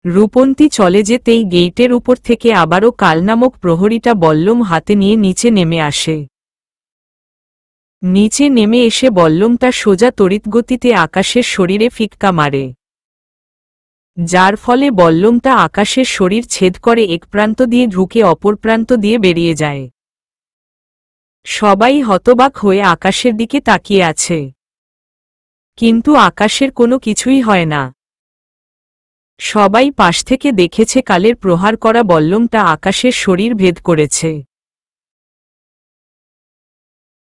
রূপন্তী চলে যেতেই গেইটের উপর থেকে আবারও কাল নামক প্রহরীটা বল্লম হাতে নিয়ে নিচে নেমে আসে। নিচে নেমে এসে বল্লমটা সোজা তড়িৎগতিতে আকাশের শরীরে ফিক্কা মারে, যার ফলে বল্লমটা আকাশের শরীর ছেদ করে এক প্রান্ত দিয়ে ঢুকে অপর প্রান্ত দিয়ে বেরিয়ে যায়। সবাই হতবাক হয়ে আকাশের দিকে তাকিয়ে আছে, কিন্তু আকাশের কোনো কিছুই হয় না। সবাই পাশ থেকে দেখেছে কালের প্রহার করা বল্লমটা আকাশের শরীর ভেদ করেছে,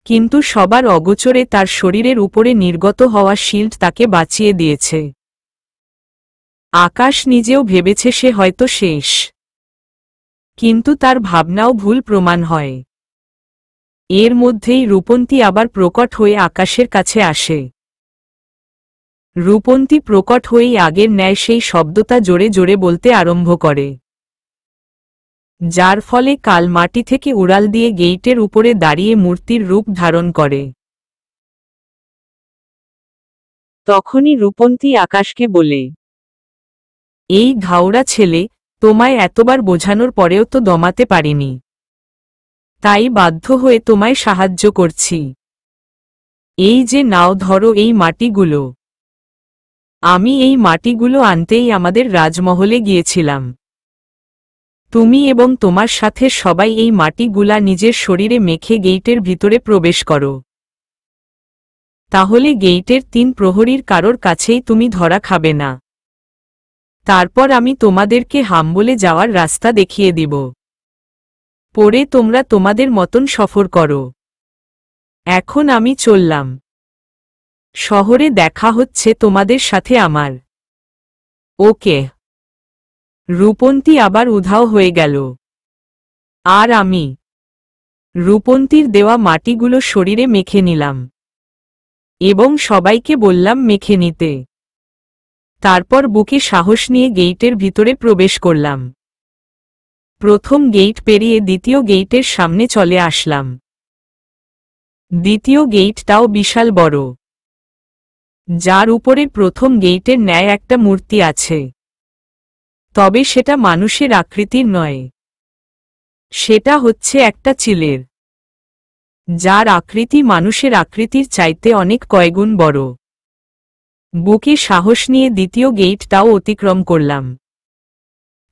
কিন্তু সবার অগোচরে তার শরীরের উপরে নির্গত হওয়া শিল্ড তাকে বাঁচিয়ে দিয়েছে। আকাশ নিজেও ভেবেছে সে হয়তো শেষ, কিন্তু তার ভাবনাও ভুল প্রমাণ হয়। এর মধ্যেই রূপন্তী আবার প্রকট হয়ে আকাশের কাছে আসে। রূপন্তী প্রকট হয়েই আগের ন্যায় সেই শব্দটা জোরে জোরে বলতে আরম্ভ করে, যার ফলে কাল মাটি থেকে উড়াল দিয়ে গেইটের উপরে দাঁড়িয়ে মূর্তির রূপ ধারণ করে। তখনই রূপন্তী আকাশকে বলে, এই ঘাওড়া ছেলে, তোমায় এতবার বোঝানোর পরেও তো দমাতে পারিনি, তাই বাধ্য হয়ে তোমায় সাহায্য করছি। এই যে নাও, ধরো এই মাটিগুলো। আমি এই মাটিগুলো আনতেই আমাদের রাজমহলে গিয়েছিলাম। তুমি এবং তোমার সাথে সবাই এই মাটিগুলা নিজের শরীরে মেখে গেইটের ভিতরে প্রবেশ করো। তাহলে গেইটের 3 প্রহরীর কারোর কাছেই তুমি ধরা খাবে না। তারপর আমি তোমাদেরকে হাম্বলে যাওয়ার রাস্তা দেখিয়ে দিব। পরে তোমরা তোমাদের মতন সফর করো। এখন আমি চললাম। শহরে দেখা হচ্ছে তোমাদের সাথে আমার। ওকে। রূপন্তী আবার উধাও হয়ে গেল। আর আমি রূপন্তীর দেওয়া মাটিগুলো শরীরে মেখে নিলাম এবং সবাইকে বললাম মেখে নিতে। তারপর বুকে সাহস নিয়ে গেইটের ভিতরে প্রবেশ করলাম। প্রথম গেইট পেরিয়ে দ্বিতীয় গেইটের সামনে চলে আসলাম। দ্বিতীয় গেইটটাও বিশাল বড়, যার উপরে প্রথম গেইটের ন্যায় একটা মূর্তি আছে, তবে সেটা মানুষের আকৃতির নয়। সেটা হচ্ছে একটা চিলের, যার আকৃতি মানুষের আকৃতির চাইতে অনেক কয়েকগুণ বড়। বুকে সাহস নিয়ে দ্বিতীয় গেইটটাও অতিক্রম করলাম।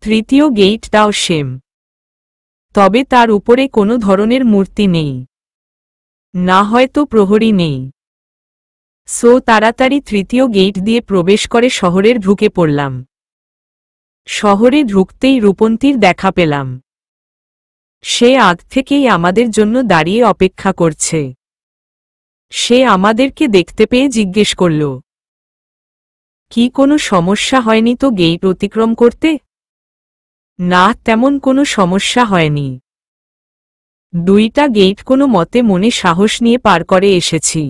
তৃতীয় গেইটটাও সেম, তবে তার উপরে কোনো ধরনের মূর্তি নেই, না হয়তো প্রহরী নেই। সো তাড়াতাড়ি তৃতীয় গেইট দিয়ে প্রবেশ করে শহরের ঢুকে পড়লাম। শহরে ঢুকতেই রূপন্তীর দেখা পেলাম। সে আগ থেকেই আমাদের জন্য দাঁড়িয়ে অপেক্ষা করছে। সে আমাদেরকে দেখতে পেয়ে জিজ্ঞেস করল, কি কোনো সমস্যা হয়নি তো গেইট অতিক্রম করতে? না, তেমন কোনো সমস্যা হয়নি। 2টা গেইট কোনো মতে মনে সাহস নিয়ে পার করে এসেছি।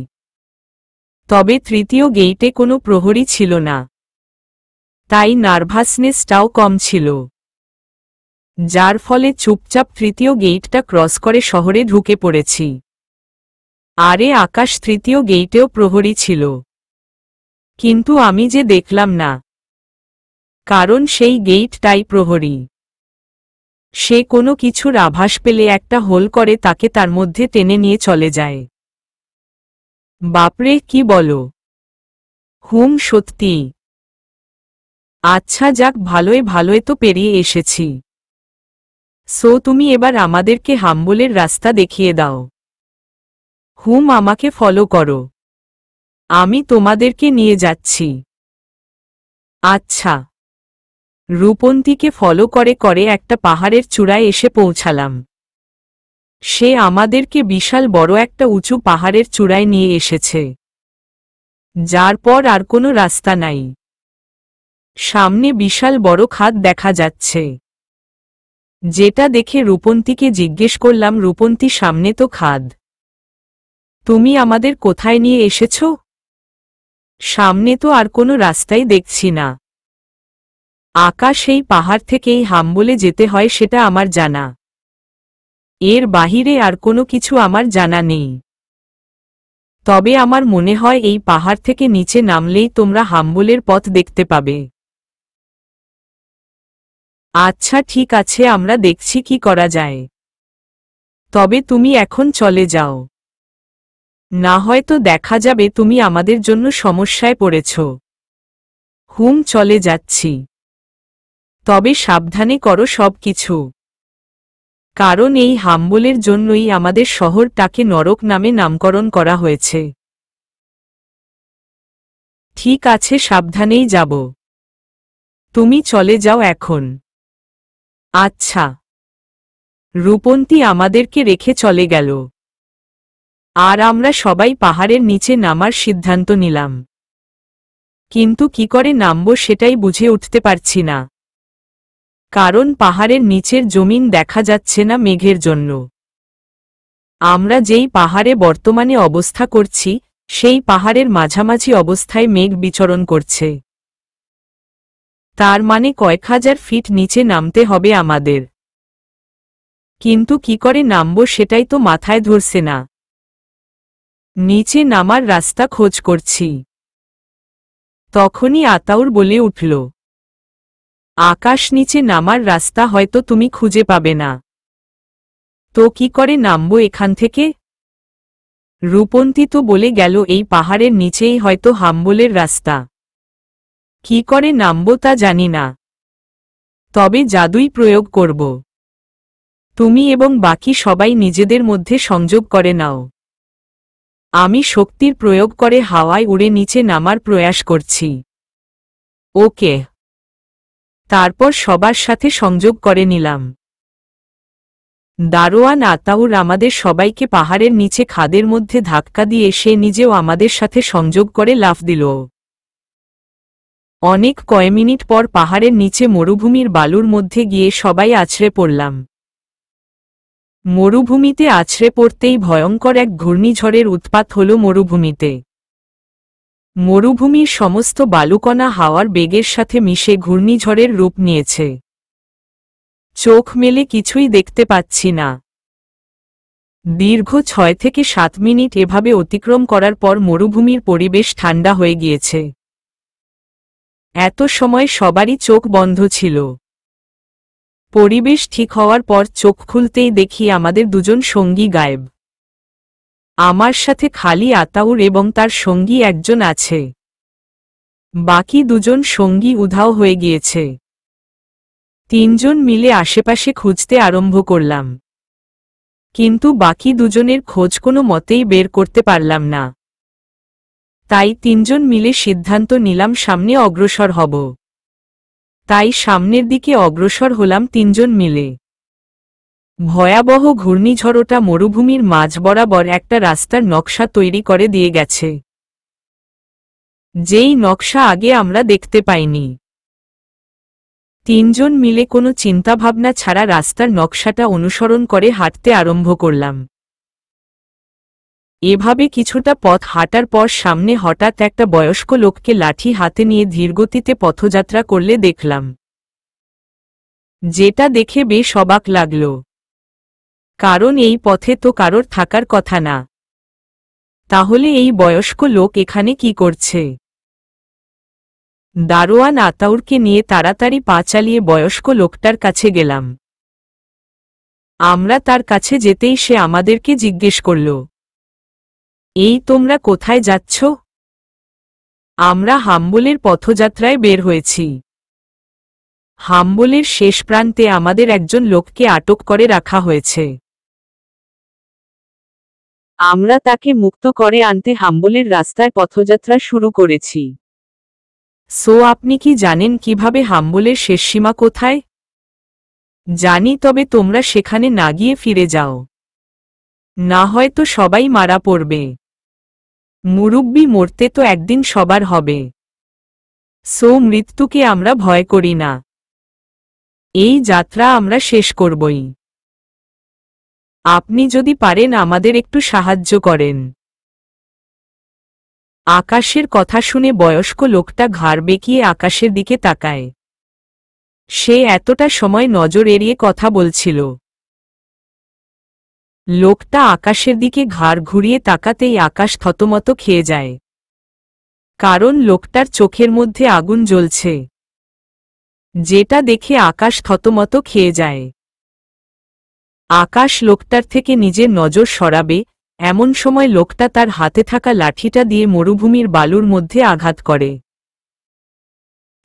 তবে তৃতীয় গেইটে কোনো প্রহরী ছিল না, তাই নার্ভাসনেসটাও কম ছিল, যার ফলে চুপচাপ তৃতীয় গেইটটা ক্রস করে শহরে ঢুকে পড়েছি। আরে আকাশ, তৃতীয় গেইটেও প্রহরী ছিল, কিন্তু আমি যে দেখলাম না, কারণ সেই গেইটটাই প্রহরী। সে কোনো কিছুর আভাস পেলে একটা হোল করে তাকে তার মধ্যে টেনে নিয়ে চলে যায়। বাপরে, কি বলো? সত্যি? আচ্ছা যাক, ভালোয় ভালোয় তো পেরিয়ে এসেছি। সো তুমি এবার আমাদেরকে হাম্বলের রাস্তা দেখিয়ে দাও। আমাকে ফলো করো, আমি তোমাদেরকে নিয়ে যাচ্ছি। আচ্ছা। রূপন্তীকে ফলো করে করে একটা পাহাড়ের চূড়ায় এসে পৌঁছালাম। সে আমাদেরকে বিশাল বড় একটা উঁচু পাহাড়ের চূড়ায় নিয়ে এসেছে, যার পর আর কোনো রাস্তা নাই। সামনে বিশাল বড় খাদ দেখা যাচ্ছে, যেটা দেখে রূপন্তীকে জিজ্ঞেস করলাম, রূপন্তী, সামনে তো খাদ, তুমি আমাদের কোথায় নিয়ে এসেছ? সামনে তো আর কোনো রাস্তাই দেখছি না। আকাশ, এই পাহাড় থেকেই হাম্বলে যেতে হয় সেটা আমার জানা, এর বাহিরে আর কোনো কিছু আমার জানা নেই। তবে আমার মনে হয় এই পাহাড় থেকে নিচে নামলেই তোমরা হাম্বলের পথ দেখতে পাবে। আচ্ছা ঠিক আছে, আমরা দেখছি কি করা যায়। তবে তুমি এখন চলে যাও, না হয়তো দেখা যাবে তুমি আমাদের জন্য সমস্যায় পড়েছ। চলে যাচ্ছি। তবে সাবধানে করো সবকিছু, কারণ এই হাম্বলের জন্যই আমাদের শহরটাকে নরক নামে নামকরণ করা হয়েছে। ঠিক আছে, সাবধানেই যাব। তুমি চলে যাও এখন। আচ্ছা। রূপন্তী আমাদেরকে রেখে চলে গেল, আর আমরা সবাই পাহাড়ের নিচে নামার সিদ্ধান্ত নিলাম। কিন্তু কি করে নামব সেটাই বুঝে উঠতে পারছি না, কারণ পাহাড়ের নিচের জমিন দেখা যাচ্ছে না মেঘের জন্য। আমরা যেই পাহাড়ে বর্তমানে অবস্থা করছি, সেই পাহাড়ের মাঝামাঝি অবস্থায় মেঘ বিচরণ করছে। তার মানে কয়েক হাজার ফিট নিচে নামতে হবে আমাদের। কিন্তু কি করে নামব সেটাই তো মাথায় ধরছে না। নিচে নামার রাস্তা খোঁজ করছি, তখনই আতাউর বলে উঠল, আকাশ, নিচে নামার রাস্তা হয়তো তুমি খুঁজে পাবে না। তো কি করে নামব এখান থেকে? রূপন্তী তো বলে গেল এই পাহাড়ের নিচেই হয়তো হাম্বলের রাস্তা। কি করে নামব তা জানি না, তবে জাদুই প্রয়োগ করব। তুমি এবং বাকি সবাই নিজেদের মধ্যে সংযোগ করে নাও। আমি শক্তির প্রয়োগ করে হাওয়ায় উড়ে নিচে নামার প্রয়াস করছি। ওকে। তারপর সবার সাথে সংযোগ করে নিলাম। দারোয়ান আতাউর আমাদের সবাইকে পাহাড়ের নিচে খাদের মধ্যে ধাক্কা দিয়ে সে নিজেও আমাদের সাথে সংযোগ করে লাফ দিল। অনেক কয় মিনিট পর পাহাড়ের নিচে মরুভূমির বালুর মধ্যে গিয়ে সবাই আছড়ে পড়লাম। মরুভূমিতে আছড়ে পড়তেই ভয়ঙ্কর এক ঘূর্ণিঝড়ের উৎপাত হল মরুভূমিতে। মরুভূমির সমস্ত বালুকণা হাওয়ার বেগের সাথে মিশে ঘূর্ণিঝড়ের রূপ নিয়েছে। চোখ মেলে কিছুই দেখতে পাচ্ছি না। দীর্ঘ 6 থেকে 7 মিনিট এভাবে অতিক্রম করার পর মরুভূমির পরিবেশ ঠান্ডা হয়ে গিয়েছে। এত সময় সবারই চোখ বন্ধ ছিল। পরিবেশ ঠিক হওয়ার পর চোখ খুলতেই দেখি আমাদের দুজন সঙ্গী গায়েব। আমার সাথে খালি আতাউর এবং তার সঙ্গী একজন আছে। বাকি দুজন সঙ্গী উধাও হয়ে গিয়েছে। 3 জন মিলে আশেপাশে খুঁজতে আরম্ভ করলাম, কিন্তু বাকি দুজনের খোঁজ কোনো মতেই বের করতে পারলাম না। তাই 3 জন মিলে সিদ্ধান্ত নিলাম সামনে অগ্রসর হব। তাই সামনের দিকে অগ্রসর হলাম 3 জন মিলে। ভয়াবহ ঘূর্ণিঝড়টা মরুভূমির মাঝ বরাবর একটা রাস্তার নকশা তৈরি করে দিয়ে গেছে, যেই নকশা আগে আমরা দেখতে পাইনি। 3 জন মিলে কোনো চিন্তাভাবনা ছাড়া রাস্তার নকশাটা অনুসরণ করে হাঁটতে আরম্ভ করলাম। এভাবে কিছুটা পথ হাঁটার পর সামনে হঠাৎ একটা বয়স্ক লোককে লাঠি হাতে নিয়ে ধীরগতিতে পথযাত্রা করলে দেখলাম, যেটা দেখে বেশ অবাক লাগল, কারণ এই পথে তো কারোর থাকার কথা না। তাহলে এই বয়স্ক লোক এখানে কি করছে? দারোয়ান আতাউরকে নিয়ে তাড়াতাড়ি পা চালিয়ে বয়স্ক লোকটার কাছে গেলাম। আমরা তার কাছে যেতেই সে আমাদেরকে জিজ্ঞেস করল, এই তোমরা কোথায় যাচ্ছ? আমরা হাম্বলের পথযাত্রায় বের হয়েছি। হাম্বলের শেষ প্রান্তে আমাদের একজন লোককে আটক করে রাখা হয়েছে। আমরা তাকে মুক্ত করে আনতে হাম্বলের রাস্তায় পথযাত্রা শুরু করেছি। আপনি কি জানেন কিভাবে হাম্বলের শেষ সীমা কোথায়? জানি, তবে তোমরা সেখানে না গিয়ে ফিরে যাও, না হয়তো সবাই মারা পড়বে। মুরুব্বি, মরতে তো একদিন সবার হবে। মৃত্যুকে আমরা ভয় করি না। এই যাত্রা আমরা শেষ করবই। আপনি যদি পারেন আমাদের একটু সাহায্য করেন। আকাশের কথা শুনে বয়স্ক লোকটা ঘাড় বেঁকিয়ে আকাশের দিকে তাকায়। সে এতটা সময় নজর এড়িয়ে কথা বলছিল। লোকটা আকাশের দিকে ঘাড় ঘুরিয়ে তাকাতেই আকাশ থতমত খেয়ে যায়, কারণ লোকটার চোখের মধ্যে আগুন জ্বলছে। যেটা দেখে আকাশ থতমত খেয়ে যায়। আকাশ লোকটার থেকে নিজের নজর সরাবে, এমন সময় লোকটা তার হাতে থাকা লাঠিটা দিয়ে মরুভূমির বালুর মধ্যে আঘাত করে।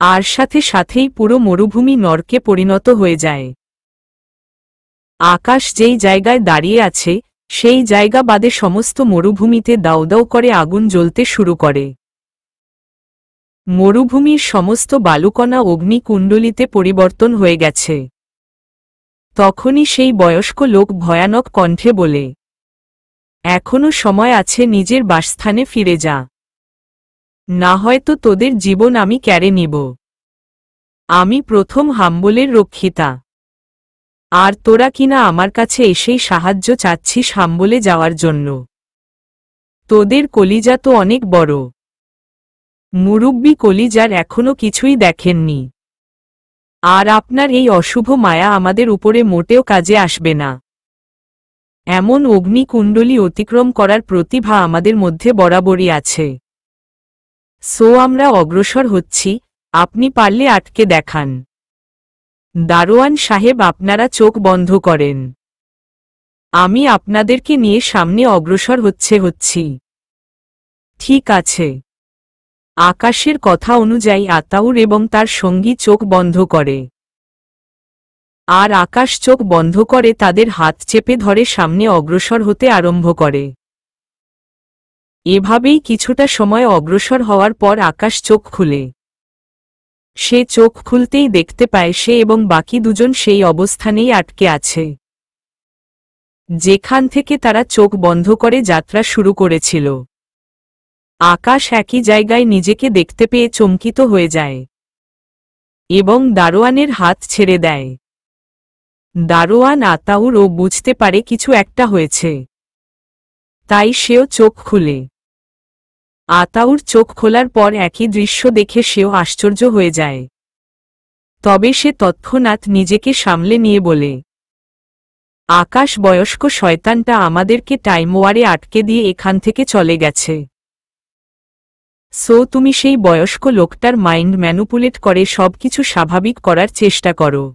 আর সাথে সাথেই পুরো মরুভূমি নরকে পরিণত হয়ে যায়। আকাশ যেই জায়গায় দাঁড়িয়ে আছে, সেই জায়গা বাদে সমস্ত মরুভূমিতে দাউ দাউ করে আগুন জ্বলতে শুরু করে। মরুভূমির সমস্ত বালুকণা অগ্নিকুণ্ডলিতে পরিবর্তন হয়ে গেছে। তখনই সেই বয়স্ক লোক ভয়ানক কণ্ঠে বলে, এখনো সময় আছে, নিজের বাসস্থানে ফিরে যা, না হয়তো তোদের জীবন আমি কেড়ে নিব। আমি প্রথম হাম্বলের রক্ষিতা, আর তোরা কিনা আমার কাছে এসেই সাহায্য চাচ্ছিস হাম্বলে যাওয়ার জন্য। তোদের কলিজা তো অনেক বড়। মুরুব্বি কলিজার এখনো কিছুই দেখেননি। আর আপনার এই অশুভ মায়া আমাদের উপরে মোটেও কাজে আসবে না। এমন অগ্নিকুণ্ডলী অতিক্রম করার প্রতিভা আমাদের মধ্যে বরাবরই আছে। সো আমরা অগ্রসর হচ্ছি, আপনি পারলে আটকে দেখান। দারোয়ান সাহেব, আপনারা চোখ বন্ধ করেন। আমি আপনাদেরকে নিয়ে সামনে অগ্রসর হচ্ছি। ঠিক আছে। আকাশের কথা অনুযায়ী আতাউর এবং তার সঙ্গী চোখ বন্ধ করে। আর আকাশ চোখ বন্ধ করে তাদের হাত চেপে ধরে সামনে অগ্রসর হতে আরম্ভ করে। এভাবেই কিছুটা সময় অগ্রসর হওয়ার পর আকাশ চোখ খুলে। সে চোখ খুলতেই দেখতে পায় সে এবং বাকি দুজন সেই অবস্থানেই আটকে আছে, যেখান থেকে তারা চোখ বন্ধ করে যাত্রা শুরু করেছিল। আকাশ একই জায়গায় নিজেকে দেখতে পেয়ে চমকিত হয়ে যায় এবং দারোয়ানের হাত ছেড়ে দেয়। দারোয়ান আতাউর ও বুঝতে পারে কিছু একটা হয়েছে, তাই সেও চোখ খুলে। আতাউর চোখ খোলার পর একই দৃশ্য দেখে সেও আশ্চর্য হয়ে যায়। তবে সে তৎক্ষণাৎ নিজেকে সামলে নিয়ে বলে, আকাশ, বয়স্ক শয়তানটা আমাদেরকে টাইম ওয়ারে আটকে দিয়ে এখান থেকে চলে গেছে। সো তুমি সেই বয়স্ক লোকটার মাইন্ড ম্যানুপুলেট করে সবকিছু স্বাভাবিক করার চেষ্টা করো।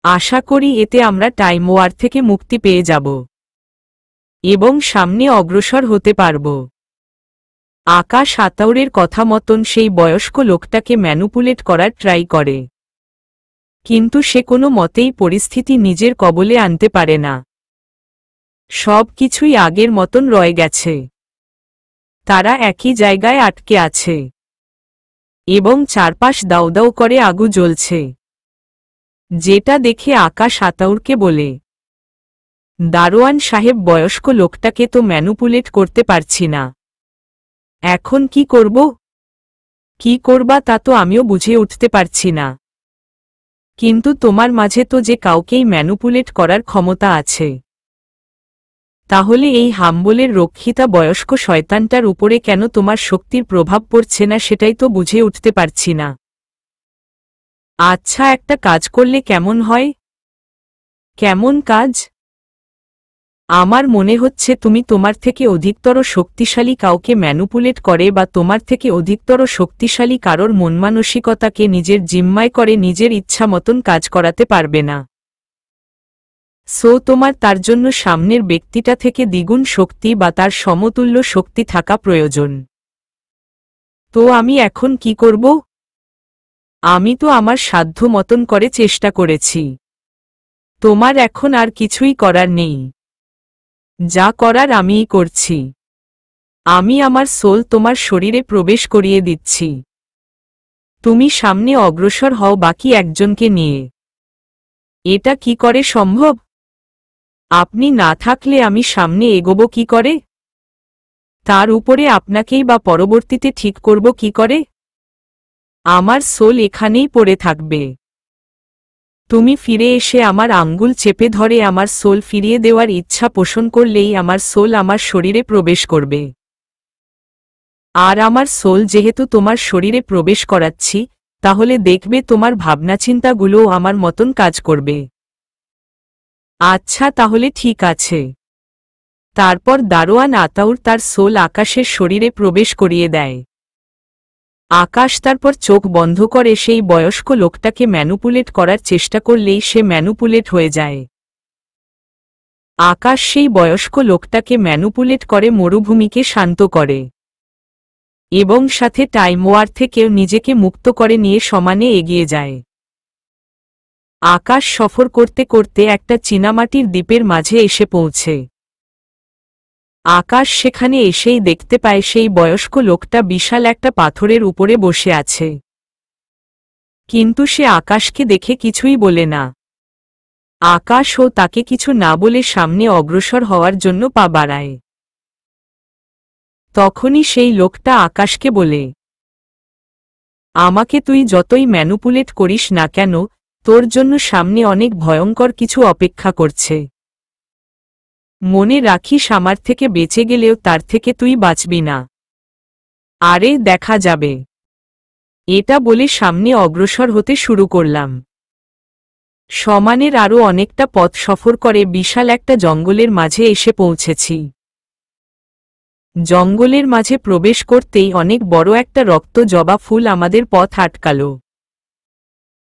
আশা করি এতে আমরা টাইম ওয়ার থেকে মুক্তি পেয়ে যাব এবং সামনে অগ্রসর হতে পারব। আকাশ আতাউরের কথা মতন সেই বয়স্ক লোকটাকে ম্যানুপুলেট করার ট্রাই করে, কিন্তু সে কোনো মতেই পরিস্থিতি নিজের কবলে আনতে পারে না। সব কিছুই আগের মতন রয়ে গেছে। তারা একই জায়গায় আটকে আছে এবং চারপাশ দাউ দাউ করে আগুন জ্বলছে, যেটা দেখে আকাশ আতাউরকে বলে, দারোয়ান সাহেব, বয়স্ক লোকটাকে তো ম্যানুপুলেট করতে পারছি না। এখন কি করব? কি করবা তা তো আমিও বুঝে উঠতে পারছি না। কিন্তু তোমার মাঝে তো যে কাউকেই ম্যানুপুলেট করার ক্ষমতা আছে। তাহলে এই হাম্বলের রক্ষিতা বয়স্ক শয়তানটার উপরে কেন তোমার শক্তির প্রভাব পড়ছে না সেটাই তো বুঝে উঠতে পারছি না। আচ্ছা, একটা কাজ করলে কেমন হয়? কেমন কাজ? আমার মনে হচ্ছে তুমি তোমার থেকে অধিকতর শক্তিশালী কাউকে ম্যানুপুলেট করে বা তোমার থেকে অধিকতর শক্তিশালী কারোর মনমানসিকতাকে নিজের জিম্মায় করে নিজের ইচ্ছা মতন কাজ করাতে পারবে না। সো তোমার তার জন্য সামনের ব্যক্তিটা থেকে দ্বিগুণ শক্তি বা তার সমতুল্য শক্তি থাকা প্রয়োজন। তো আমি এখন কি করব? আমি তো আমার সাধ্য মতন করে চেষ্টা করেছি। তোমার এখন আর কিছুই করার নেই। যা করার আমিই করছি। আমি আমার সোল তোমার শরীরে প্রবেশ করিয়ে দিচ্ছি। তুমি সামনে অগ্রসর হও বাকি একজনকে নিয়ে। এটা কি করে সম্ভব? আপনি না থাকলে আমি সামনে এগোবো কি করে? তার উপরে আপনাকেই বা পরবর্তীতে ঠিক করব কি করে? আমার সোল এখানেই পড়ে থাকবে। তুমি ফিরে এসে আমার আঙ্গুল চেপে ধরে আমার সোল ফিরিয়ে দেওয়ার ইচ্ছা পোষণ করলেই আমার সোল আমার শরীরে প্রবেশ করবে। আর আমার সোল যেহেতু তোমার শরীরে প্রবেশ করাচ্ছি, তাহলে দেখবে তোমার ভাবনাচিন্তাগুলোও আমার মতন কাজ করবে। আচ্ছা, তাহলে ঠিক আছে। তারপর দারোয়ান আতাউর তার সোল আকাশের শরীরে প্রবেশ করিয়ে দেয়। আকাশ তারপর চোখ বন্ধ করে সেই বয়স্ক লোকটাকে ম্যানুপুলেট করার চেষ্টা করলেই সে ম্যানুপুলেট হয়ে যায়। আকাশ সেই বয়স্ক লোকটাকে ম্যানুপুলেট করে মরুভূমিকে শান্ত করে এবং সাথে টাইম ওয়ার থেকেও নিজেকে মুক্ত করে নিয়ে সমানে এগিয়ে যায়। আকাশ সফর করতে করতে একটা চীনামাটির দ্বীপের মাঝে এসে পৌঁছে। আকাশ সেখানে এসেই দেখতে পায় সেই বয়স্ক লোকটা বিশাল একটা পাথরের উপরে বসে আছে, কিন্তু সে আকাশকে দেখে কিছুই বলে না। আকাশও তাকে কিছু না বলে সামনে অগ্রসর হওয়ার জন্য পা বাড়ায়। তখনই সেই লোকটা আকাশকে বলে, আমাকে তুই যতই ম্যানুপুলেট করিস না কেন, তোর জন্য সামনে অনেক ভয়ঙ্কর কিছু অপেক্ষা করছে। মনে রাখিস, আমার থেকে বেঁচে গেলেও তার থেকে তুই বাঁচবি না। আরে দেখা যাবে। এটা বলে সামনে অগ্রসর হতে শুরু করলাম। সমানের আরও অনেকটা পথ সফর করে বিশাল একটা জঙ্গলের মাঝে এসে পৌঁছেছি। জঙ্গলের মাঝে প্রবেশ করতেই অনেক বড় একটা রক্ত জবা ফুল আমাদের পথ আটকাল।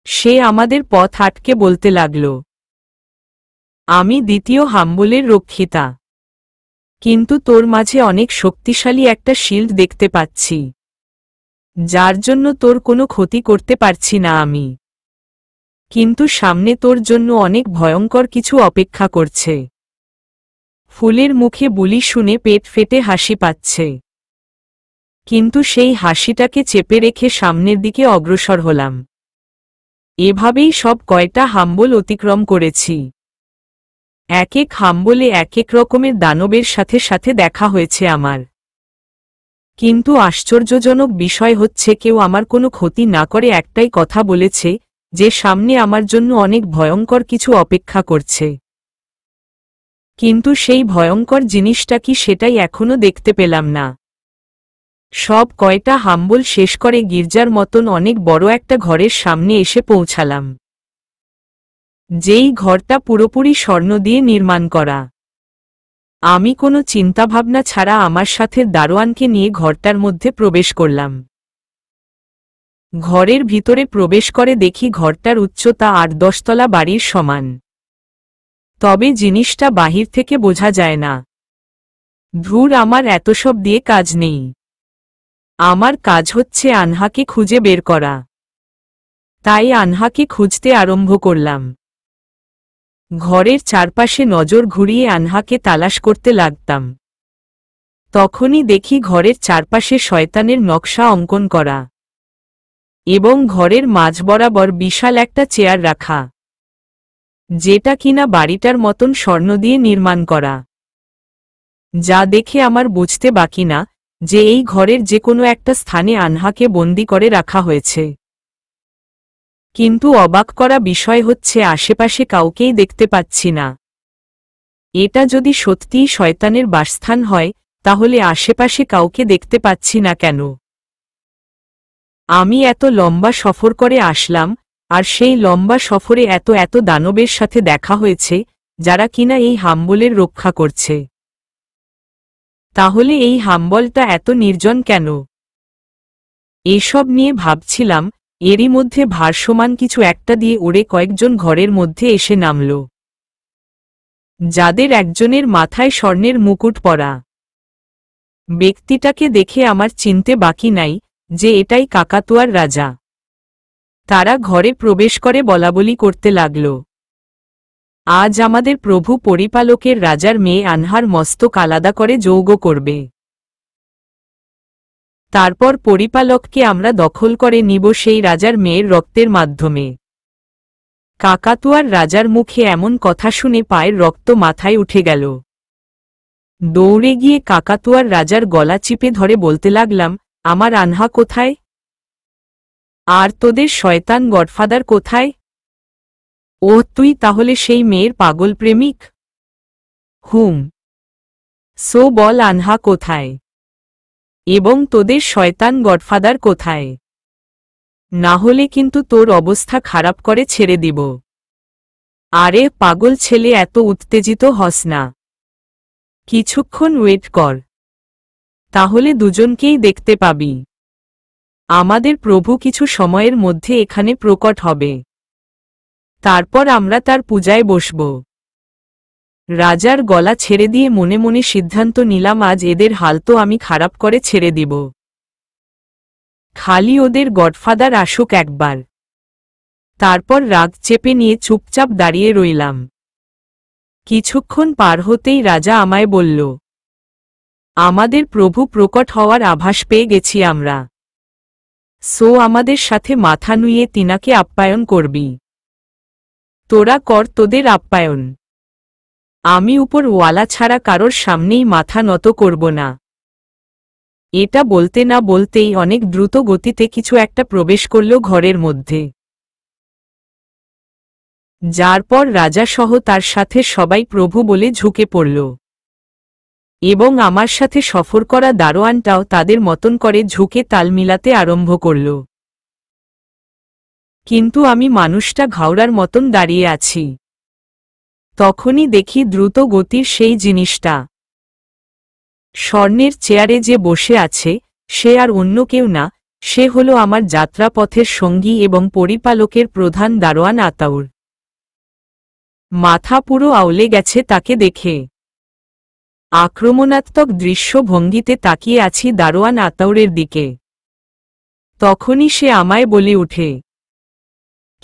সে আমাদের পথ আটকে বলতে লাগল, আমি দ্বিতীয় হাম্বলের রক্ষিতা, কিন্তু তোর মাঝে অনেক শক্তিশালী একটা শিল্ড দেখতে পাচ্ছি, যার জন্য তোর কোনো ক্ষতি করতে পারছি না আমি, কিন্তু সামনে তোর জন্য অনেক ভয়ঙ্কর কিছু অপেক্ষা করছে। ফুলের মুখে বুলি শুনে পেট ফেটে হাসি পাচ্ছে, কিন্তু সেই হাসিটাকে চেপে রেখে সামনের দিকে অগ্রসর হলাম। এভাবেই সব কয়টা হাম্বল অতিক্রম করেছি। এক এক হাম্বলে এক এক রকমের দানবের সাথে সাথে দেখা হয়েছে আমার, কিন্তু আশ্চর্যজনক বিষয় হচ্ছে কেউ আমার কোনো ক্ষতি না করে একটাই কথা বলেছে, যে সামনে আমার জন্য অনেক ভয়ঙ্কর কিছু অপেক্ষা করছে। কিন্তু সেই ভয়ঙ্কর জিনিসটা কি সেটাই এখনো দেখতে পেলাম না। সব কয়টা হাম্বল শেষ করে গির্জার মতন অনেক বড় একটা ঘরের সামনে এসে পৌঁছালাম, যেই ঘরটা পুরোপুরি স্বর্ণ দিয়ে নির্মাণ করা। আমি কোনো চিন্তাভাবনা ছাড়া আমার সাথে দারোয়ানকে নিয়ে ঘরটার মধ্যে প্রবেশ করলাম। ঘরের ভিতরে প্রবেশ করে দেখি ঘরটার উচ্চতা ৮-১০ তলা বাড়ির সমান, তবে জিনিসটা বাহির থেকে বোঝা যায় না। ধুর, আমার এত সব দিয়ে কাজ নেই। আমার কাজ হচ্ছে আনহাকে খুঁজে বের করা। তাই আনহাকে খুঁজতে আরম্ভ করলাম। ঘরের চারপাশে নজর ঘুরিয়ে আনহাকে তালাশ করতে লাগতাম। তখনই দেখি ঘরের চারপাশে শয়তানের নকশা অঙ্কন করা এবং ঘরের মাঝ বরাবর বিশাল একটা চেয়ার রাখা, যেটা কিনা বাড়িটার মতন স্বর্ণ দিয়ে নির্মাণ করা। যা দেখে আমার বুঝতে বাকি না যে এই ঘরের যে কোনো একটা স্থানে আনহাকে বন্দি করে রাখা হয়েছে। কিন্তু অবাক করা বিষয় হচ্ছে আশেপাশে কাউকেই দেখতে পাচ্ছি না। এটা যদি সত্যিই শয়তানের বাসস্থান হয়, তাহলে আশেপাশে কাউকে দেখতে পাচ্ছি না কেন? আমি এত লম্বা সফর করে আসলাম, আর সেই লম্বা সফরে এত এত দানবের সাথে দেখা হয়েছে, যারা কিনা এই হাম্বলের রক্ষা করছে। তাহলে এই হাম্বলটা এত নির্জন কেন? এসব নিয়ে ভাবছিলাম, এরই মধ্যে ভারসমান কিছু একটা দিয়ে উড়ে কয়েকজন ঘরের মধ্যে এসে নামল, যাদের একজনের মাথায় স্বর্ণের মুকুট পরা। ব্যক্তিটাকে দেখে আমার চিনতে বাকি নাই যে এটাই কাকাতুয়ার রাজা। তারা ঘরে প্রবেশ করে বলাবলি করতে লাগল, আজ আমাদের প্রভু পরিপালকের রাজার মেয়ে আনহার মস্তক আলাদা করে যৌগ করবে। তারপর পরিপালককে আমরা দখল করে নিব সেই রাজার মেয়ের রক্তের মাধ্যমে। কাকাতুয়ার রাজার মুখে এমন কথা শুনে পায়ের রক্ত মাথায় উঠে গেল। দৌড়ে গিয়ে কাকাতুয়ার রাজার গলা চিপে ধরে বলতে লাগলাম, আমার আনহা কোথায়? আর তোদের শয়তান গডফাদার কোথায়? ওহ, তুই তাহলে সেই মেয়ের পাগল প্রেমিক? হুম, সো বল আনহা কোথায়, এবং তোদের শয়তান গডফাদার কোথায়? না হলে কিন্তু তোর অবস্থা খারাপ করে ছেড়ে দিব। আরে পাগল ছেলে, এত উত্তেজিত হস না, কিছুক্ষণ ওয়েট কর, তাহলে দুজনকেই দেখতে পাবি। আমাদের প্রভু কিছু সময়ের মধ্যে এখানে প্রকট হবে। তারপর আমরা তার পূজায় বসব। রাজার গলা ছেড়ে দিয়ে মনে মনে সিদ্ধান্ত নিলাম, আজ এদের হাল তো আমি খারাপ করে ছেড়ে দিব। খালি ওদের গডফাদার আসুক একবার। তারপর রাগ চেপে নিয়ে চুপচাপ দাঁড়িয়ে রইলাম। কিছুক্ষণ পার হতেই রাজা আমায় বলল, আমাদের প্রভু প্রকট হওয়ার আভাস পেয়ে গেছি আমরা। সো আমাদের সাথে মাথা নুইয়ে তিনাকে আপ্যায়ন করবি। তোরা কর তোদের আপ্যায়ন। আমি উপর ওয়ালা ছাড়া কারোর সামনেই মাথা নত করব না। এটা বলতে না বলতেই অনেক দ্রুত গতিতে কিছু একটা প্রবেশ করল ঘরের মধ্যে, যার পর রাজা সহ তার সাথে সবাই প্রভু বলে ঝুঁকে পড়ল, এবং আমার সাথে সফর করা দারোয়ানটাও তাদের মতন করে ঝুঁকে তাল মিলাতে আরম্ভ করল। কিন্তু আমি মানুষটা ঘাওড়ার মতন দাঁড়িয়ে আছি। তখনই দেখি দ্রুত গতির সেই জিনিসটা। স্বর্ণের চেয়ারে যে বসে আছে সে আর অন্য কেউ না, সে হলো আমার যাত্রাপথের সঙ্গী এবং পরিপালকের প্রধান দারোয়ান আতাউর। মাথা পুরো আউলে গেছে তাকে দেখে। আক্রমণাত্মক দৃশ্যভঙ্গিতে তাকিয়ে আছি দারোয়ান আতাউরের দিকে। তখনই সে আমায় বলে উঠে,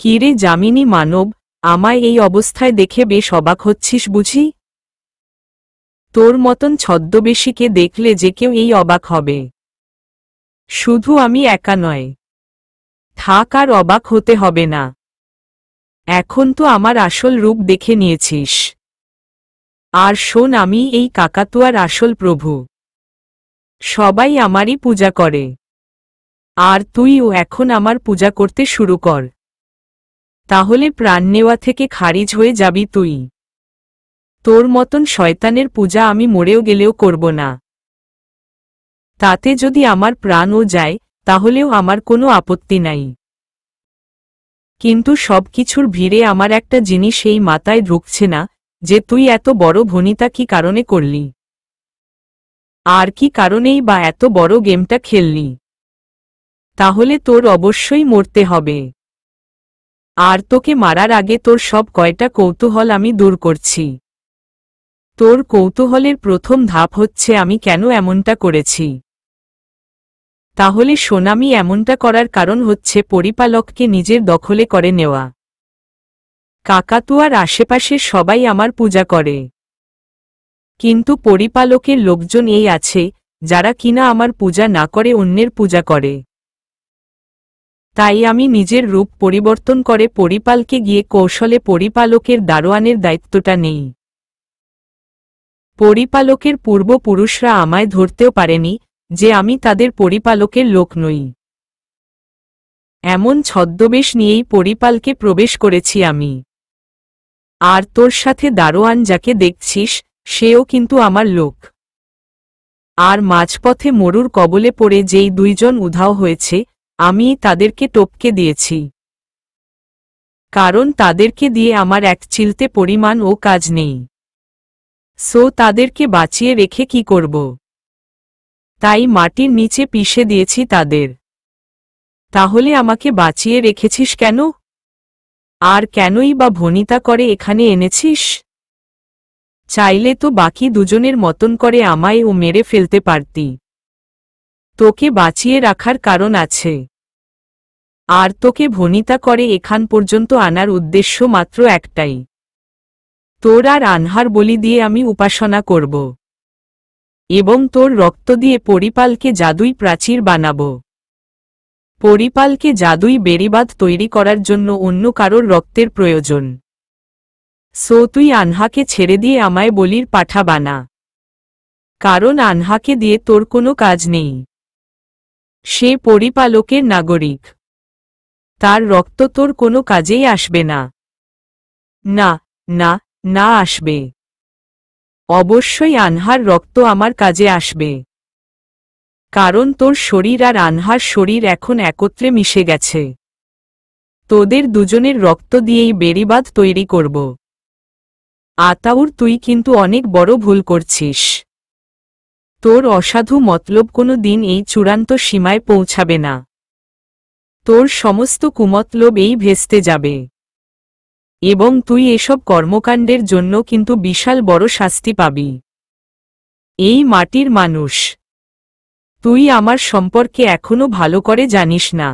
কিরে যামিনী মানব, আমায় এই অবস্থায় দেখে বেশ অবাক হচ্ছিস বুঝি? তোর মতন ছদ্মবেশীকে দেখলে যে কেউ এই অবাক হবে। শুধু আমি একা নয়, থাক আর অবাক হতে হবে না। এখন তো আমার আসল রূপ দেখে নিয়েছিস। আর শোন, আমি এই কাকাতুয়ার আসল প্রভু। সবাই আমারই পূজা করে, আর তুইও এখন আমার পূজা করতে শুরু কর। তাহলে প্রাণ নেওয়া থেকে খারিজ হয়ে যাবি তুই। তোর মতন শয়তানের পূজা আমি মরেও গেলেও করব না। তাতে যদি আমার প্রাণও যায় তাহলেও আমার কোনো আপত্তি নাই। কিন্তু সবকিছুর ভিড়ে আমার একটা জিনিস এই মাথায় ঢুকছে না, যে তুই এত বড় ভনিতা কি কারণে করলি? আর কি কারণেই বা এত বড় গেমটা খেললি? তাহলে তোর অবশ্যই মরতে হবে। আর তোকে মারার আগে তোর সব কয়টা কৌতূহল আমি দূর করছি। তোর কৌতূহলের প্রথম ধাপ হচ্ছে আমি কেন এমনটা করেছি। তাহলে শোন, আমি এমনটা করার কারণ হচ্ছে পরিপালককে নিজের দখলে করে নেওয়া। কাকাতুয়ার আশেপাশের সবাই আমার পূজা করে, কিন্তু পরিপালকের লোকজন এই আছে যারা কিনা আমার পূজা না করে অন্যের পূজা করে। তাই আমি নিজের রূপ পরিবর্তন করে পরিপালকে গিয়ে কৌশলে পরিপালকের দারোয়ানের দায়িত্বটা নেই। পরিপালকের পূর্বপুরুষরা আমায় ধরতেও পারেনি যে আমি তাদের পরিপালকের লোক নই। এমন ছদ্মবেশ নিয়েই পরিপালকে প্রবেশ করেছি আমি। আর তোর সাথে দারোয়ান যাকে দেখছিস সেও কিন্তু আমার লোক। আর মাঝপথে মরুর কবলে পড়ে যেই দুইজন উধাও হয়েছে আমি তাদেরকে টপকে দিয়েছি, কারণ তাদেরকে দিয়ে আমার এক চিলতে পরিমাণ ও কাজ নেই। সো তাদেরকে বাঁচিয়ে রেখে কি করব? তাই মাটির নিচে পিষে দিয়েছি তাদের। তাহলে আমাকে বাঁচিয়ে রেখেছিস কেন? আর কেনই বা ভনিতা করে এখানে এনেছিস? চাইলে তো বাকি দুজনের মতন করে আমায় ও মেরে ফেলতে পারতি। তোকে বাঁচিয়ে রাখার কারণ আছে। আর তোকে ভনিতা করে এখান পর্যন্ত আনার উদ্দেশ্য মাত্র একটাই, তোর আর আনহার বলি দিয়ে আমি উপাসনা করব, এবং তোর রক্ত দিয়ে পরিপালকে জাদুই প্রাচীর বানাব। পরিপালকে জাদুই বেড়িবাঁধ তৈরি করার জন্য অন্য কারোর রক্তের প্রয়োজন। সো তুই আনহাকে ছেড়ে দিয়ে আমায় বলির পাঠা বানা, কারণ আনহাকে দিয়ে তোর কোনো কাজ নেই। সে পরিপালকের নাগরিক, তার রক্ত তোর কোনো কাজেই আসবে না। না না না, আসবে। অবশ্যই আনহার রক্ত আমার কাজে আসবে, কারণ তোর শরীর আর আনহার শরীর এখন একত্রে মিশে গেছে। তোদের দুজনের রক্ত দিয়েই বেড়িবাঁধ তৈরি করব। আতাউর, তুই কিন্তু অনেক বড় ভুল করছিস। তোর অসাধু মতলব কোনো দিন এই চূড়ান্ত সীমায় পৌঁছাবে না। তোর সমস্ত কুমতলব এই ভেস্তে যাবে এবং তুই এসব কর্মকাণ্ডের জন্য কিন্তু বিশাল বড় শাস্তি পাবি। এই মাটির মানুষ, তুই আমার সম্পর্কে এখনো ভালো করে জানিস না।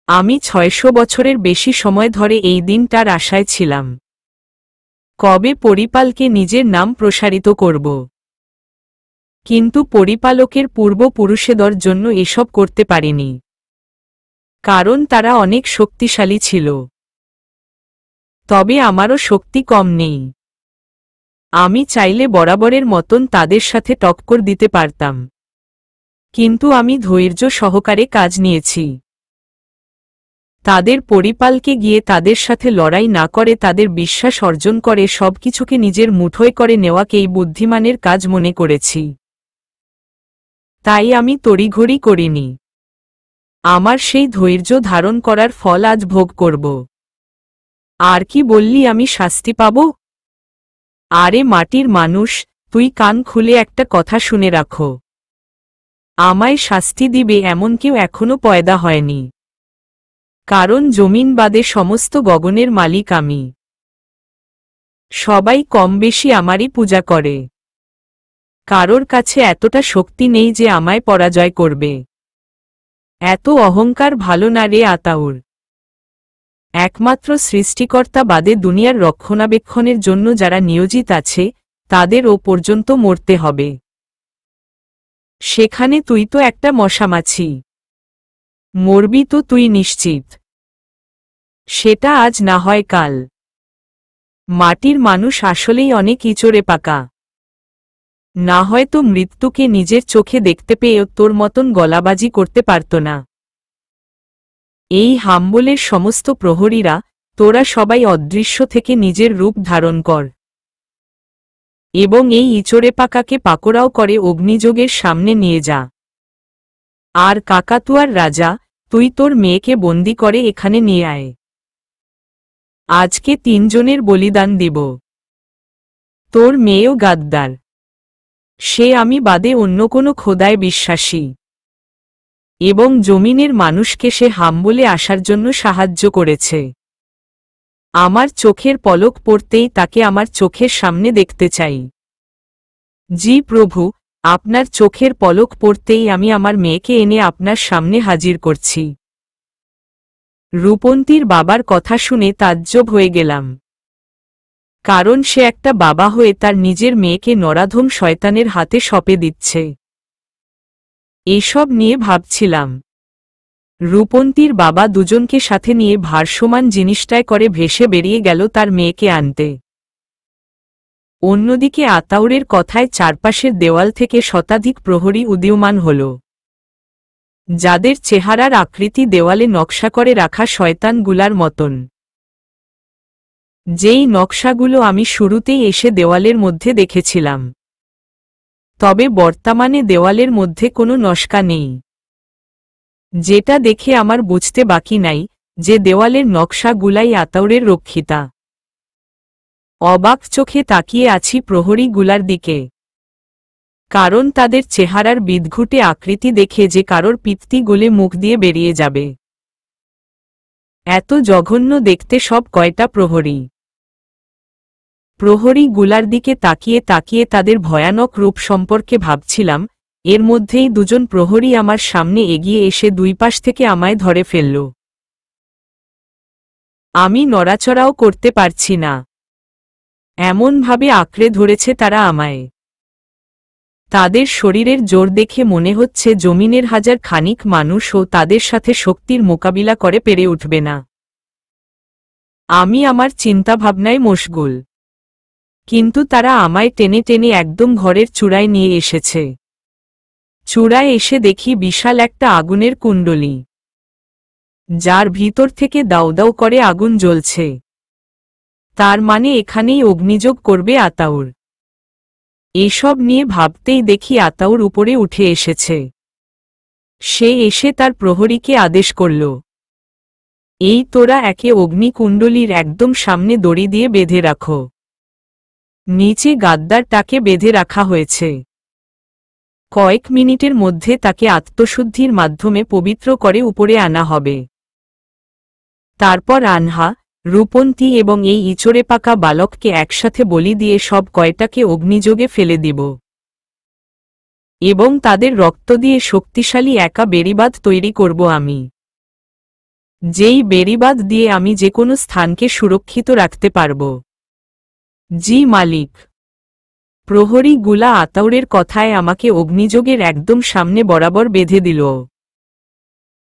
আমি 600 বছরের বেশি সময় ধরে এই দিনটার আশায় ছিলাম, কবে পরিপালকে নিজের নাম প্রসারিত করব। কিন্তু পরিপালকের পূর্বপুরুষেদের জন্য এসব করতে পারিনি, কারণ তারা অনেক শক্তিশালী ছিল। তবে আমারও শক্তি কম নেই। আমি চাইলে বরাবরের মতন তাদের সাথে টক্কর দিতে পারতাম, কিন্তু আমি ধৈর্য সহকারে কাজ নিয়েছি। তাদের পরিপালকে গিয়ে তাদের সাথে লড়াই না করে তাদের বিশ্বাস অর্জন করে সবকিছুকে নিজের মুঠোয় করে নেওয়াকেই বুদ্ধিমানের কাজ মনে করেছি। তাই আমি তড়িঘড়ি করিনি। আমার সেই ধৈর্য ধারণ করার ফল আজ ভোগ করব। আর কি বললি আমি শাস্তি পাব? আরে মাটির মানুষ, তুই কান খুলে একটা কথা শুনে রাখো। আমায় শাস্তি দিবে এমন কেউ এখনো পয়দা হয়নি, কারণ জমিন বাদে সমস্ত গগনের মালিক আমি। সবাই কম বেশি আমারই পূজা করে। কারোর কাছে এতটা শক্তি নেই যে আমায় পরাজয় করবে। এত অহংকার ভালো না রে আতাউর। একমাত্র সৃষ্টিকর্তা বাদে দুনিয়ার রক্ষণাবেক্ষণের জন্য যারা নিয়োজিত আছে তাদের ও পর্যন্ত মরতে হবে। সেখানে তুই তো একটা মশামাছি, মরবি তো তুই নিশ্চিত। সেটা আজ না হয় কাল। মাটির মানুষ আসলেই অনেক ইচড়ে পাকা। না হয়তো মৃত্যুকে নিজের চোখে দেখতে পেয়েও তোর মতন গলাবাজি করতে পারত না। এই হাম্বলের সমস্ত প্রহরীরা, তোরা সবাই অদৃশ্য থেকে নিজের রূপ ধারণ কর এবং এই ইচড়ে পাকাকে পাকোড়াও করে অগ্নিযোগের সামনে নিয়ে যা। আর কাকাতুয়ার রাজা, তুই তোর মেয়েকে বন্দি করে এখানে নিয়ে আয়। আজকে 3 জনের বলিদান দিব। তোর মেয়েও গাদ্দার। সে আমি বাদে অন্য কোনো খোদায় বিশ্বাসী এবং জমিনের মানুষকে সে হাম্বলে আসার জন্য সাহায্য করেছে। আমার চোখের পলক পড়তেই তাকে আমার চোখের সামনে দেখতে চাই। জি প্রভু, আপনার চোখের পলক পড়তেই আমি আমার মেয়েকে এনে আপনার সামনে হাজির করছি। রূপন্তীর বাবার কথা শুনে তাজ্জব হয়ে গেলাম, কারণ সে একটা বাবা হয়ে তার নিজের মেয়েকে নরাধম শয়তানের হাতে সঁপে দিচ্ছে। এসব নিয়ে ভাবছিলাম। রূপন্তীর বাবা দুজনকে সাথে নিয়ে ভারসমান জিনিসটায় করে ভেসে বেরিয়ে গেল তার মেয়েকে আনতে। অন্যদিকে আতাউরের কথায় চারপাশের দেওয়াল থেকে শতাধিক প্রহরী উদীয়মান হল, যাদের চেহারার আকৃতি দেওয়ালে নকশা করে রাখা শয়তানগুলার মতন। যেই নকশাগুলো আমি শুরুতেই এসে দেওয়ালের মধ্যে দেখেছিলাম, তবে বর্তমানে দেওয়ালের মধ্যে কোনো নকশা নেই। যেটা দেখে আমার বুঝতে বাকি নাই যে দেওয়ালের নকশাগুলাই আতাউরের রক্ষিতা। অবাক চোখে তাকিয়ে আছি প্রহরীগুলার দিকে, কারণ তাদের চেহারার বিদঘুটে আকৃতি দেখে যে কারোর পিত্তি গলে মুখ দিয়ে বেরিয়ে যাবে। এত জঘন্য দেখতে সব কয়টা প্রহরী। প্রহরীগুলার দিকে তাকিয়ে তাকিয়ে তাদের ভয়ানক রূপ সম্পর্কে ভাবছিলাম। এর মধ্যেই 2 জন প্রহরী আমার সামনে এগিয়ে এসে 2 পাশ থেকে আমায় ধরে ফেলল। আমি নড়াচড়াও করতে পারছি না, এমনভাবে আঁকড়ে ধরেছে তারা আমায়। তাদের শরীরের জোর দেখে মনে হচ্ছে জমিনের হাজার খানিক মানুষও তাদের সাথে শক্তির মোকাবিলা করে পেরে উঠবে না। আমি আমার চিন্তাভাবনায় মশগুল, কিন্তু তারা আমায় টেনে টেনে একদম ঘরের চূড়ায় নিয়ে এসেছে। চূড়ায় এসে দেখি বিশাল একটা আগুনের কুণ্ডলী, যার ভিতর থেকে দাউ দাউ করে আগুন জ্বলছে। তার মানে এখানেই অগ্নিযোগ করবে আতাউর। এসব নিয়ে ভাবতেই দেখি আতাউর উপরে উঠে এসেছে। সে এসে তার প্রহরীকে আদেশ করল, এই তোরা একে অগ্নিকুণ্ডলীর একদম সামনে দড়ি দিয়ে বেঁধে রাখো। নিচে গাদ্দারটাকে বেঁধে রাখা হয়েছে। কয়েক মিনিটের মধ্যে তাকে আত্মশুদ্ধির মাধ্যমে পবিত্র করে উপরে আনা হবে। তারপর আনহা, রূপন্তী এবং এই ইচড়ে পাকা বালককে একসাথে বলি দিয়ে সব কয়টাকে অগ্নিযোগে ফেলে দিব এবং তাদের রক্ত দিয়ে শক্তিশালী একা বেড়িবাঁধ তৈরি করব আমি, যেই বেড়িবাঁধ দিয়ে আমি যে কোনো স্থানকে সুরক্ষিত রাখতে পারব। জি মালিক। প্রহরী গুলা আতাউরের কথায় আমাকে অগ্নিযোগের একদম সামনে বরাবর বেঁধে দিল।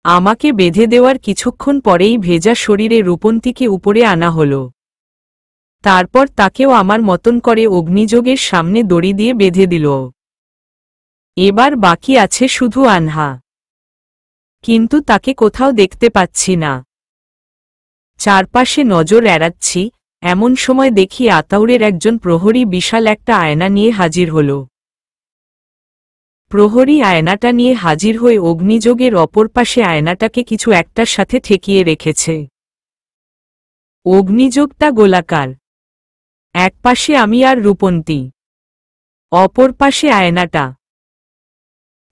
আমাকে বেঁধে দেওয়ার কিছুক্ষণ পরেই ভেজা শরীরে রূপন্তীকে উপরে আনা হল। তারপর তাকেও আমার মতন করে অগ্নিযোগের সামনে দড়ি দিয়ে বেঁধে দিল। এবার বাকি আছে শুধু আনহা, কিন্তু তাকে কোথাও দেখতে পাচ্ছি না। চারপাশে নজর এড়াচ্ছি, এমন সময় দেখি আতাউরের একজন প্রহরী বিশাল একটা আয়না নিয়ে হাজির হল। প্রহরী আয়নাটা নিয়ে হাজির হয়ে অগ্নিযোগের অপর পাশে আয়নাটাকে কিছু একটার সাথে ঠেকিয়ে রেখেছে। অগ্নিযোগটা গোলাকার, এক পাশে আমি আর রূপন্তী, অপর পাশে আয়নাটা।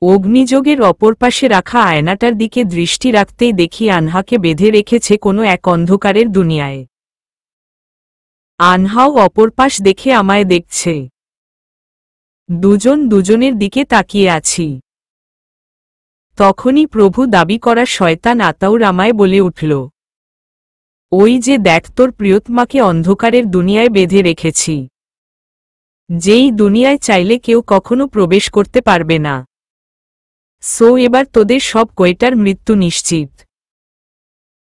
অগ্নিযোগের অপর পাশে রাখা আয়নাটার দিকে দৃষ্টি রাখতেই দেখি আনহাকে বেঁধে রেখেছে কোনো এক অন্ধকারের দুনিয়ায়। আনহাও অপর পাশ দেখে আমায় দেখছে। দুজন দুজনের দিকে তাকিয়ে আছি। তখনই প্রভু দাবি করা শয়তান আতাউর আমায় বলে উঠল, ওই যে দেখ, তোর প্রিয়তমাকে অন্ধকারের দুনিয়ায় বেঁধে রেখেছি, যেই দুনিয়ায় চাইলে কেউ কখনো প্রবেশ করতে পারবে না। সো এবার তোদের সব কয়টার মৃত্যু নিশ্চিত।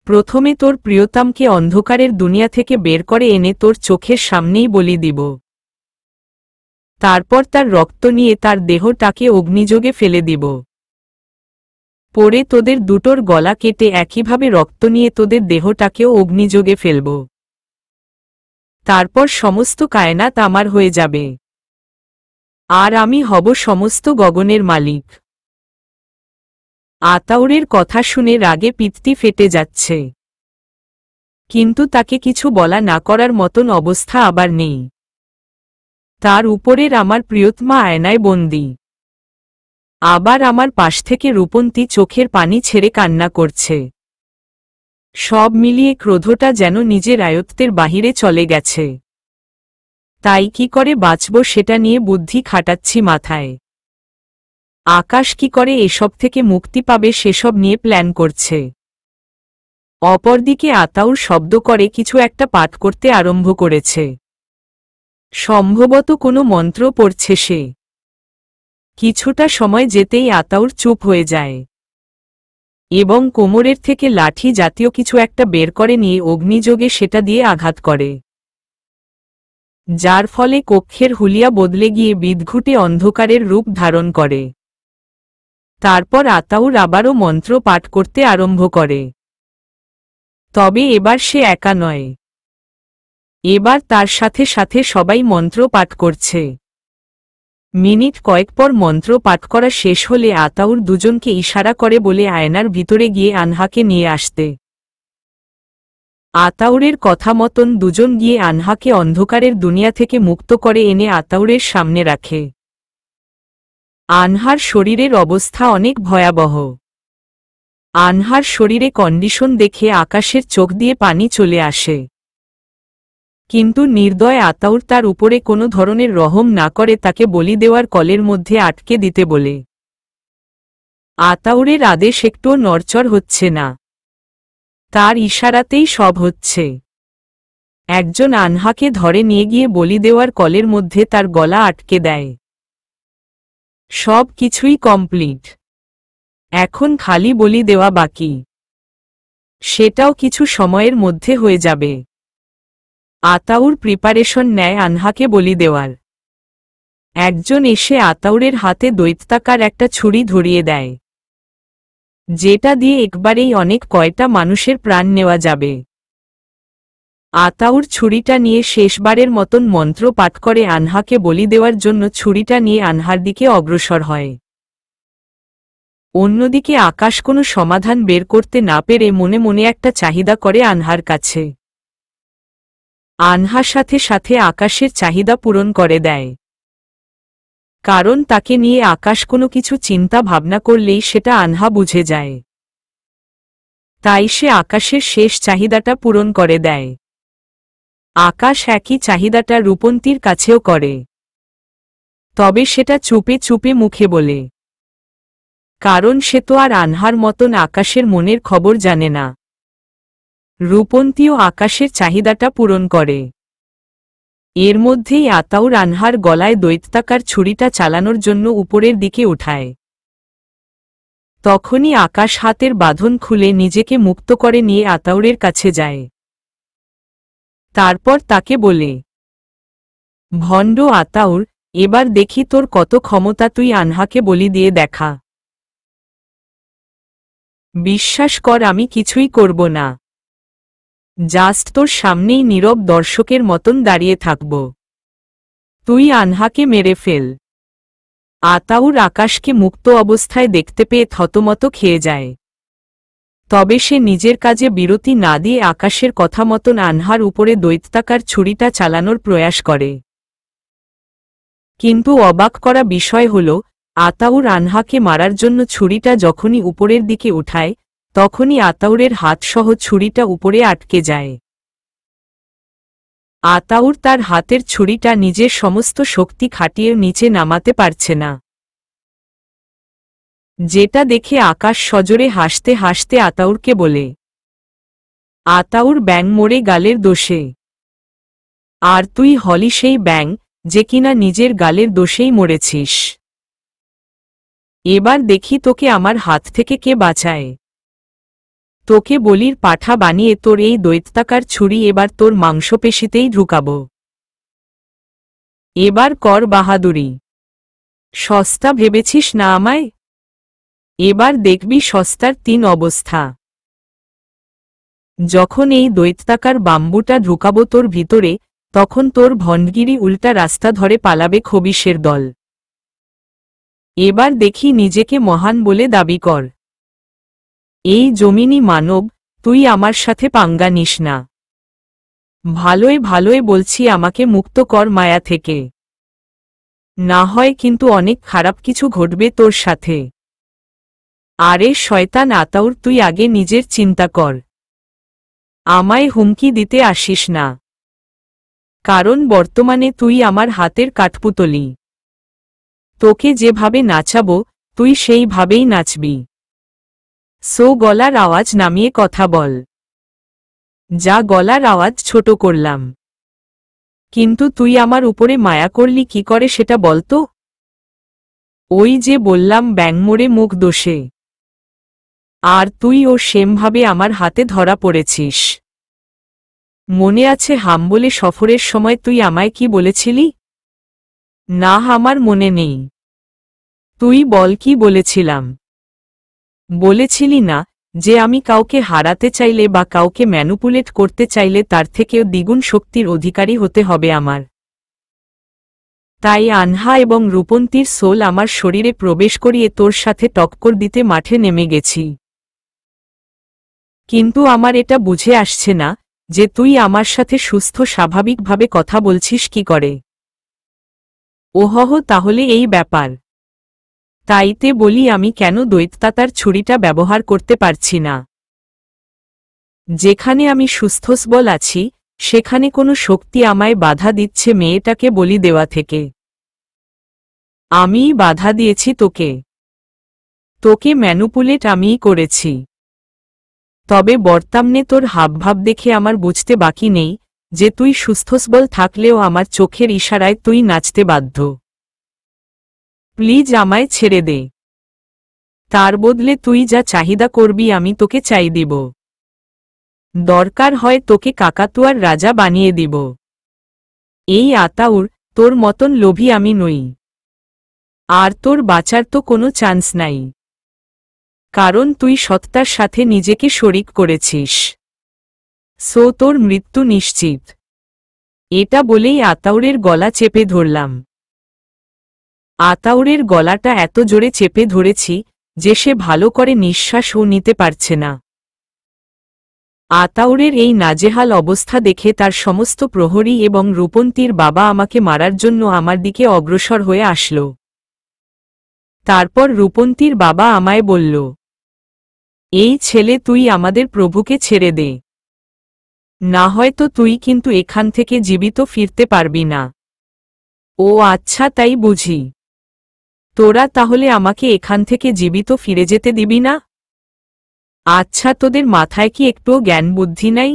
প্রথমে তোর প্রিয়তমকে অন্ধকারের দুনিয়া থেকে বের করে এনে তোর চোখের সামনেই বলি দিব। তারপর তার রক্ত নিয়ে তার দেহটাকে অগ্নিযোগে ফেলে দিব। পরে তোদের দুটোর গলা কেটে একইভাবে রক্ত নিয়ে তোদের দেহটাকেও অগ্নিযোগে ফেলব। তারপর সমস্ত কায়নাত আমার হয়ে যাবে, আর আমি হব সমস্ত গগনের মালিক। আতাউরের কথা শুনে রাগে পিত্তি ফেটে যাচ্ছে, কিন্তু তাকে কিছু বলা না করার মতন অবস্থা আবার নেই। তার উপরের আমার প্রিয়তমা আয়নায় বন্দী। আবার আমার পাশ থেকে রূপন্তী চোখের পানি ছেড়ে কান্না করছে। সব মিলিয়ে ক্রোধটা যেন নিজের আয়ত্তের বাহিরে চলে গেছে। তাই কি করে বাঁচব সেটা নিয়ে বুদ্ধি খাটাচ্ছি মাথায়। আকাশ কি করে এসব থেকে মুক্তি পাবে সেসব নিয়ে প্ল্যান করছে। অপরদিকে আতাউর শব্দ করে কিছু একটা পাঠ করতে আরম্ভ করেছে। সম্ভবত কোনো মন্ত্র পড়ছে সে। কিছুটা সময় যেতেই আতাউর চুপ হয়ে যায় এবং কোমরের থেকে লাঠি জাতীয় কিছু একটা বের করে নিয়ে অগ্নিযোগে সেটা দিয়ে আঘাত করে, যার ফলে কক্ষের হুলিয়া বদলে গিয়ে বিদঘুটে অন্ধকারের রূপ ধারণ করে। তারপর আতাউর আবারও মন্ত্র পাঠ করতে আরম্ভ করে। তবে এবার সে একা নয়, এবার তার সাথে সাথে সবাই মন্ত্র পাঠ করছে। মিনিট কয়েক পর মন্ত্র পাঠ করা শেষ হলে আতাউর দুজনকে ইশারা করে বলে আয়নার ভিতরে গিয়ে আনহাকে নিয়ে আসতে। আতাউরের কথা মতন দুজন গিয়ে আনহাকে অন্ধকারের দুনিয়া থেকে মুক্ত করে এনে আতাউরের সামনে রাখে। আনহার শরীরের অবস্থা অনেক ভয়াবহ। আনহার শরীরে কন্ডিশন দেখে আকাশের চোখ দিয়ে পানি চলে আসে। কিন্তু নির্দয় আতাউর তার উপরে কোনো ধরনের রহম না করে তাকে বলি দেওয়ার কলের মধ্যে আটকে দিতে বলে। আতাউরের আদেশ একটুও নড়চড় হচ্ছে না, তার ইশারাতেই সব হচ্ছে। একজন আনহাকে ধরে নিয়ে গিয়ে বলি দেওয়ার কলের মধ্যে তার গলা আটকে দেয়। সব কিছুই কমপ্লিট, এখন খালি বলি দেওয়া বাকি। সেটাও কিছু সময়ের মধ্যে হয়ে যাবে। আতাউর প্রিপারেশন নেয় আনহাকে বলি দেওয়ার। একজন এসে আতাউরের হাতে দৈত্যাকার একটা ছুরি ধরিয়ে দেয়, যেটা দিয়ে একবারেই অনেক কয়টা মানুষের প্রাণ নেওয়া যাবে। আতাউর ছুরিটা নিয়ে শেষবারের মতন মন্ত্র পাঠ করে আনহাকে বলি দেওয়ার জন্য ছুরিটা নিয়ে আনহার দিকে অগ্রসর হয়। অন্যদিকে আকাশ কোনো সমাধান বের করতে না পেরে মনে মনে একটা চাহিদা করে আনহার কাছে। আনহার সাথে সাথে আকাশের চাহিদা পূরণ করে দেয়। কারণ তাকে নিয়ে আকাশ কোনো কিছু চিন্তা ভাবনা করলেই সেটা আনহা বুঝে যায়। তাই সে আকাশের শেষ চাহিদাটা পূরণ করে দেয়। আকাশ একই চাহিদাটা রূপন্তীর কাছেও করে, তবে সেটা চুপে চুপে মুখে বলে, কারণ সে তো আর আনহার মতন আকাশের মনের খবর জানে না। রূপন্তীও আকাশের চাহিদাটা পূরণ করে। এর মধ্যেই আতাউর আনহার গলায় দৈত্যাকার ছুরিটা চালানোর জন্য উপরের দিকে উঠায়। তখনই আকাশ হাতের বাঁধন খুলে নিজেকে মুক্ত করে নিয়ে আতাউরের কাছে যায়। তারপর তাকে বলে, ভণ্ড আতাউর, এবার দেখি তোর কত ক্ষমতা, তুই আনহাকে বলি দিয়ে দেখা। বিশ্বাস কর আমি কিছুই করব না, জাস্ট তোর সামনেই নীরব দর্শকের মতন দাঁড়িয়ে থাকব। তুই আনহাকে মেরে ফেল। আতাউর আকাশকে মুক্ত অবস্থায় দেখতে পেয়ে থতমত খেয়ে যায়। তবে সে নিজের কাজে বিরতি না দিয়ে আকাশের কথা মতন আনহার উপরে দৈত্যাকার ছুরিটা চালানোর প্রয়াস করে। কিন্তু অবাক করা বিষয় হল, আতাউর আনহাকে মারার জন্য ছুরিটা যখনই উপরের দিকে উঠায়, তখনই আতাউরের হাতসহ ছুরিটা উপরে আটকে যায়। আতাউর তার হাতের ছুরিটা নিজের সমস্ত শক্তি খাটিয়ে নিচে নামাতে পারছে না। যেটা দেখে আকাশ সজোরে হাসতে হাসতে আতাউরকে বলে, আতাউর ব্যাং মরে গালের দোষে। আর তুই হলি সেই ব্যাং যে কিনা নিজের গালের দোষেই মরেছিস। এবার দেখি তোকে আমার হাত থেকে কে বাঁচায়। তোকে বলির পাঠা বানিয়ে তোর এই দৈত্যাকার ছুরি এবার তোর মাংসপেশিতেই ঢুকাব। এবার কর বাহাদুরি। সস্তা ভেবেছিস না আমায়? এবার দেখবি সস্তার ৩ অবস্থা। যখন এই দৈত্যাকার বাম্বুটা ঢুকাবো তোর ভিতরে, তখন তোর ভণ্ডগিরি উল্টা রাস্তা ধরে পালাবে খবিশের দল। এবার দেখি নিজেকে মহান বলে দাবি কর। এই জমিনি মানব, তুই আমার সাথে পাঙ্গা নিস না। ভালোই ভালোই বলছি, আমাকে মুক্ত কর মায়া থেকে। না হয় কিন্তু অনেক খারাপ কিছু ঘটবে তোর সাথে। আরে শয়তান আতাউর, তুই আগে নিজের চিন্তা কর। আমায় হুমকি দিতে আসিস না, কারণ বর্তমানে তুই আমার হাতের কাঠপুতলি। তোকে যেভাবে নাচাবো তুই সেইভাবেই নাচবি। সো গলার আওয়াজ নামিয়ে কথা বল। যা গলার আওয়াজ ছোট করলাম। কিন্তু তুই আমার উপরে মায়া করলি কি করে সেটা বলতো? ওই যে বললাম ব্যাং মোড়ে মুখ দোষে। আর তুই ও সেমভাবে আমার হাতে ধরা পড়েছিস। মনে আছে হাম্বলে সফরের সময় তুই আমায় কি বলেছিলি? না, আমার মনে নেই। তুই বল কি বলেছিলাম। বলেছিলি না যে আমি কাউকে হারাতে চাইলে বা কাউকে ম্যানুপুলেট করতে চাইলে তার থেকেও দ্বিগুণ শক্তির অধিকারী হতে হবে আমার। তাই আনহা এবং রূপন্তীর সোল আমার শরীরে প্রবেশ করিয়ে তোর সাথে টক্কর দিতে মাঠে নেমে গেছি। কিন্তু আমার এটা বুঝে আসছে না যে তুই আমার সাথে সুস্থ স্বাভাবিকভাবে কথা বলছিস কি করে। ওহহ, তাহলে এই ব্যাপার। তাইতে বলি আমি কেন দৈত্যাকার ছুরিটা ব্যবহার করতে পারছি না। যেখানে আমি সুস্থ সবল আছি সেখানে কোনো শক্তি আমায় বাধা দিচ্ছে মেয়েটাকে বলি দেওয়া থেকে। আমিই বাধা দিয়েছি তোকে। তোকে ম্যানুপুলেট আমিই করেছি। তবে বর্তামনে তোর হাবভাব দেখে আমার বুঝতে বাকি নেই যে তুই সুস্থ সবল থাকলেও আমার চোখের ইশারায় তুই নাচতে বাধ্য। প্লিজ আমায় ছেড়ে দে। তার বদলে তুই যা চাহিদা করবি আমি তোকে চাই দিব। দরকার হয় তোকে কাকাতুয়ার রাজা বানিয়ে দিব। এই আতাউর, তোর মতন লোভী আমি নই। আর তোর বাঁচার তো কোনো চান্স নাই, কারণ তুই সত্তার সাথে নিজেকে শরিক করেছিস। সো তোর মৃত্যু নিশ্চিত। এটা বলেই আতাউরের গলা চেপে ধরলাম। আতাউরের গলাটা এত জোরে চেপে ধরেছি যে সে ভালো করে নিঃশ্বাসও নিতে পারছে না। আতাউরের এই নাজেহাল অবস্থা দেখে তার সমস্ত প্রহরী এবং রূপন্তীর বাবা আমাকে মারার জন্য আমার দিকে অগ্রসর হয়ে আসল। তারপর রূপন্তীর বাবা আমায় বলল, এই ছেলে, তুই আমাদের প্রভুকে ছেড়ে দে, না হয়তো তুই কিন্তু এখান থেকে জীবিত ফিরতে পারবি না। ও আচ্ছা, তাই বুঝি। তোরা তাহলে আমাকে এখান থেকে জীবিত ফিরে যেতে দিবি না? আচ্ছা, তোদের মাথায় কি একটুও জ্ঞান বুদ্ধি নাই?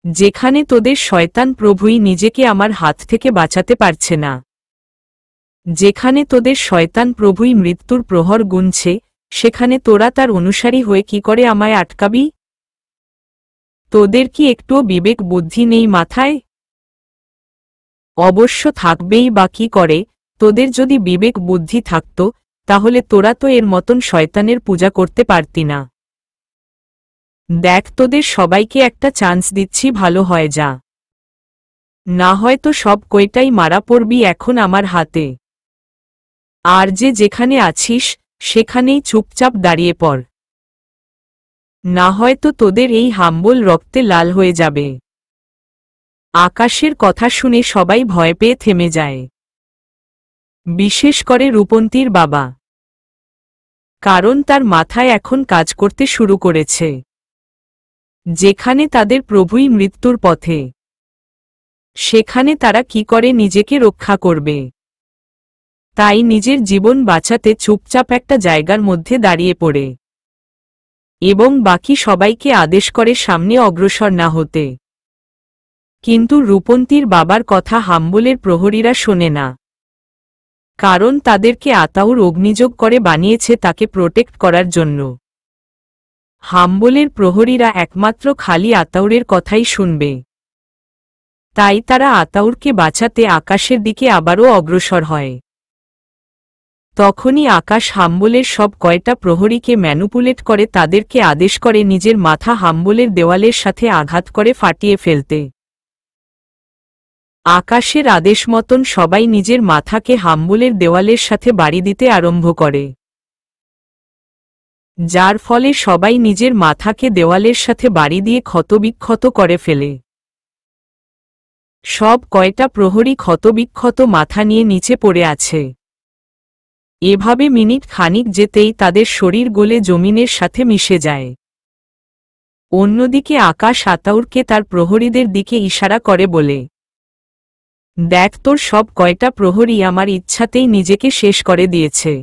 যেখানে তোদের শয়তান প্রভুই নিজেকে আমার হাত থেকে বাঁচাতে পারছে না, যেখানে তোদের শয়তান প্রভুই মৃত্যুর প্রহর গুনছে, সেখানে তোরা তার অনুসারী হয়ে কি করে আমায় আটকাবি? তোদের কি একটুও বিবেক বুদ্ধি নেই মাথায়? অবশ্য থাকবেই বা কি করে, তোদের যদি বিবেক বুদ্ধি থাকত, তাহলে তোরা তো এর মতন শয়তানের পূজা করতে পারতি না। দেখ, তোদের সবাইকে একটা চান্স দিচ্ছি, ভালো হয় যা, না হয়তো সব কয়টাই মারা পড়বি এখন আমার হাতে। আর যে যেখানে আছিস সেখানেই চুপচাপ দাঁড়িয়ে পড়, না হয়তো তোদের এই হাম্বল রক্তে লাল হয়ে যাবে। আকাশের কথা শুনে সবাই ভয় পেয়ে থেমে যায়, বিশেষ করে রূপন্তীর বাবা, কারণ তার মাথায় এখন কাজ করতে শুরু করেছে। যেখানে তাদের প্রভুই মৃত্যুর পথে, সেখানে তারা কি করে নিজেকে রক্ষা করবে? তাই নিজের জীবন বাঁচাতে চুপচাপ একটা জায়গার মধ্যে দাঁড়িয়ে পড়ে এবং বাকি সবাইকে আদেশ করে সামনে অগ্রসর না হতে। কিন্তু রূপন্তীর বাবার কথা হাম্বলের প্রহরীরা শোনে না, কারণ তাদেরকে আতাউর অগ্নিযোগ করে বানিয়েছে তাকে প্রোটেক্ট করার জন্য। হাম্বলের প্রহরীরা একমাত্র খালি আতাউরের কথাই শুনবে, তাই তারা আতাউরকে বাঁচাতে আকাশের দিকে আবারও অগ্রসর হয়। তখনই আকাশ হাম্বলের সব কয়টা প্রহরীকে ম্যানুপুলেট করে তাদেরকে আদেশ করে নিজের মাথা হাম্বলের দেওয়ালের সাথে আঘাত করে ফাটিয়ে ফেলতে। আকাশের আদেশ মতন সবাই নিজের মাথাকে হাম্বলের দেওয়ালের সাথে বাড়ি দিতে আরম্ভ করে, যার ফলে সবাই নিজের মাথাকে দেওয়ালের সাথে বাড়ি দিয়ে ক্ষতবিক্ষত করে ফেলে। সব কয়টা প্রহরী ক্ষতবিক্ষত মাথা নিয়ে নিচে পড়ে আছে। এভাবে মিনিট খানিক যেতেই তাদের শরীর গলে জমিনের সাথে মিশে যায়। অন্যদিকে আকাশ আতাউরকে তার প্রহরীদের দিকে ইশারা করে বলে, দেখ, তোর সব কয়টা প্রহরী আমার ইচ্ছাতেই নিজেকে শেষ করে দিয়েছে,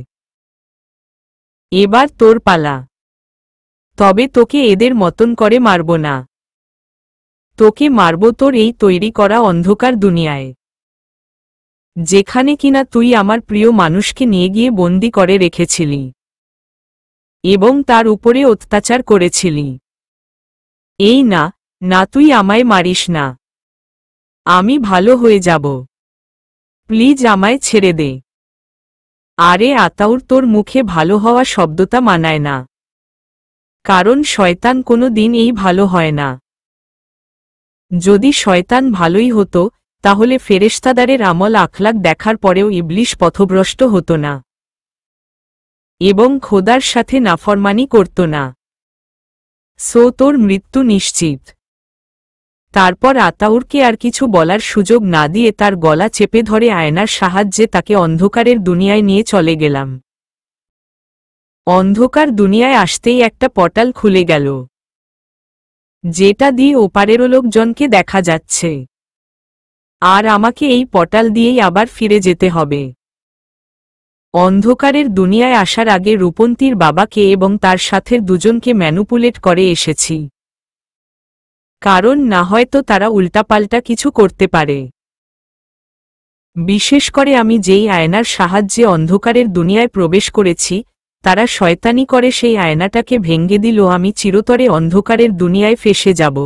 এবার তোর পালা। তবে তোকে এদের মতন করে মারব না, তোকে মারব তোর এই তৈরি করা অন্ধকার দুনিয়ায়, যেখানে কিনা তুই আমার প্রিয় মানুষকে নিয়ে গিয়ে বন্দি করে রেখেছিলি এবং তার উপরে অত্যাচার করেছিলি। এই না, না, তুই আমায় মারিস না, আমি ভালো হয়ে যাব, প্লিজ আমায় ছেড়ে দে। আরে আতাউর, তোর মুখে ভালো হওয়া শব্দটা মানায় না, কারণ শয়তান কোনো দিন এই ভালো হয় না। যদি শয়তান ভালোই হতো, তাহলে ফেরেশতাদের আমল আখলাক দেখার পরেও ইবলিশ পথভ্রষ্ট হতো না এবং খোদার সাথে নাফরমানি করত না। সো তোর মৃত্যু নিশ্চিত। তারপর আতাউরকে আর কিছু বলার সুযোগ না দিয়ে তার গলা চেপে ধরে আয়নার সাহায্যে তাকে অন্ধকারের দুনিয়ায় নিয়ে চলে গেলাম। অন্ধকার দুনিয়ায় আসতেই একটা পর্টাল খুলে গেল, যেটা দিয়ে ওপারেরও লোকজনকে দেখা যাচ্ছে, আর আমাকে এই পর্টাল দিয়েই আবার ফিরে যেতে হবে। অন্ধকারের দুনিয়ায় আসার আগে রূপন্তীর বাবাকে এবং তার সাথের দুজনকে ম্যানুপুলেট করে এসেছি, কারণ না হয়তো তারা উল্টাপাল্টা কিছু করতে পারে। বিশেষ করে আমি যেই আয়নার সাহায্যে অন্ধকারের দুনিয়ায় প্রবেশ করেছি, তারা শয়তানি করে সেই আয়নাটাকে ভেঙে দিল, আমি চিরতরে অন্ধকারের দুনিয়ায় ফেসে যাব।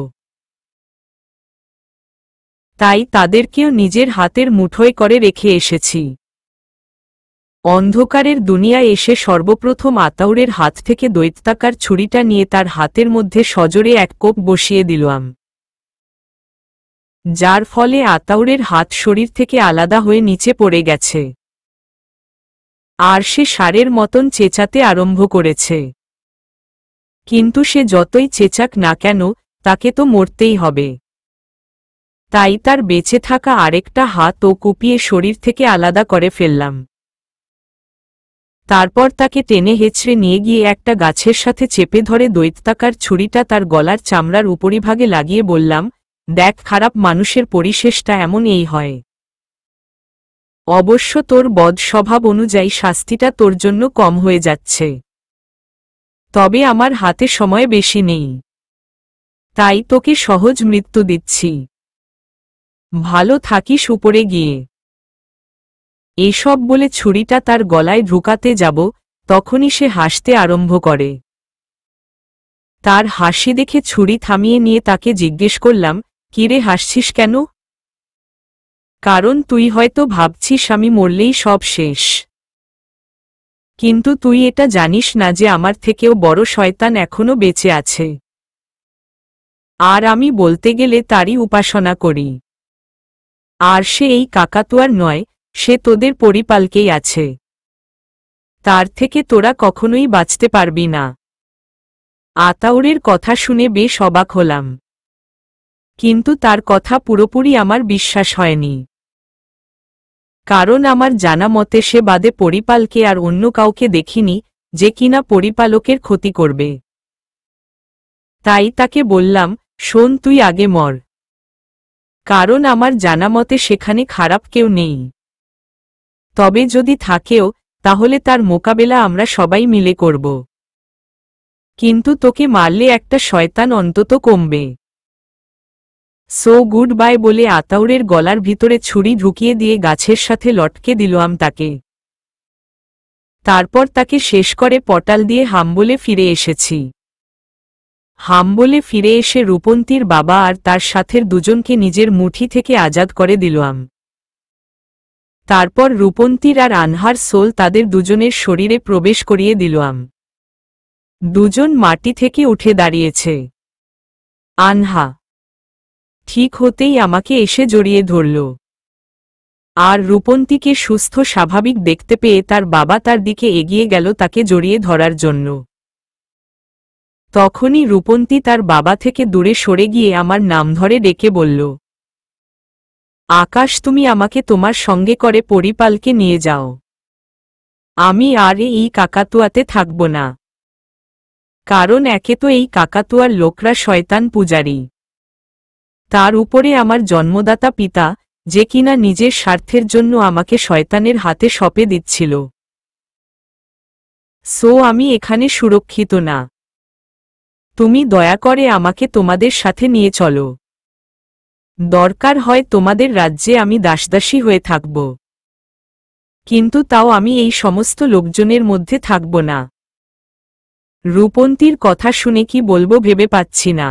তাই তাদেরকেও নিজের হাতের মুঠোয় করে রেখে এসেছি। অন্ধকারের দুনিয়ায় এসে সর্বপ্রথম আতাউরের হাত থেকে দৈত্যাকার ছুরিটা নিয়ে তার হাতের মধ্যে সজোরে এক কোপ বসিয়ে দিলাম, যার ফলে আতাউরের হাত শরীর থেকে আলাদা হয়ে নিচে পড়ে গেছে, আর সে ষাঁড়ের মতন চেঁচাতে আরম্ভ করেছে। কিন্তু সে যতই চেঁচাক না কেন, তাকে তো মরতেই হবে। তাই তার বেঁচে থাকা আরেকটা হাত ও কুপিয়ে শরীর থেকে আলাদা করে ফেললাম। তারপর তাকে টেনে হেঁচড়ে নিয়ে গিয়ে একটা গাছের সাথে চেপে ধরে দৈত্যাকার ছুরিটা তার গলার চামড়ার উপরিভাগে লাগিয়ে বললাম, দেখ, খারাপ মানুষের পরিশেষটা এমন এই হয়। অবশ্য তোর বদ স্বভাব অনুযায়ী শাস্তিটা তোর জন্য কম হয়ে যাচ্ছে। তবে আমার হাতে সময় বেশি নেই, তাই তোকে সহজ মৃত্যু দিচ্ছি। ভালো থাকিস উপরে গিয়ে। এসব বলে ছুরিটা তার গলায় ঢুকাতে যাব, তখনই সে হাসতে আরম্ভ করে। তার হাসি দেখে ছুরি থামিয়ে নিয়ে তাকে জিজ্ঞেস করলাম, কিরে হাসছিস কেন? কারণ তুই হয়তো ভাবছিস আমি মরলেই সব শেষ। কিন্তু তুই এটা জানিস না যে আমার থেকেও বড় শয়তান এখনো বেঁচে আছে, আর আমি বলতে গেলে তারই উপাসনা করি। আর সে এই কাকাতুয়ার নয়, সে তোদের পরিপালকেই আছে। তার থেকে তোরা কখনোই বাঁচতে পারবি না। আতাউরের কথা শুনে বেশ অবাক হলাম, কিন্তু তার কথা পুরোপুরি আমার বিশ্বাস হয়নি। কারণ আমার জানা মতে সে বাদে পরিপালকে আর অন্য কাউকে দেখিনি যে কিনা পরিপালকের ক্ষতি করবে। তাই তাকে বললাম, শোন, তুই আগে মর। কারণ আমার জানা মতে সেখানে খারাপ কেউ নেই। তবে যদি থাকেও, তাহলে তার মোকাবেলা আমরা সবাই মিলে করব। কিন্তু তোকে মারলে একটা শয়তান অন্তত কমবে। সো গুড বাই বলে আতাউরের গলার ভিতরে ছুরি ঢুকিয়ে দিয়ে গাছের সাথে লটকে দিলাম তাকে। তারপর তাকে শেষ করে পটাল দিয়ে হাম্বলে ফিরে এসেছি। হাম্বলে ফিরে এসে রূপন্তীর বাবা আর তার সাথের দুজনকে নিজের মুঠি থেকে আজাদ করে দিলাম। তারপর রূপন্তীর আর আনহার সোল তাদের দুজনের শরীরে প্রবেশ করিয়ে দিলাম। দুজন মাটি থেকে উঠে দাঁড়িয়েছে। আনহা ঠিক হতেই আমাকে এসে জড়িয়ে ধরল, আর রূপন্তীকে সুস্থ স্বাভাবিক দেখতে পেয়ে তার বাবা তার দিকে এগিয়ে গেল তাকে জড়িয়ে ধরার জন্য। তখনই রূপন্তী তার বাবা থেকে দূরে সরে গিয়ে আমার নাম ধরে ডেকে বলল, আকাশ, তুমি আমাকে তোমার সঙ্গে করে পরিপালকে নিয়ে যাও। আমি আর এই কাকাতুয়াতে থাকব না। কারণ একে তো এই কাকাতুয়ার লোকরা শয়তান পূজারী, তার উপরে আমার জন্মদাতা পিতা, যে কিনা নিজের স্বার্থের জন্য আমাকে শয়তানের হাতে সঁপে দিচ্ছিল। সো আমি এখানে সুরক্ষিত না। তুমি দয়া করে আমাকে তোমাদের সাথে নিয়ে চলো। দরকার হয় তোমাদের রাজ্যে আমি দাসদাসী হয়ে থাকব, কিন্তু তাও আমি এই সমস্ত লোকজনের মধ্যে থাকব না। রূপন্তীর কথা শুনে কি বলবো ভেবে পাচ্ছি না।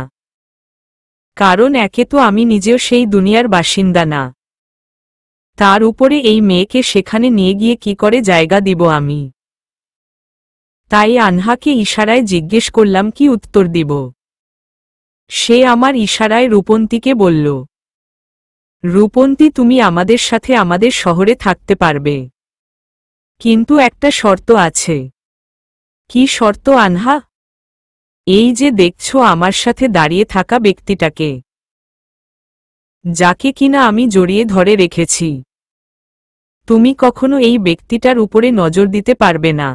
কারণ একে তো আমি নিজেও সেই দুনিয়ার বাসিন্দা না, তার উপরে এই মেয়েকে সেখানে নিয়ে গিয়ে কি করে জায়গা দিব আমি। তাই আনহাকে ইশারায় জিজ্ঞেস করলাম কি উত্তর দিব। সে আমার ইশারায় রূপন্তীকে বলল, রূপন্তী, তুমি আমাদের সাথে আমাদের শহরে থাকতে পারবে, কিন্তু একটা শর্ত আছে। কি শর্ত আনহা? এই যে দেখছো আমার সাথে দাঁড়িয়ে থাকা ব্যক্তিটাকে, যাকে কিনা আমি জড়িয়ে ধরে রেখেছি, তুমি কখনো এই ব্যক্তিটার উপরে নজর দিতে পারবে না।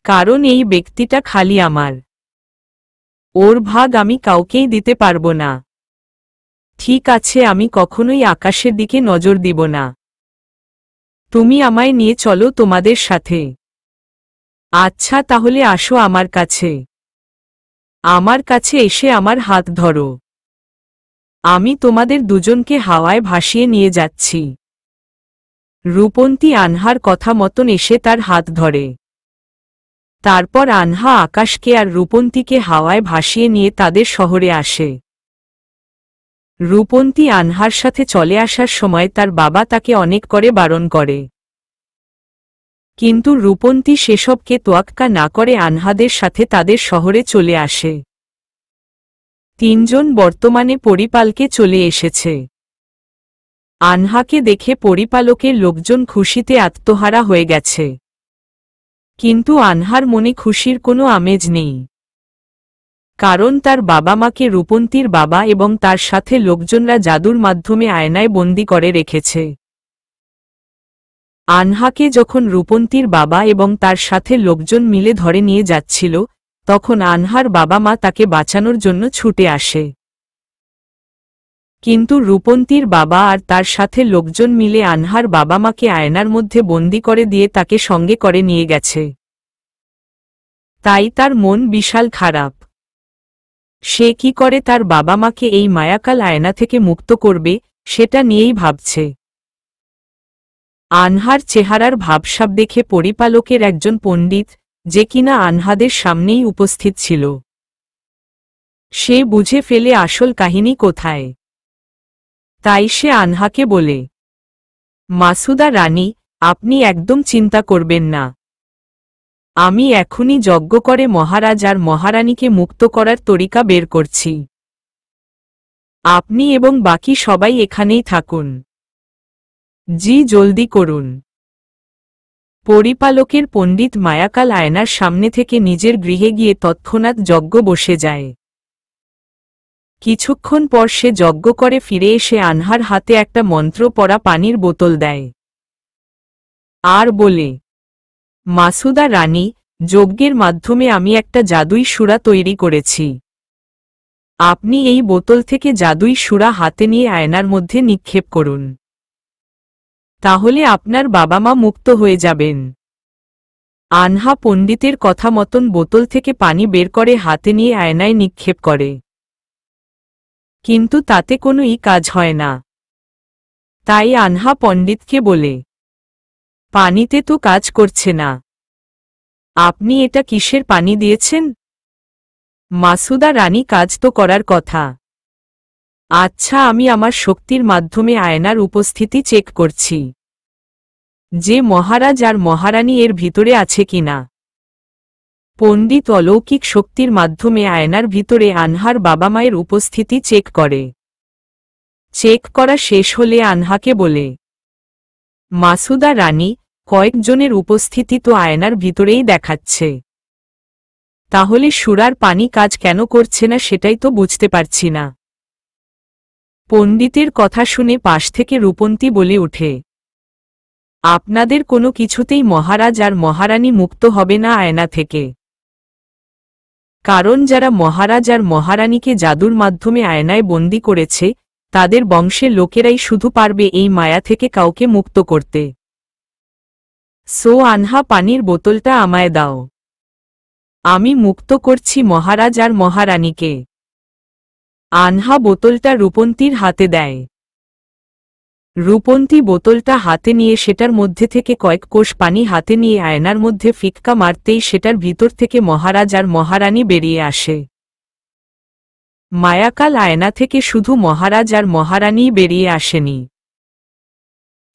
কারণ এই ব্যক্তিটা খালি আমার, ওর ভাগ আমি কাউকেই দিতে পারবো না। ঠিক আছে, আমি কখনোই আকাশের দিকে নজর দিব না। তুমি আমায় নিয়ে চলো তোমাদের সাথে। আচ্ছা, তাহলে আসো আমার কাছে। আমার কাছে এসে আমার হাত ধরো। আমি তোমাদের দুজনকে হাওয়ায় ভাসিয়ে নিয়ে যাচ্ছি। রূপন্তী আনহার কথা মতন এসে তার হাত ধরে। তারপর আনহা আকাশকে আর রূপন্তীকে হাওয়ায় ভাসিয়ে নিয়ে তাদের শহরে আসে। রূপন্তী আনহার সাথে চলে আসার সময় তার বাবা তাকে অনেক করে বারণ করে, কিন্তু রূপন্তী সেসবকে তোয়াক্কা না করে আনহাদের সাথে তাদের শহরে চলে আসে। তিনজন বর্তমানে পরিপালকে চলে এসেছে। আনহাকে দেখে পরিপালকের লোকজন খুশিতে আত্মহারা হয়ে গেছে, কিন্তু আনহার মনে খুশির কোনো আমেজ নেই। কারণ তার বাবা মাকে রূপন্তীর বাবা এবং তার সাথে লোকজনরা জাদুর মাধ্যমে আয়নায় বন্দী করে রেখেছে। আনহাকে যখন রূপন্তীর বাবা এবং তার সাথে লোকজন মিলে ধরে নিয়ে যাচ্ছিল, তখন আনহার বাবা মা তাকে বাঁচানোর জন্য ছুটে আসে। কিন্তু রূপন্তীর বাবা আর তার সাথে লোকজন মিলে আনহার বাবা মাকে আয়নার মধ্যে বন্দি করে দিয়ে তাকে সঙ্গে করে নিয়ে গেছে। তাই তার মন বিশাল খারাপ। সে কি করে তার বাবা মাকে এই মায়াকাল আয়না থেকে মুক্ত করবে, সেটা নিয়েই ভাবছে। আনহার চেহারার ভাবসাব দেখে পরিপালকের একজন পণ্ডিত, যে কিনা আনহাদের সামনেই উপস্থিত ছিল, সে বুঝে ফেলে আসল কাহিনী কোথায়। তাই সে আনহাকে বলে, মাসুদা রানী, আপনি একদম চিন্তা করবেন না। আমি এখনই যজ্ঞ করে মহারাজ আর মহারানীকে মুক্ত করার তরিকা বের করছি। আপনি এবং বাকি সবাই এখানেই থাকুন। জি, জলদি করুন। পরিপালকের পণ্ডিত মায়াকাল আয়নার সামনে থেকে নিজের গৃহে গিয়ে তৎক্ষণাৎ যজ্ঞ বসে যায়। কিছুক্ষণ পর সে যজ্ঞ করে ফিরে এসে আনহার হাতে একটা মন্ত্র পড়া পানির বোতল দেয় আর বলে, মাসুদা রানী, যজ্ঞের মাধ্যমে আমি একটা জাদুই সূরা তৈরি করেছি। আপনি এই বোতল থেকে জাদুই সূরা হাতে নিয়ে আয়নার মধ্যে নিক্ষেপ করুন। তাহলে আপনার বাবা মা মুক্ত হয়ে যাবেন। আনহা পণ্ডিতের কথা মতন বোতল থেকে পানি বের করে হাতে নিয়ে আয়নায় নিক্ষেপ করে, কিন্তু তাতে কোনোই কাজ হয় না। তাই আনহা পণ্ডিতকে বলে, পানিতে তো কাজ করছে না। আপনি এটা কিসের পানি দিয়েছেন? মাসুদা রানী, কাজ তো করার কথা। আচ্ছা, আমি আমার শক্তির মাধ্যমে আয়নার উপস্থিতি চেক করছি, যে মহারাজ আর মহারানী এর ভিতরে আছে কিনা। পণ্ডিত অলৌকিক শক্তির মাধ্যমে আয়নার ভিতরে আনহার বাবা মায়ের উপস্থিতি চেক করে। চেক করা শেষ হলে আনহাকে বলে, মাসুদা রানী, কয়েকজনের উপস্থিতি তো আয়নার ভিতরেই দেখাচ্ছে। তাহলে সূরার পানি কাজ কেন করছে না সেটাই তো বুঝতে পারছি না। পণ্ডিতের কথা শুনে পাশ থেকে রূপন্তী বলে ওঠে, আপনাদের কোনো কিছুতেই মহারাজ আর মহারানী মুক্ত হবে না আয়না থেকে। কারণ যারা মহারাজ আর মহারানীকে জাদুর মাধ্যমে আয়নায় বন্দী করেছে, তাদের বংশের লোকেরাই শুধু পারবে এই মায়া থেকে কাউকে মুক্ত করতে। সো আনহা, পানির বোতলটা আমায় দাও। আমি মুক্ত করছি মহারাজ আর মহারানীকে। আনহা বোতলটা রূপন্তীর হাতে দেয়। রূপন্তী বোতলটা হাতে নিয়ে সেটার মধ্যে থেকে কয়েক কোষ পানি হাতে নিয়ে আয়নার মধ্যে ফিক্কা মারতেই সেটার ভিতর থেকে মহারাজ আর মহারানী বেরিয়ে আসে। মায়াকাল আয়না থেকে শুধু মহারাজ আর মহারানীই বেরিয়ে আসেনি,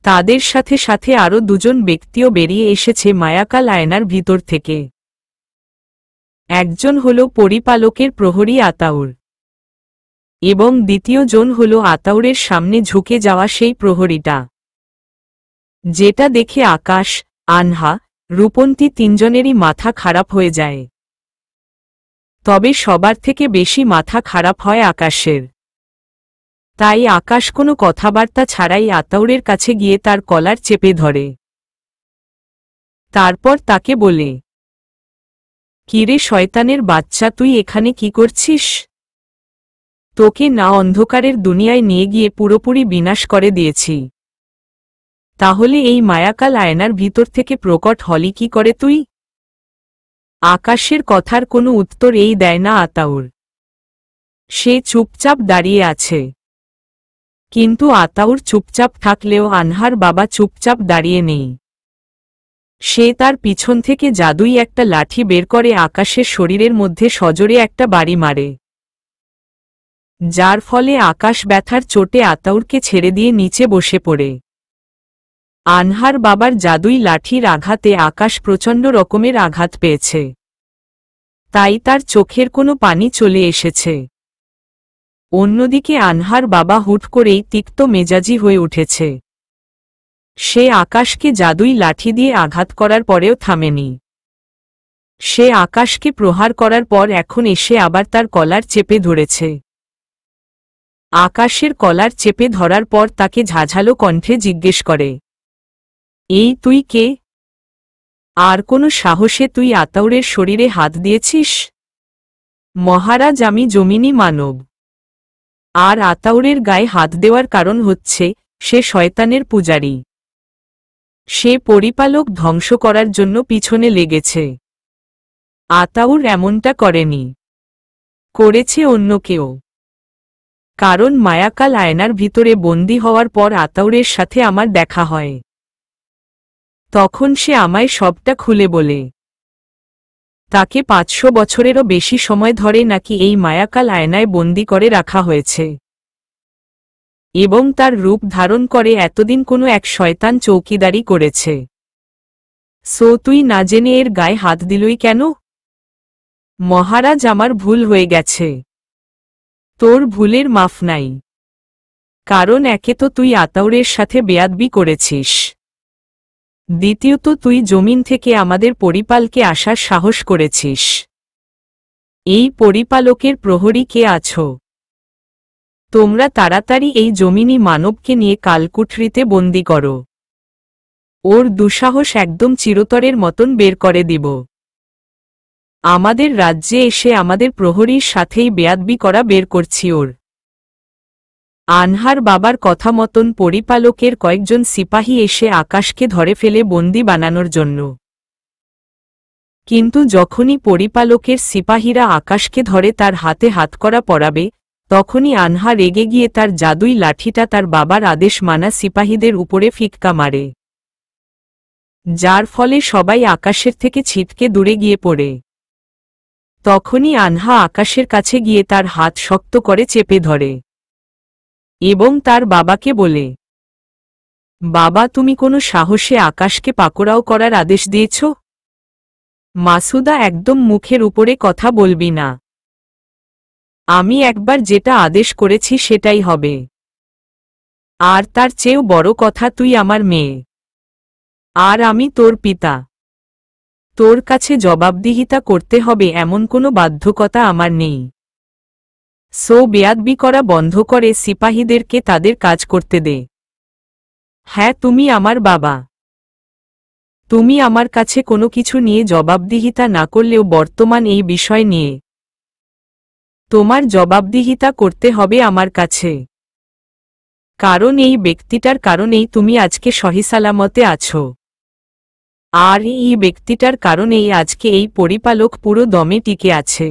তাদের সাথে সাথে আরও দুজন ব্যক্তিও বেরিয়ে এসেছে মায়াকাল আয়নার ভিতর থেকে। একজন হল পরিপালকের প্রহরী আতাউর, এবং দ্বিতীয় জন হল আতাউরের সামনে ঝুঁকে যাওয়া সেই প্রহরীটা, যেটা দেখে আকাশ, আনহা, রূপন্তী তিনজনেরই মাথা খারাপ হয়ে যায়। তবে সবার থেকে বেশি মাথা খারাপ হয় আকাশের। তাই আকাশ কোনো কথাবার্তা ছাড়াই আতাউরের কাছে গিয়ে তার কলার চেপে ধরে। তারপর তাকে বলে, কিরে শয়তানের বাচ্চা, তুই এখানে কি করছিস? তোকে না অন্ধকারের দুনিয়ায় নিয়ে গিয়ে পুরোপুরি বিনাশ করে দিয়েছি, তাহলে এই মায়াকাল আয়নার ভিতর থেকে প্রকট হলি কি করে তুই? আকাশের কথার কোনো উত্তর এই দেয় না আতাউর। সে চুপচাপ দাঁড়িয়ে আছে। কিন্তু আতাউর চুপচাপ থাকলেও আনহার বাবা চুপচাপ দাঁড়িয়ে নেই। সে তার পিছন থেকে জাদুই একটা লাঠি বের করে আকাশের শরীরের মধ্যে সজোরে একটা বাড়ি মারে, যার ফলে আকাশ ব্যথার চোটে আতাউরকে ছেড়ে দিয়ে নিচে বসে পড়ে। আনহার বাবার জাদুই লাঠির আঘাতে আকাশ প্রচণ্ড রকমের আঘাত পেয়েছে, তাই তার চোখের কোনো পানি চলে এসেছে। অন্যদিকে আনহার বাবা হুট করেই তিক্ত মেজাজি হয়ে উঠেছে। সে আকাশকে জাদুই লাঠি দিয়ে আঘাত করার পরেও থামেনি। সে আকাশকে প্রহার করার পর এখন এসে আবার তার কলার চেপে ধরেছে। আকাশের কলার চেপে ধরার পর তাকে ঝাঝালো কণ্ঠে জিজ্ঞেস করে, এই তুই কে? আর কোনো সাহসে তুই আতাউরের শরীরে হাত দিয়েছিস? মহারাজ, আমি জমিনী মানব। আর আতাউরের গায়ে হাত দেওয়ার কারণ হচ্ছে সে শয়তানের পূজারী। সে পরিপালক ধ্বংস করার জন্য পিছনে লেগেছে। আতাউর এমনটা করেনি, করেছে অন্য কেউ। কারণ মায়াকাল আয়নার ভিতরে বন্দী হওয়ার পর আতাউরের সাথে আমার দেখা হয়। তখন সে আমায় সবটা খুলে বলে। তাকে 500 বছরেরও বেশি সময় ধরে নাকি এই মায়াকাল আয়নায় বন্দী করে রাখা হয়েছে, এবং তার রূপ ধারণ করে এতদিন কোনো এক শয়তান চৌকিদারি করেছে। সো তুই না জেনে এর গায়ে হাত দিলই কেন? মহারাজ, আমার ভুল হয়ে গেছে। তোর ভুলের মাফ নাই। কারণ একে তো তুই আতাউরের সাথে বেয়াদবি করেছিস, দ্বিতীয়ত তুই জমিন থেকে আমাদের পরিপালকে আসার সাহস করেছিস। এই পরিপালকের প্রহরী কে আছো? তোমরা তাড়াতাড়ি এই জমিনী মানবকে নিয়ে কালকুঠরিতে বন্দী করো। ওর দুঃসাহস একদম চিরতরের মতন বের করে দিব। আমাদের রাজ্যে এসে আমাদের প্রহরীর সাথেই বেয়াদবি করা বের করছি ওর। আনহার বাবার কথা মতন পরিপালকের কয়েকজন সিপাহী এসে আকাশকে ধরে ফেলে বন্দী বানানোর জন্য। কিন্তু যখনই পরিপালকের সিপাহীরা আকাশকে ধরে তার হাতে হাতকড়া পরাবে, তখনই আনহা রেগে গিয়ে তার জাদুই লাঠিটা তার বাবার আদেশ মানা সিপাহীদের উপরে ফিক্কা মারে, যার ফলে সবাই আকাশের থেকে ছিটকে দূরে গিয়ে পড়ে। তখনই আনহা আকাশের কাছে গিয়ে তার হাত শক্ত করে চেপে ধরে এবং তার বাবাকে বলে, বাবা, তুমি কোনো সাহসে আকাশকে পাকড়াও করার আদেশ দিয়েছ? মাসুদা, একদম মুখের উপরে কথা বলবি না। আমি একবার যেটা আদেশ করেছি সেটাই হবে। আর তার চেয়েও বড় কথা, তুই আমার মেয়ে, আর আমি তোর পিতা। তোর কাছে জবাবদিহিতা করতে হবে এমন কোনো বাধ্যকতা আমার নেই। সো বেয়াদবি করা বন্ধ করে সিপাহীদেরকে তাদের কাজ করতে দে। হ্যাঁ, তুমি আমার বাবা। তুমি আমার কাছে কোনো কিছু নিয়ে জবাবদিহিতা না করলেও বর্তমান এই বিষয় নিয়ে তোমার জবাবদিহিতা করতে হবে আমার কাছে। কারণ এই ব্যক্তিটার কারণেই তুমি আজকে সহিসালামতে আছো, আর এই ব্যক্তিটার কারণেই আজকে এই পরিপালক পুরো দমে টিকে আছে।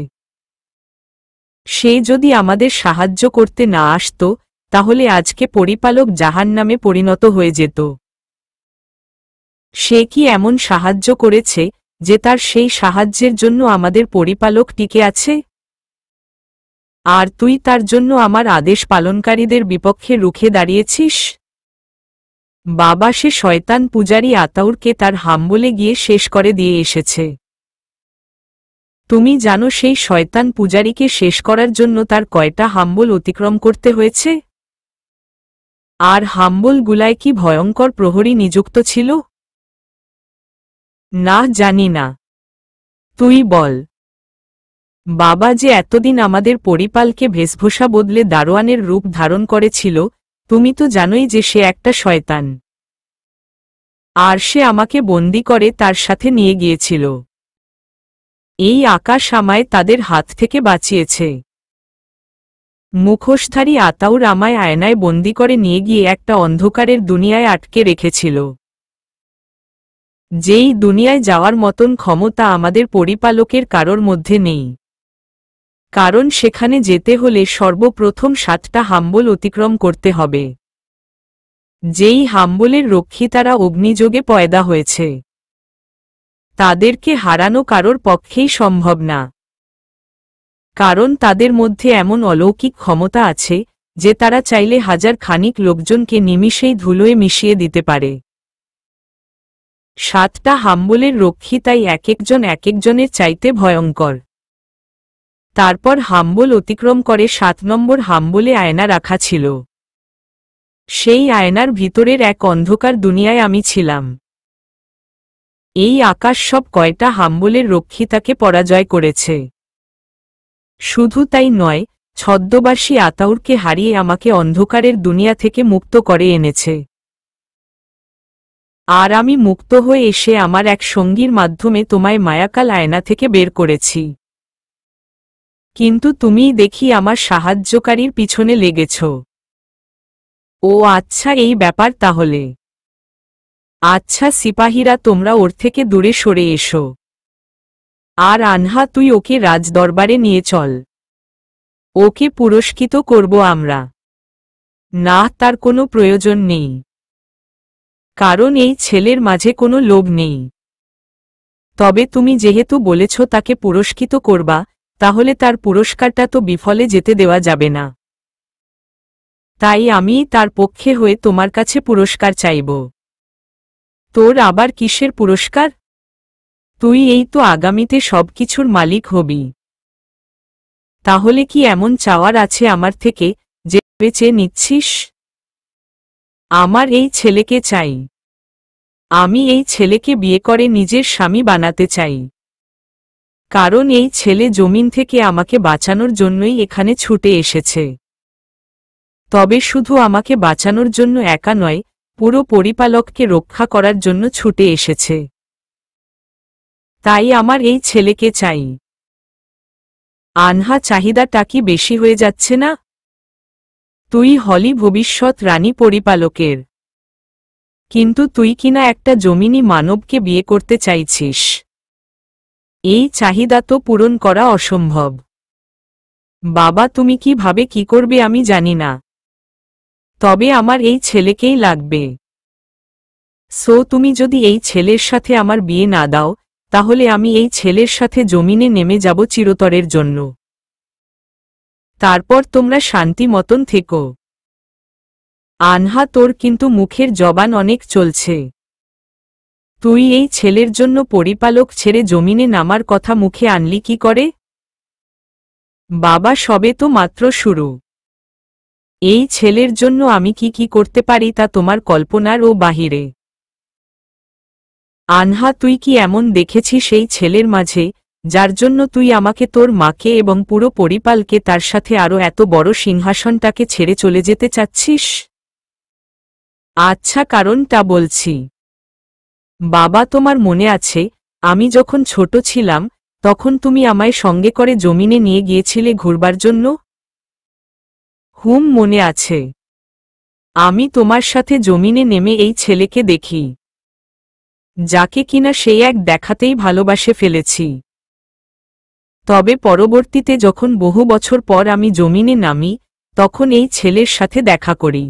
সে যদি আমাদের সাহায্য করতে না আসতো, তাহলে আজকে পরিপালক জাহান্নামে পরিণত হয়ে যেত। সে কি এমন সাহায্য করেছে যে তার সেই সাহায্যের জন্য আমাদের পরিপালক টিকে আছে? আর তুই তার জন্য আমার আদেশ পালনকারীদের বিপক্ষে রুখে দাঁড়িয়েছিস? বাবা, সে শয়তান পূজারী আতাউরকে তার হাম্বলে গিয়ে শেষ করে দিয়ে এসেছে। তুমি জানো সেই শয়তান পূজারীকে শেষ করার জন্য তার কয়টা হাম্বল অতিক্রম করতে হয়েছে? আর হাম্বলগুলায় কি ভয়ঙ্কর প্রহরী নিযুক্ত ছিল? না, জানি না। তুই বল। বাবা যে এতদিন আমাদের পরিপালকে বেশভূষা বদলে দারোয়ানের রূপ ধারণ করেছিল, তুমি তো জানোই যে সে একটা শয়তান। আর সে আমাকে বন্দী করে তার সাথে নিয়ে গিয়েছিল। এই আকাশ আমায় তাদের হাত থেকে বাঁচিয়েছে। মুখোশধারী আতাউর আমায় আয়নায় বন্দী করে নিয়ে গিয়ে একটা অন্ধকারের দুনিয়ায় আটকে রেখেছিল, যেই দুনিয়ায় যাওয়ার মতন ক্ষমতা আমাদের পরিপালকের কারোর মধ্যে নেই। কারণ সেখানে যেতে হলে সর্বপ্রথম 7টা হাম্বল অতিক্রম করতে হবে, যেই হাম্বলের রক্ষিতারা অগ্নিযোগে পয়দা হয়েছে। তাদেরকে হারানো কারোর পক্ষেই সম্ভব না, কারণ তাদের মধ্যে এমন অলৌকিক ক্ষমতা আছে যে তারা চাইলে হাজার খানিক লোকজনকে নিমিষেই ধুলোয় মিশিয়ে দিতে পারে। 7টা হাম্বলের রক্ষিতাই একেকজন একেকজনের চাইতে ভয়ঙ্কর। তারপর হাম্বল অতিক্রম করে 7 নম্বর হাম্বলে আয়না রাখা ছিল। সেই আয়নার ভিতরের এক অন্ধকার দুনিয়ায় আমি ছিলাম। এই আকাশ সব কয়টা হাম্বলের রক্ষিতাকে পরাজয় করেছে। শুধু তাই নয়, ছদ্মবাসী আতাউরকে হারিয়ে আমাকে অন্ধকারের দুনিয়া থেকে মুক্ত করে এনেছে। আর আমি মুক্ত হয়ে এসে আমার এক সঙ্গীর মাধ্যমে তোমায় মায়াকাল আয়না থেকে বের করেছি। কিন্তু তুমিই দেখি আমার সাহায্যকারীর পিছনে লেগেছ। ও আচ্ছা, এই ব্যাপার তাহলে। আচ্ছা সিপাহীরা, তোমরা ওর থেকে দূরে সরে এসো। আর আনহা, তুই ওকে রাজদরবারে নিয়ে চল। ওকে পুরস্কৃত করব আমরা। না, তার কোনো প্রয়োজন নেই, কারণ এই ছেলের মাঝে কোনো লোভ নেই। তবে তুমি যেহেতু বলেছ তাকে পুরস্কৃত করবা, তাহলে তার পুরস্কারটা তো বিফলে যেতে দেওয়া যাবে না। তাই আমি তার পক্ষে হয়ে তোমার কাছে পুরস্কার চাইব। তোর আবার কিসের পুরস্কার? তুই এই তো আগামীতে সবকিছুর মালিক হবি। তাহলে কি এমন চাওয়ার আছে আমার থেকে যে বেঁচে নিচ্ছিস? আমার এই ছেলেকে চাই। আমি এই ছেলেকে বিয়ে করে নিজের স্বামী বানাতে চাই। কারণ এই ছেলে জমিন থেকে আমাকে বাঁচানোর জন্যই এখানে ছুটে এসেছে। তবে শুধু আমাকে বাঁচানোর জন্য একা নয়, পুরো পরিপালককে রক্ষা করার জন্য ছুটে এসেছে। তাই আমার এই ছেলেকে চাই। আনহা, চাহিদাটা কি বেশি হয়ে যাচ্ছে না? তুই হলি ভবিষ্যৎ রানী পরিপালকের, কিন্তু তুই কিনা একটা জমিনী মানবকে বিয়ে করতে চাইছিস। এই চাহিদা তো পূরণ করা অসম্ভব। বাবা, তুমি কিভাবে কি করবে আমি জানি না, তবে আমার এই ছেলেকেই লাগবে। তুমি যদি এই ছেলের সাথে আমার বিয়ে না দাও, তাহলে আমি এই ছেলের সাথে জমিনে নেমে যাব চিরতরের জন্য। তারপর তোমরা শান্তি মতন থেকো। আনহা, তোর কিন্তু মুখের জবান অনেক চলছে। তুই এই ছেলের জন্য পরিপালক ছেড়ে জমিনে নামার কথা মুখে আনলি কি করে? বাবা, সবে তো মাত্র শুরু। এই ছেলের জন্য আমি কি কি করতে পারি তা তোমার কল্পনার ও বাহিরে। আনহা, তুই কি এমন দেখেছিস এই ছেলের মাঝে, যার জন্য তুই আমাকে, তোর মাকে এবং পুরো পরিপালকে, তার সাথে আরও এত বড় সিংহাসনটাকে ছেড়ে চলে যেতে চাচ্ছিস? আচ্ছা, কারণটা বলছি। বাবা, তোমার মনে আছে আমি যখন ছোট ছিলাম তখন তুমি আমায় সঙ্গে করে জমিনে নিয়ে গিয়েছিলে ঘুরবার জন্য? মনে আছে। আমি তোমার সাথে জমিনে নেমে এই ছেলেকে দেখি, যাকে কিনা সেই এক দেখাতেই ভালোবাসে ফেলেছি। তবে পরবর্তীতে যখন বহু বছর পর আমি জমিনে নামি, তখন এই ছেলের সাথে দেখা করি।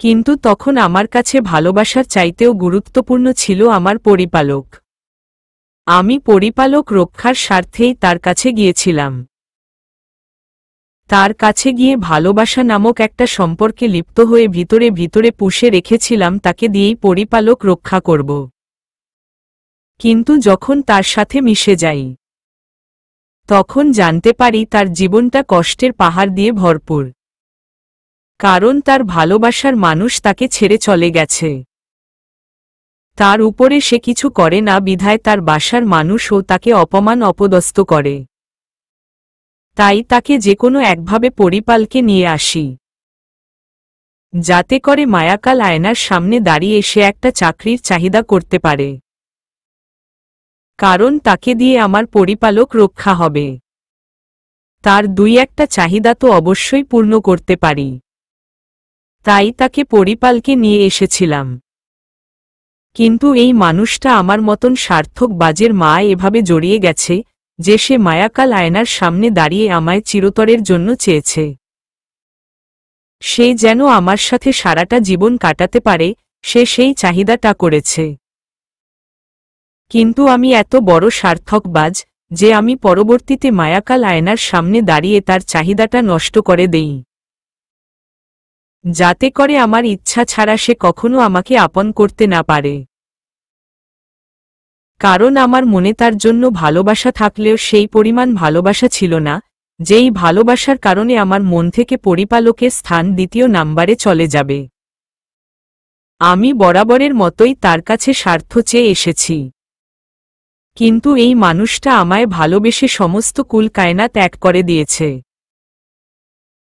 কিন্তু তখন আমার কাছে ভালোবাসার চাইতেও গুরুত্বপূর্ণ ছিল আমার পরিপালক। আমি পরিপালক রক্ষার স্বার্থেই তার কাছে গিয়েছিলাম। তার কাছে গিয়ে ভালোবাসা নামক একটা সম্পর্কে লিপ্ত হয়ে ভিতরে ভিতরে পুষে রেখেছিলাম তাকে দিয়েই পরিপালক রক্ষা করব। কিন্তু যখন তার সাথে মিশে যাই, তখন জানতে পারি তার জীবনটা কষ্টের পাহাড় দিয়ে ভরপুর। কারণ তার ভালোবাসার মানুষ তাকে ছেড়ে চলে গেছে। তার উপরে সে কিছু করে না বিধায় তার বাসার মানুষও তাকে অপমান অপদস্থ করে। তাই তাকে যে কোনো একভাবে পরিপালকে নিয়ে আসি, যাতে করে মায়াকাল আয়নার সামনে দাঁড়িয়ে সে একটা চাকরির চাহিদা করতে পারে। কারণ তাকে দিয়ে আমার পরিপালক রক্ষা হবে। তার দুই একটা চাহিদা তো অবশ্যই পূর্ণ করতে পারি। তাই তাকে পরিপালকে নিয়ে এসেছিলাম। কিন্তু এই মানুষটা আমার মতন সার্থক বাজের মায় এভাবে জড়িয়ে গেছে যে সে মায়াকাল আয়নার সামনে দাঁড়িয়ে আমায় চিরতরের জন্য চেয়েছে। সে যেন আমার সাথে সারাটা জীবন কাটাতে পারে, সে সেই চাহিদাটা করেছে। কিন্তু আমি এত বড় সার্থকবাজ যে আমি পরবর্তীতে মায়াকাল আয়নার সামনে দাঁড়িয়ে তার চাহিদাটা নষ্ট করে দেই, যাতে করে আমার ইচ্ছা ছাড়া সে কখনো আমাকে আপন করতে না পারে। কারণ আমার মনে তার জন্য ভালোবাসা থাকলেও সেই পরিমাণ ভালোবাসা ছিল না, যেই ভালোবাসার কারণে আমার মন থেকে পরিপালকের স্থান দ্বিতীয় নাম্বারে চলে যাবে। আমি বরাবরের মতোই তার কাছে স্বার্থ চেয়ে এসেছি। কিন্তু এই মানুষটা আমায় ভালোবেসে সমস্ত কুল কায়না ত্যাগ করে দিয়েছে।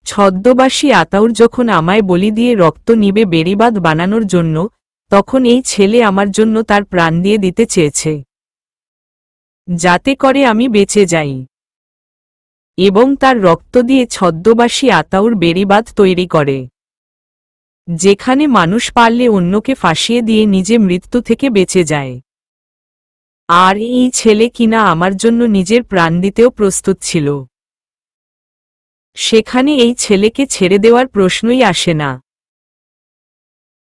ছদ্মবাসী আতাউর যখন আমায় বলি দিয়ে রক্ত নিবে বেড়িবাঁধ বানানোর জন্য, তখন এই ছেলে আমার জন্য তার প্রাণ দিয়ে দিতে চেয়েছে, যাতে করে আমি বেঁচে যাই, এবং তার রক্ত দিয়ে ছদ্মবাসী আতাউর বেড়িবাঁধ তৈরি করে, যেখানে মানুষ পারলে অন্যকে ফাঁসিয়ে দিয়ে নিজে মৃত্যু থেকে বেঁচে যায়। আর এই ছেলে কিনা আমার জন্য নিজের প্রাণ দিতেও প্রস্তুত ছিল। সেখানে এই ছেলেকে ছেড়ে দেওয়ার প্রশ্নই আসে না।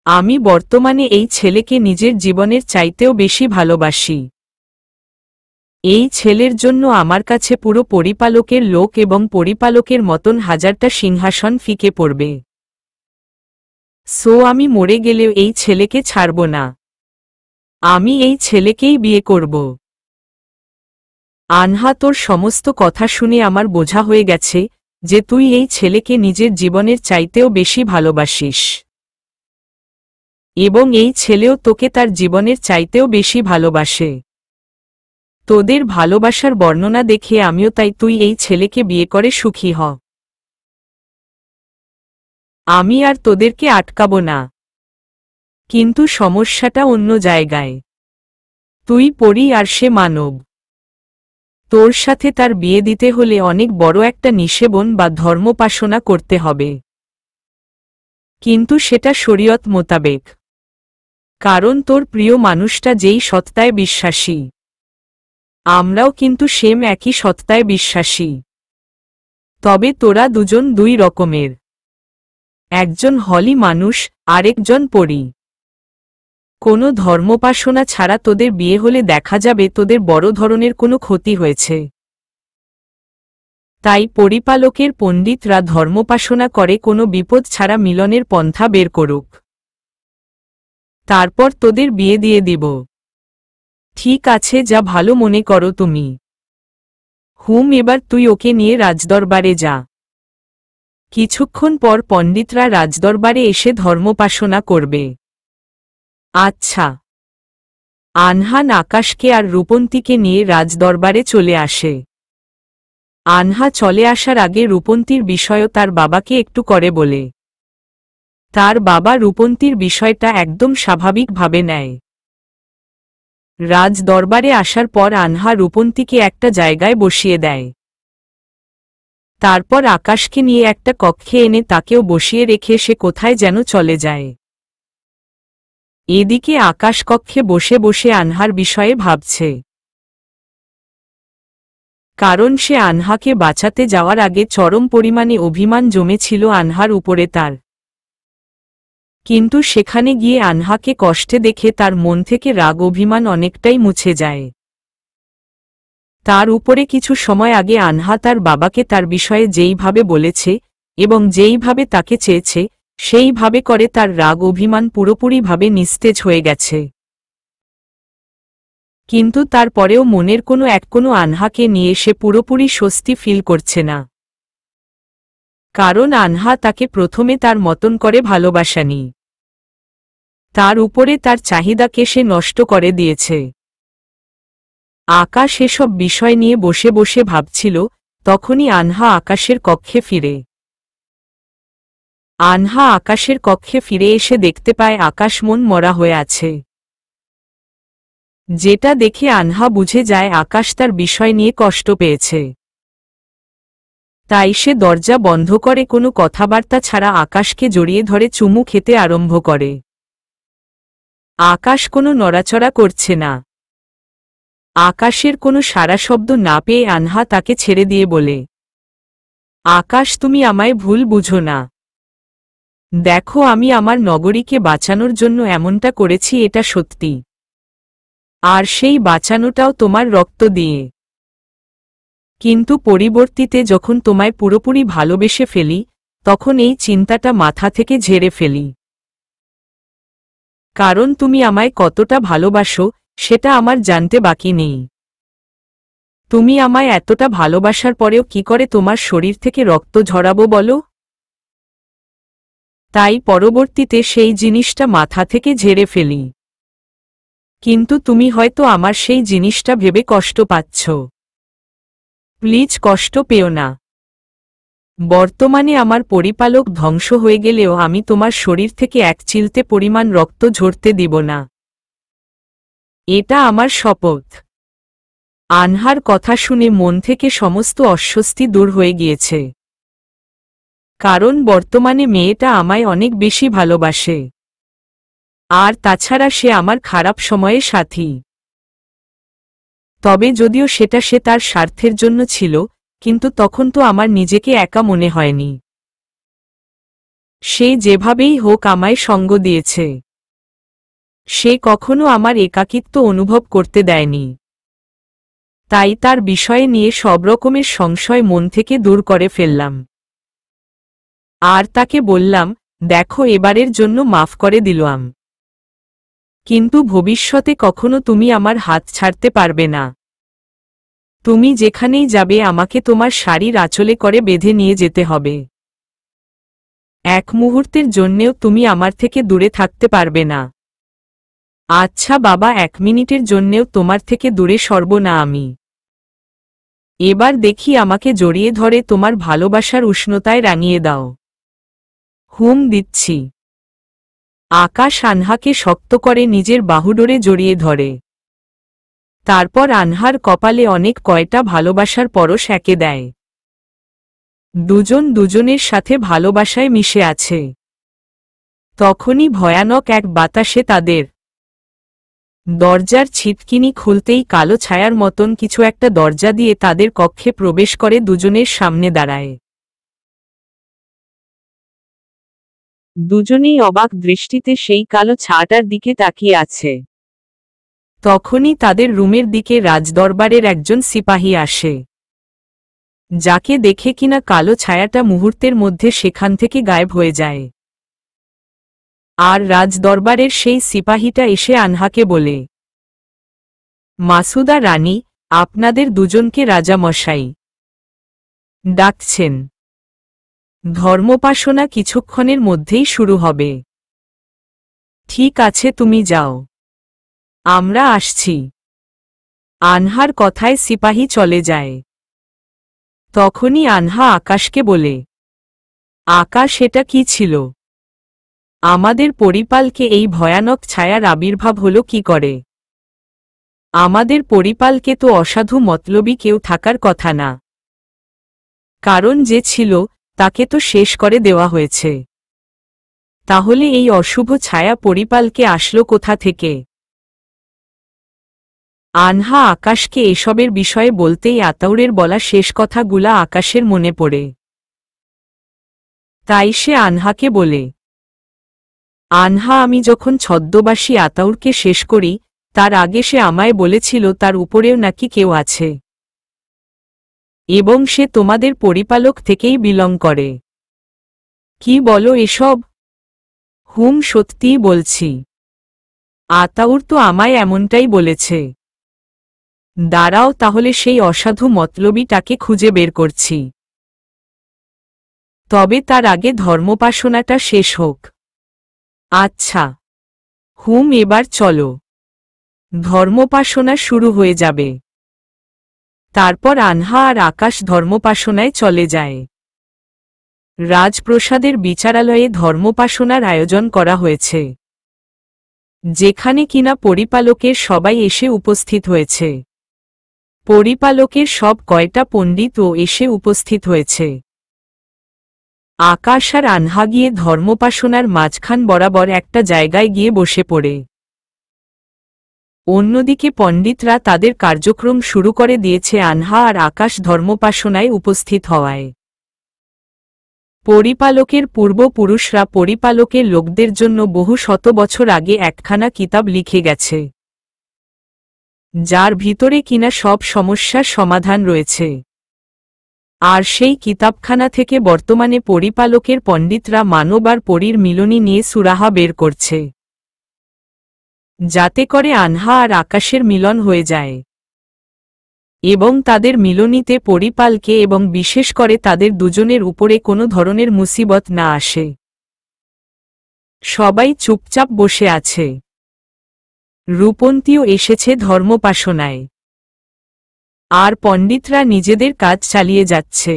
আমি বর্তমানে এই ছেলেকে নিজের জীবনের চাইতেও বেশি ভালোবাসি। এই ছেলের জন্য আমার কাছে পুরো পরিপালকের লোক এবং পরিপালকের মতন হাজারটা সিংহাসন ফিকে পড়বে। আমি মরে গেলেও এই ছেলেকে ছাড়ব না। আমি এই ছেলেকেই বিয়ে করব। আনহা, তোর সমস্ত কথা শুনে আমার বোঝা হয়ে গেছে যে তুই এই ছেলেকে নিজের জীবনের চাইতেও বেশি ভালোবাসিস, এবং এই ছেলেও তোকে তার জীবনের চাইতেও বেশি ভালোবাসে। তোদের ভালোবাসার বর্ণনা দেখে আমিও তাই তুই এই ছেলেকে বিয়ে করে সুখী হ। আমি আর তোদেরকে আটকাবো না। কিন্তু সমস্যাটা অন্য জায়গায়। তুই পরী আর সে মানব। তোর সাথে তার বিয়ে দিতে হলে অনেক বড় একটা নিষেবন বা ধর্মোপাসনা করতে হবে, কিন্তু সেটা শরীয়ত মোতাবেক। কারণ তোর প্রিয় মানুষটা যেই সত্তায় বিশ্বাসী, আমরাও কিন্তু সেম একই সত্তায় বিশ্বাসী। তবে তোরা দুজন দুই রকমের, একজন হলি মানুষ, আরেকজন পরী। কোনো ধর্মোপাসনা ছাড়া তোদের বিয়ে হলে দেখা যাবে তোদের বড় ধরনের কোনো ক্ষতি হয়েছে। তাই পরিপালকের পণ্ডিতরা ধর্মোপাসনা করে কোনো বিপদ ছাড়া মিলনের পন্থা বের করুক, তারপর তোদের বিয়ে দিয়ে দিব। ঠিক আছে, যা ভালো মনে করো তুমি। এবার তুই ওকে নিয়ে রাজদরবারে যা। কিছুক্ষণ পর পণ্ডিতরা রাজদরবারে এসে ধর্মোপাসনা করবে। আচ্ছা। আনহান আকাশকে আর রূপন্তীকে নিয়ে রাজদরবারে চলে আসে। আনহা চলে আসার আগে রূপন্তীর বিষয়ও তার বাবাকে একটু করে বলে। তার বাবা রূপন্তীর বিষয়টা একদম স্বাভাবিকভাবে নেয়। রাজ দরবারে আসার পর আনহা রূপন্তীকে একটা জায়গায় বসিয়ে দেয়। তারপর আকাশকে নিয়ে একটা কক্ষে এনে তাকেও বসিয়ে রেখে সে কোথায় যেন চলে যায়। এদিকে আকাশ কক্ষে বসে বসে আনহার বিষয়ে ভাবছে, কারণ সে আনহাকে বাঁচাতে যাওয়ার আগে চরম পরিমাণে অভিমান জমেছিল আনহার উপরে তার। কিন্তু সেখানে গিয়ে আনহাকে কষ্টে দেখে তার মন থেকে রাগ অভিমান অনেকটাই মুছে যায়। তার উপরে কিছু সময় আগে আনহা তার বাবাকে তার বিষয়ে যেইভাবে বলেছে এবং যেইভাবে তাকে চেয়েছে, সেইভাবে করে তার রাগ অভিমান পুরোপুরিভাবে নিস্তেজ হয়ে গেছে। কিন্তু তারপরেও মনের কোনো আনহাকে নিয়ে সে পুরোপুরি স্বস্তি ফিল করছে না। কারণ আনহা তাকে প্রথমে তার মতন করে ভালোবাসানি, তার উপরে তার চাহিদাকে সে নষ্ট করে দিয়েছে। আকাশ এসব বিষয় নিয়ে বসে বসে ভাবছিল, তখনই আনহা আকাশের কক্ষে ফিরে। আনহা আকাশের কক্ষে ফিরে এসে দেখতে পায় আকাশ মন মরা হয়ে আছে। যেটা দেখে আনহা বুঝে যায় আকাশ তার বিষয় নিয়ে কষ্ট পেয়েছে। তাই সে দরজা বন্ধ করে কোনো কথাবার্তা ছাড়া আকাশকে জড়িয়ে ধরে চুমু খেতে আরম্ভ করে। আকাশ কোনো নড়াচড়া করছে না। আকাশের কোনো সাড়া শব্দ না পেয়ে আনহা তাকে ছেড়ে দিয়ে বলে, আকাশ, তুমি আমায় ভুল বুঝো না। দেখো, আমি আমার নগরীকে বাঁচানোর জন্য এমনটা করেছি, এটা সত্যি। আর সেই বাঁচানোটাও তোমার রক্ত দিয়ে। কিন্তু পরিবর্তিতে যখন তোমায় পুরোপুরি ভালোবেসে ফেলি, তখন এই চিন্তাটা মাথা থেকে ঝেড়ে ফেলি। কারণ তুমি আমায় কতটা ভালোবাসো সেটা আমার জানতে বাকি নেই। তুমি আমায় এতটা ভালোবাসার পরেও কি করে তোমার শরীর থেকে রক্ত ঝরাবো বলো? তাই পরবর্তীতে সেই জিনিসটা মাথা থেকে ঝেড়ে ফেলি। কিন্তু তুমি হয়তো আমার সেই জিনিসটা ভেবে কষ্ট পাচ্ছ। প্লিজ কষ্ট পেও না। বর্তমানে আমার পরিপালক ধ্বংস হয়ে গেলেও আমি তোমার শরীর থেকে এক চিলতে পরিমাণ রক্ত ঝরতে দিব না। এটা আমার শপথ। আনহার কথা শুনে মন থেকে সমস্ত অস্বস্তি দূর হয়ে গিয়েছে। কারণ বর্তমানে মেয়েটা আমায় অনেক বেশি ভালোবাসে। আর তাছাড়া সে আমার খারাপ সময়ে সাথী। তবে যদিও সেটা সে তার স্বার্থের জন্য ছিল, কিন্তু তখন তো আমার নিজেকে একা মনে হয়নি। সে যেভাবেই হোক আমায় সঙ্গ দিয়েছে। সে কখনো আমার একাকিত্ব অনুভব করতে দেয়নি। তাই তার বিষয়ে নিয়ে সব রকমের সংশয় মন থেকে দূর করে ফেললাম। আর তাকে বললাম, দেখো এবারের জন্য মাফ করে দিলাম, কিন্তু ভবিষ্যতে কখনো তুমি আমার হাত ছাড়তে পারবে না। তুমি যেখানেই যাবে আমাকে তোমার শাড়ির আঁচলে করে বেঁধে নিয়ে যেতে হবে। এক মুহূর্তের জন্যেও তুমি আমার থেকে দূরে থাকতে পারবে না। আচ্ছা বাবা, 1 মিনিটের জন্যেও তোমার থেকে দূরে সরব না আমি। এবার দেখি আমাকে জড়িয়ে ধরে তোমার ভালোবাসার উষ্ণতায় রাঙিয়ে দাও। হুম দিচ্ছি। আকাশ আনহাকে শক্ত করে নিজের বাহুডোরে জড়িয়ে ধরে। তারপর আনহার কপালে অনেক কয়টা ভালোবাসার পরশ এঁকে দেয়। দুজন দুজনের সাথে ভালোবাসায় মিশে আছে। তখনই ভয়ানক এক বাতাসে তাদের দরজার ছিটকিনি খুলতেই কালো ছায়ার মতন কিছু একটা দরজা দিয়ে তাদের কক্ষে প্রবেশ করে দুজনের সামনে দাঁড়ায়। দুজনেই অবাক দৃষ্টিতে সেই কালো ছায়াটার দিকে তাকিয়ে আছে। তখনই তাদের রুমের দিকে রাজদরবারের একজন সিপাহী আসে, যাকে দেখে কিনা কালো ছায়াটা মুহূর্তের মধ্যে সেখান থেকে গায়েব হয়ে যায়। আর রাজদরবারের সেই সিপাহীটা এসে আনহাকে বলে, মাসুদা রানী, আপনাদের দুজনকে রাজামশাই ডাকছেন। ধর্মোপাসনা কিছুক্ষণের মধ্যেই শুরু হবে। ঠিক আছে, তুমি যাও, আমরা আসছি। আনহার কথায় সিপাহী চলে যায়। তখনই আনহা আকাশকে বলে, আকাশ, এটা কি ছিল? আমাদের পরিপালকে এই ভয়ানক ছায়ার আবির্ভাব হলো কি করে? আমাদের পরিপালকে তো অসাধু মতলবী কেউ থাকার কথা না। কারণ যে ছিল তাকে তো শেষ করে দেওয়া হয়েছে। তাহলে এই অশুভ ছায়া পরিপালকে আসলো কোথা থেকে? আনহা আকাশকে এসবের বিষয়ে বলতেই আতাউরের বলা শেষ কথাগুলা আকাশের মনে পড়ে। তাই সে আনহাকে বলে, আনহা, আমি যখন ছদ্মবাসী আতাউরকে শেষ করি তার আগে সে আমায় বলেছিল তার উপরেও নাকি কেউ আছে, এবং সে তোমাদের পরিপালক থেকেই বিলং করে। কি বলো এসব? হুম, সত্যিই বলছি। আতাউর তো আমায় এমনটাই বলেছে। দাঁড়াও, তাহলে সেই অসাধু মতলবীটাকে খুঁজে বের করছি। তবে তার আগে ধর্মোপাসনাটা শেষ হোক। আচ্ছা। হুম, এবার চলো। ধর্মোপাসনা শুরু হয়ে যাবে। তারপর আনহা আর আকাশ ধর্মোপাসনায় চলে যায়। রাজপ্রসাদের বিচারালয়ে ধর্মোপাসনার আয়োজন করা হয়েছে, যেখানে কিনা পরিপালকের সবাই এসে উপস্থিত হয়েছে। পরিপালকের সব কয়টা পণ্ডিতও এসে উপস্থিত হয়েছে। আকাশ আর আনহা গিয়ে ধর্মোপাসনার মাঝখান বরাবর একটা জায়গায় গিয়ে বসে পড়ে। অন্যদিকে পণ্ডিতরা তাদের কার্যক্রম শুরু করে দিয়েছে আনহা আর আকাশ ধর্মোপাসনায় উপস্থিত হওয়ায়। পরিপালকের পূর্বপুরুষরা পরিপালকের লোকদের জন্য বহু শত বছর আগে একখানা কিতাব লিখে গেছে, যার ভিতরে কিনা সব সমস্যার সমাধান রয়েছে। আর সেই কিতাবখানা থেকে বর্তমানে পরিপালকের পণ্ডিতরা মানব আর পরীর মিলনী নিয়ে সুরাহা বের করছে, যাতে করে আনহা আর আকাশের মিলন হয়ে যায়, এবং তাদের মিলনীতে পরিপালকে এবং বিশেষ করে তাদের দুজনের উপরে কোনো ধরনের মুসিবত না আসে। সবাই চুপচাপ বসে আছে। রূপন্তীও এসেছে ধর্মোপাসনায়, আর পণ্ডিতরা নিজেদের কাজ চালিয়ে যাচ্ছে।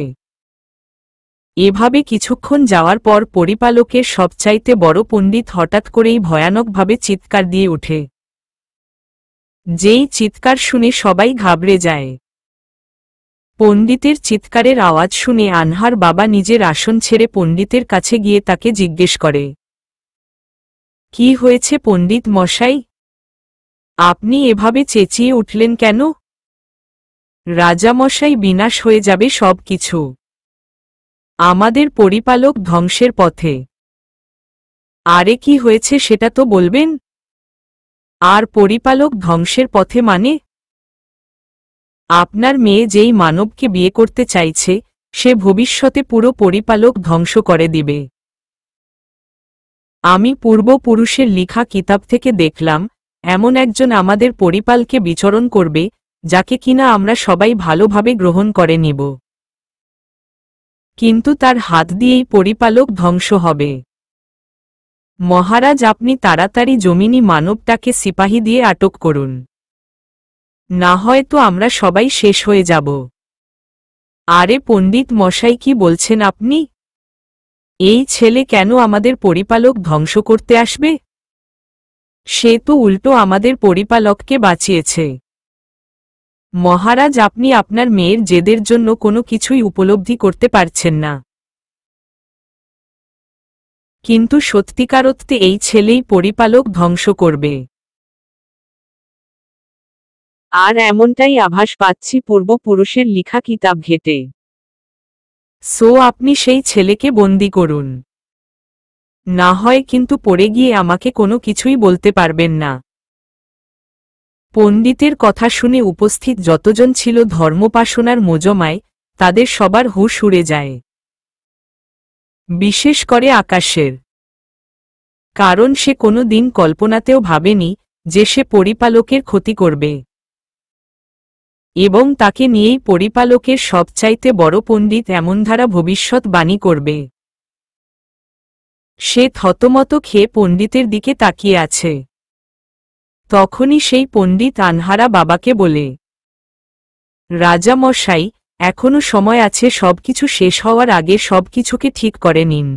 এভাবে কিছুক্ষণ যাওয়ার পর পরিপালকের সবচাইতে বড় পণ্ডিত হঠাৎ করেই ভয়ানকভাবে চিৎকার দিয়ে ওঠে। যেই চিৎকার শুনে সবাই ঘাবড়ে যায়। পণ্ডিতের চিৎকারের আওয়াজ শুনে আনহার বাবা নিজের আসন ছেড়ে পণ্ডিতের কাছে গিয়ে তাকে জিজ্ঞেস করে, কি হয়েছে পণ্ডিত মশাই? আপনি এভাবে চেঁচিয়ে উঠলেন কেন? রাজামশাই, বিনাশ হয়ে যাবে সব কিছু। আমাদের পরিপালক ধ্বংসের পথে। আরে কি হয়েছে সেটা তো বলবেন। আর পরিপালক ধ্বংসের পথে মানে? আপনার মেয়ে যেই মানবকে বিয়ে করতে চাইছে সে ভবিষ্যতে পুরো পরিপালক ধ্বংস করে দিবে। আমি পূর্বপুরুষের লিখা কিতাব থেকে দেখলাম এমন একজন আমাদের পরিপালকে বিচরণ করবে যাকে কিনা আমরা সবাই ভালোভাবে গ্রহণ করে নিব, কিন্তু তার হাত দিয়েই পরিপালক ধ্বংস হবে। মহারাজ, আপনি তাড়াতাড়ি জমিনি মানবটাকে সিপাহী দিয়ে আটক করুন, না হয়তো আমরা সবাই শেষ হয়ে যাব। আরে পণ্ডিত মশাই, কি বলছেন আপনি? এই ছেলে কেন আমাদের পরিপালক ধ্বংস করতে আসবে? সে তো উল্টো আমাদের পরিপালককে বাঁচিয়েছে। মহারাজ, আপনি আপনার মেয়ের জেদের জন্য কোনো কিছুই উপলব্ধি করতে পারছেন না, কিন্তু সত্যিকার অর্থে এই ছেলেই পরিপালক ধ্বংস করবে। আর এমনটাই আভাস পাচ্ছি পূর্বপুরুষের লিখা কিতাব ঘেঁটে। সো আপনি সেই ছেলেকে বন্দি করুন, না হয় কিন্তু পড়ে গিয়ে আমাকে কোনো কিছুই বলতে পারবেন না। পণ্ডিতের কথা শুনে উপস্থিত যতজন ছিল ধর্মোপাসনার মোজমায় তাদের সবার হুঁশ উড়ে যায়, বিশেষ করে আকাশের। কারণ সে কোনো দিন কল্পনাতেও ভাবেনি যে সে পরিপালকের ক্ষতি করবে, এবং তাকে নিয়েই পরিপালকের সবচাইতে বড় পণ্ডিত এমন ধারা ভবিষ্যৎবাণী করবে। সে থতমত খেয়ে পণ্ডিতের দিকে তাকিয়ে আছে। তখনই সেই পণ্ডিত আনহারা বাবাকে বলে, রাজামশাই, এখনো সময় আছে, সবকিছু শেষ হওয়ার আগে সবকিছুকে ঠিক করে নিন।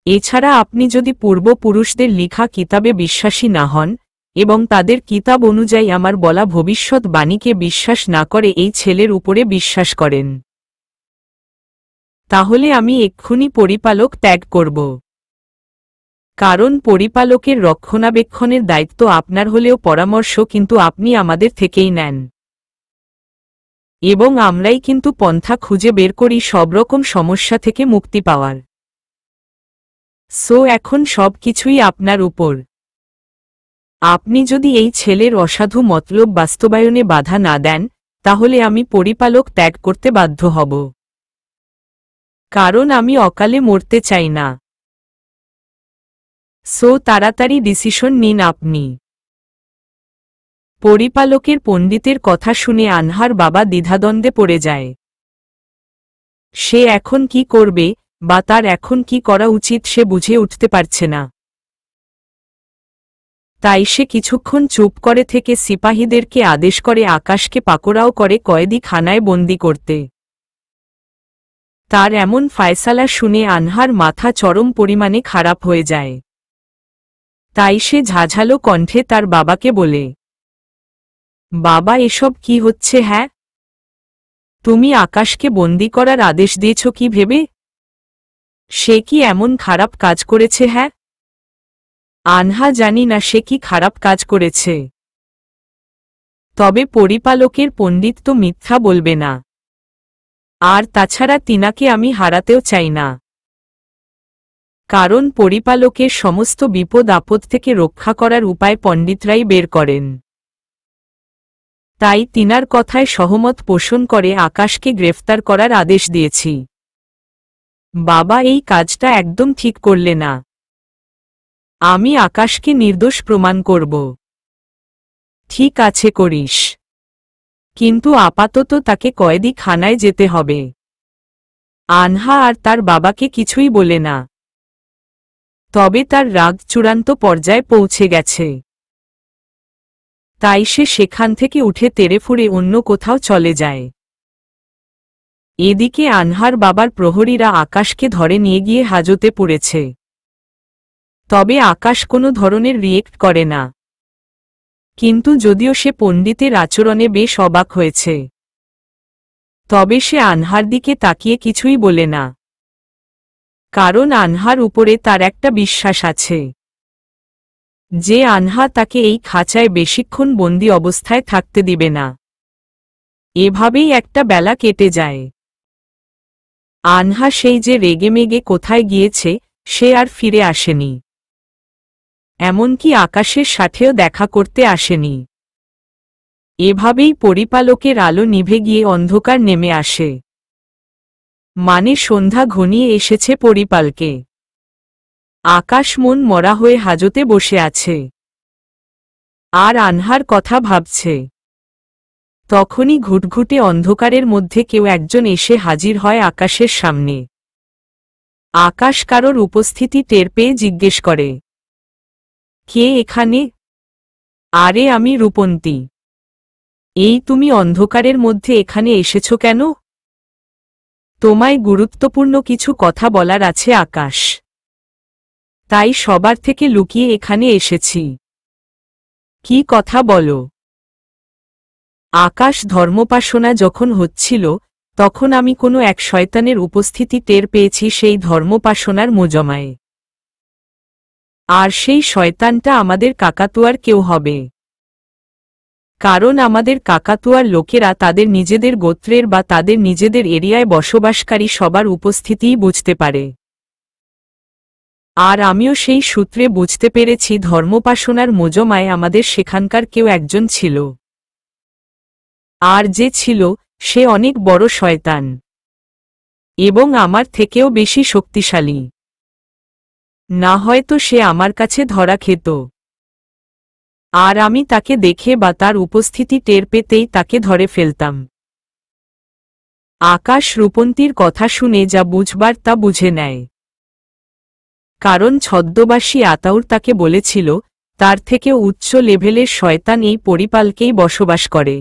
এছাড়া আপনি যদি পূর্বপুরুষদের লিখা কিতাবে বিশ্বাসী না হন এবং তাদের কিতাব অনুযায়ী আমার বলা ভবিষ্যৎবাণীকে বিশ্বাস না করে এই ছেলের উপরে বিশ্বাস করেন, তাহলে আমি এক্ষুনি পরিপালক ত্যাগ করব। কারণ পরিপালকের রক্ষণাবেক্ষণের দায়িত্ব আপনার হলেও পরামর্শ কিন্তু আপনি আমাদের থেকেই নেন, এবং আমরাই কিন্তু পন্থা খুঁজে বের করি সব রকম সমস্যা থেকে মুক্তি পাওয়ার। সো এখন সব কিছুই আপনার উপর। আপনি যদি এই ছেলের অসাধু মতলব বাস্তবায়নে বাধা না দেন তাহলে আমি পরিপালক ত্যাগ করতে বাধ্য হব, কারণ আমি অকালে মরতে চাই না। সো তাড়াতাড়ি ডিসিশন নিন আপনি। পরিপালকের পণ্ডিতের কথা শুনে আনহার বাবা দ্বিধাদ্বন্দ্বে পড়ে যায়। সে এখন কি করবে বা তার এখন কি করা উচিত সে বুঝে উঠতে পারছে না। তাই সে কিছুক্ষণ চুপ করে থেকে সিপাহীদেরকে আদেশ করে আকাশকে পাকড়াও করে কয়েদি খানায় বন্দি করতে। তার এমন ফায়সালা শুনে আনহার মাথা চরম পরিমাণে খারাপ হয়ে যায়। তাই সে ঝাঝালো কণ্ঠে তার বাবাকে বলে, বাবা, এসব কি হচ্ছে? হ্যাঁ, তুমি আকাশকে বন্দি করার আদেশ দিয়েছ কি ভেবে? সে কি এমন খারাপ কাজ করেছে? হ্যাঁ, আনহা জানি না সে কি খারাপ কাজ করেছে, তবে পরিপালকের পণ্ডিত তো মিথ্যা বলবে না, আর তাছাড়া তিনাকে আমি হারাতেও চাই না। কারণ পরিপালকের সমস্ত বিপদ আপদ থেকে রক্ষা করার উপায় পণ্ডিতরাই বের করেন। তাই তিনার কথায় সহমত পোষণ করে আকাশকে গ্রেফতার করার আদেশ দিয়েছি। বাবা, এই কাজটা একদম ঠিক করলে না। আমি আকাশকে নির্দোষ প্রমাণ করব। ঠিক আছে, করিস, কিন্তু আপাতত তাকে কয়েদি খানায় যেতে হবে। আনহা আর তার বাবাকে কিছুই বলে না, তবে তার রাগ চূড়ান্ত পর্যায়ে পৌঁছে গেছে। তাই সে সেখান থেকে উঠে তেড়েফুঁড়ে অন্য কোথাও চলে যায়। এদিকে আনহার বাবার প্রহরীরা আকাশকে ধরে নিয়ে গিয়ে হাজতে পুরেছে। তবে আকাশ কোনো ধরনের রিয়েক্ট করে না। কিন্তু যদিও সে পণ্ডিতের আচরণে বেশ অবাক হয়েছে, তবে সে আনহার দিকে তাকিয়ে কিছুই বলে না। কারণ আনহার উপরে তার একটা বিশ্বাস আছে যে আনহা তাকে এই খাঁচায় বেশিক্ষণ বন্দি অবস্থায় থাকতে দিবে না। এভাবেই একটা বেলা কেটে যায়। আনহা সেই যে রেগেমেগে কোথায় গিয়েছে সে আর ফিরে আসেনি, এমনকি আকাশের সাথেও দেখা করতে আসেনি। এভাবেই পরিপালকের আলো নিভে গিয়ে অন্ধকার নেমে আসে। মানে সন্ধ্যা ঘনিয়ে এসেছে পরিপালকে। আকাশ মন মরা হয়ে হাজতে বসে আছে আর আনহার কথা ভাবছে। তখনই ঘুটঘুটে অন্ধকারের মধ্যে কেউ একজন এসে হাজির হয় আকাশের সামনে। আকাশ কারোর উপস্থিতি টের পেয়ে জিজ্ঞেস করে, কে এখানে? আরে আমি রূপন্তী। এই তুমি অন্ধকারের মধ্যে এখানে এসেছ কেন? তোমায় গুরুত্বপূর্ণ কিছু কথা বলার আছে আকাশ, তাই সবার থেকে লুকিয়ে এখানে এসেছি। কি কথা বলো? আকাশ ধর্মোপাসনা যখন হচ্ছিল তখন আমি কোনো এক শয়তানের উপস্থিতি টের পেয়েছি সেই ধর্মোপাসনার মোজমায়। আর সেই শয়তানটা আমাদের কাকাতুয়ার কেউ হবে। কারণ আমাদের কাকাতুয়ার লোকেরা তাদের নিজেদের গোত্রের বা তাদের নিজেদের এরিয়ায় বসবাসকারী সবার উপস্থিতিই বুঝতে পারে। আর আমিও সেই সূত্রে বুঝতে পেরেছি ধর্মোপাসনার মোজমায় আমাদের সেখানকার কেউ একজন ছিল। আর যে ছিল সে অনেক বড় শয়তান এবং আমার থেকেও বেশি শক্তিশালী। না হয়তো সে আমার কাছে ধরা খেত, আর আমি তাকে দেখে বা তার উপস্থিতি টের পেতেই তাকে ধরে ফেলতাম। আকাশ রূপন্তীর কথা শুনে যা বুঝবার তা বুঝে নেয়। কারণ ছদ্মবাসী আতাউর তাকে বলেছিল তার থেকেও উচ্চ লেভেলের শয়তান এই পরিপালকেই বসবাস করে।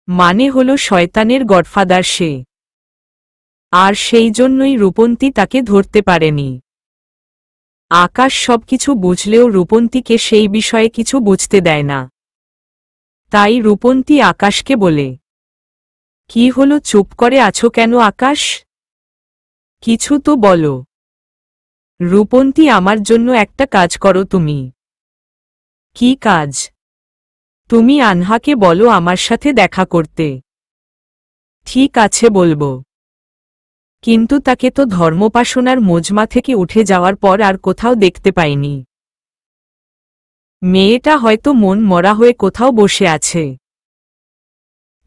মানে হল শয়তানের গডফাদার সে। আর সেই জন্যই রূপন্তী তাকে ধরতে পারেনি। আকাশ সবকিছু বুঝলেও রূপন্তীকে সেই বিষয়ে কিছু বুঝতে দেয় না। তাই রূপন্তী আকাশকে বলে, কি হলো, চুপ করে আছো কেন আকাশ? কিছু তো বলো। রূপন্তী, আমার জন্য একটা কাজ করো তুমি। কি কাজ? তুমি আনহাকে বলো আমার সাথে দেখা করতে। ঠিক আছে, বলবো। কিন্তু তাকে তো ধর্মোপাসনার মোজমা থেকে উঠে যাওয়ার পর আর কোথাও দেখতে পাইনি। মেয়েটা হয়তো মন মরা হয়ে কোথাও বসে আছে।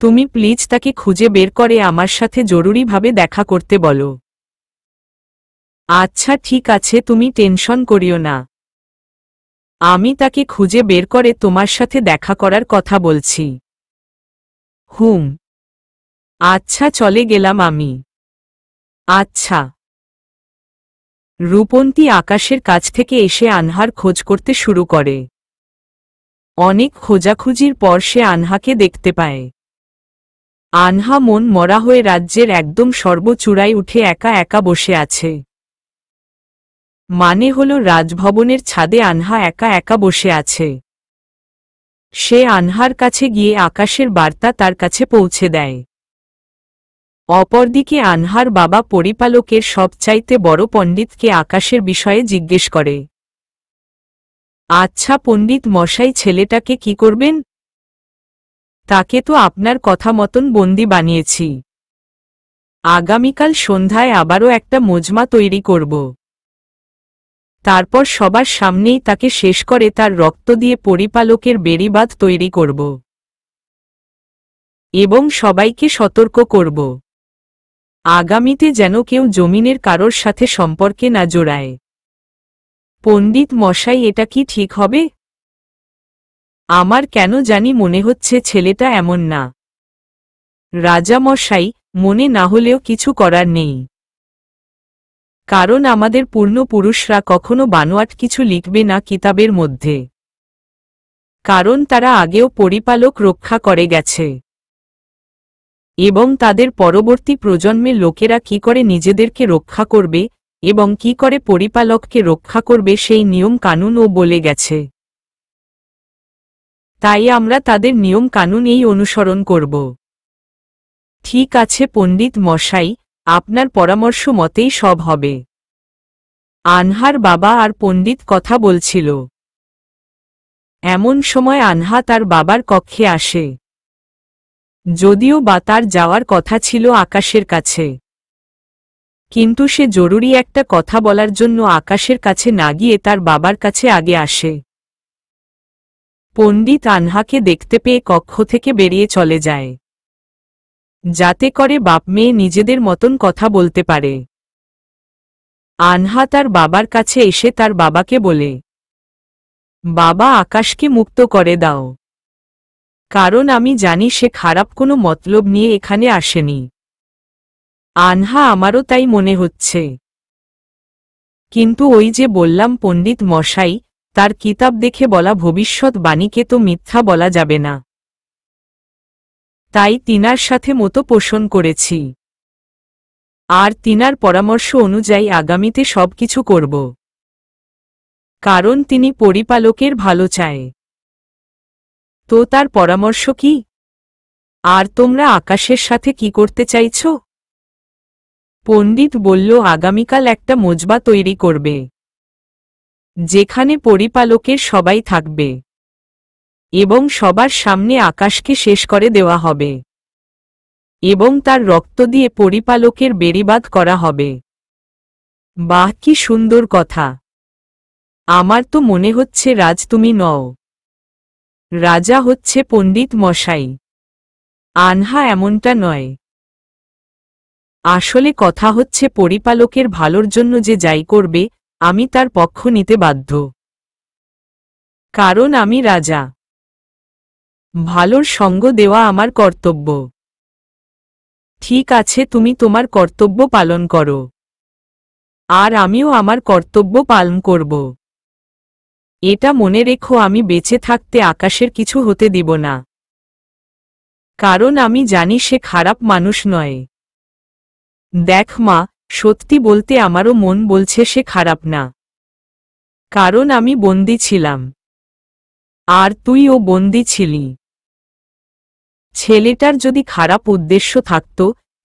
তুমি প্লিজ তাকে খুঁজে বের করে আমার সাথে জরুরিভাবে দেখা করতে বলো। আচ্ছা ঠিক আছে, তুমি টেনশন করিও না। আমি তাকে খুঁজে বের করে তোমার সাথে দেখা করার কথা বলছি। হুম। আচ্ছা, চলে গেলাম আমি। আচ্ছা। রূপন্তী আকাশের কাছ থেকে এসে আনহার খোঁজ করতে শুরু করে। অনেক খোঁজাখুঁজির পর সে আনহাকে দেখতে পায়। আনহা মন মরা হয়ে রাজ্যের একদম সর্বচূড়ায় উঠে একা একা বসে আছে। মানে হল রাজভবনের ছাদে আনহা একা একা বসে আছে। সে আনহার কাছে গিয়ে আকাশের বার্তা তার কাছে পৌঁছে দেয়। অপরদিকে আনহার বাবা পরিপালকের সবচাইতে বড় পণ্ডিতকে আকাশের বিষয়ে জিজ্ঞেস করে, আচ্ছা পণ্ডিত মশাই, ছেলেটাকে কি করবেন? তাকে তো আপনার কথা মতন বন্দি বানিয়েছি। আগামীকাল সন্ধ্যায় আবারও একটা মোজমা তৈরি করব। তারপর সবার সামনেই তাকে শেষ করে তার রক্ত দিয়ে পরিপালকের বেড়িবাঁধ তৈরি করব এবং সবাইকে সতর্ক করব আগামীতে যেন কেউ জমিনের কারোর সাথে সম্পর্কে না জড়ায়। পণ্ডিত মশাই, এটা কি ঠিক হবে? আমার কেন জানি মনে হচ্ছে ছেলেটা এমন না। রাজা মশাই, মনে না হলেও কিছু করার নেই। কারণ আমাদের পূর্ণপুরুষরা কখনো বানোয়াট কিছু লিখবে না কিতাবের মধ্যে। কারণ তারা আগেও পরিপালক রক্ষা করে গেছে। এবং তাদের পরবর্তী প্রজন্মের লোকেরা কি করে নিজেদেরকে রক্ষা করবে এবং কি করে পরিপালককে রক্ষা করবে সেই নিয়ম কানুনও বলে গেছে। তাই আমরা তাদের নিয়ম কানুন এই অনুসরণ করব। ঠিক আছে পণ্ডিত মশাই, আপনার পরামর্শ মতেই সব হবে। আনহার বাবা আর পণ্ডিত কথা বলছিল। এমন সময় আনহা তার বাবার কক্ষে আসে। যদিও বা তার যাওয়ার কথা ছিল আকাশের কাছে, কিন্তু সে জরুরি একটা কথা বলার জন্য আকাশের কাছে না গিয়ে তার বাবার কাছে আগে আসে। পণ্ডিত আনহাকে দেখতে পেয়ে কক্ষ থেকে বেরিয়ে চলে যায়, যাতে করে বাপ মেয়ে নিজেদের মতন কথা বলতে পারে। আনহা তার বাবার কাছে এসে তার বাবাকে বলে, বাবা, আকাশকে মুক্ত করে দাও, কারণ আমি জানি সে খারাপ কোনো মতলব নিয়ে এখানে আসেনি। আনহা, আমারও তাই মনে হচ্ছে, কিন্তু ওই যে বললাম পণ্ডিত মশাই, তার কিতাব দেখে বলা ভবিষ্যৎ বাণীকে তো মিথ্যা বলা যাবে না, তাই তিনার সাথে মতো পোষণ করেছি, আর তিনার পরামর্শ অনুযায়ী আগামীতে সবকিছু করব, কারণ তিনি পরিপালকের ভালো চায়। তো তার পরামর্শ কি? আর তোমরা আকাশের সাথে কি করতে চাইছ? পণ্ডিত বলল, আগামীকাল একটা মজবা তৈরি করবে, যেখানে পরিপালকের সবাই থাকবে এবং সবার সামনে আকাশকে শেষ করে দেওয়া হবে এবং তার রক্ত দিয়ে পরিপালকের বেড়িবাঁধ করা হবে। বাহ, কি সুন্দর কথা! আমার তো মনে হচ্ছে রাজ তুমি নও, রাজা হচ্ছে পণ্ডিত মশাই। আনহা, এমনটা নয়, আসলে কথা হচ্ছে পরিপালকের ভালোর জন্য যে যাই করবে আমি তার পক্ষ নিতে বাধ্য, কারণ আমি রাজা। ভালোর সঙ্গ দেওয়া আমার কর্তব্য। ঠিক আছে, তুমি তোমার কর্তব্য পালন করো, আর আমিও আমার কর্তব্য পালন করব। এটা মনে রেখো, আমি বেঁচে থাকতে আকাশের কিছু হতে দিব না, কারণ আমি জানি সে খারাপ মানুষ নয়। দেখ মা, সত্যি বলতে আমারও মন বলছে সে খারাপ না, কারণ আমি বন্দী ছিলাম আর তুইও বন্দী ছিলি। ছেলেটার যদি খারাপ উদ্দেশ্য থাকত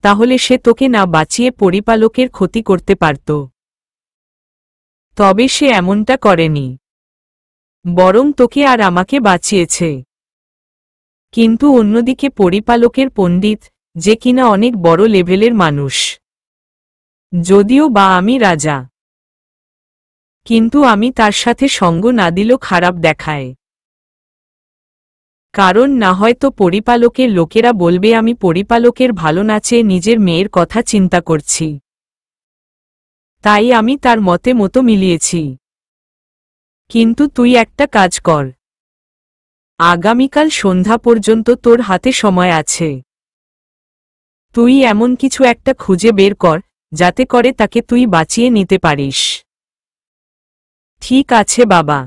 তাহলে সে তোকে না বাঁচিয়ে পরিপালকের ক্ষতি করতে পারত, তবে সে এমনটা করেনি, বরং তোকে আর আমাকে বাঁচিয়েছে। কিন্তু অন্যদিকে পরিপালকের পণ্ডিত, যে কিনা অনেক বড় লেভেলের মানুষ, যদিও বা আমি রাজা, কিন্তু আমি তার সাথে সঙ্গ না দিলেও খারাপ দেখায়, কারণ না হয়তো পরিপালকের লোকেরা বলবে আমি পরিপালকের ভালো না চেয়ে নিজের মেয়ের কথা চিন্তা করছি, তাই আমি তার মতে মতো মিলিয়েছি। কিন্তু তুই একটা কাজ কর, আগামীকাল সন্ধ্যা পর্যন্ত তোর হাতে সময় আছে, তুই এমন কিছু একটা খুঁজে বের কর যাতে করে তাকে তুই বাঁচিয়ে নিতে পারিস। ঠিক আছে বাবা।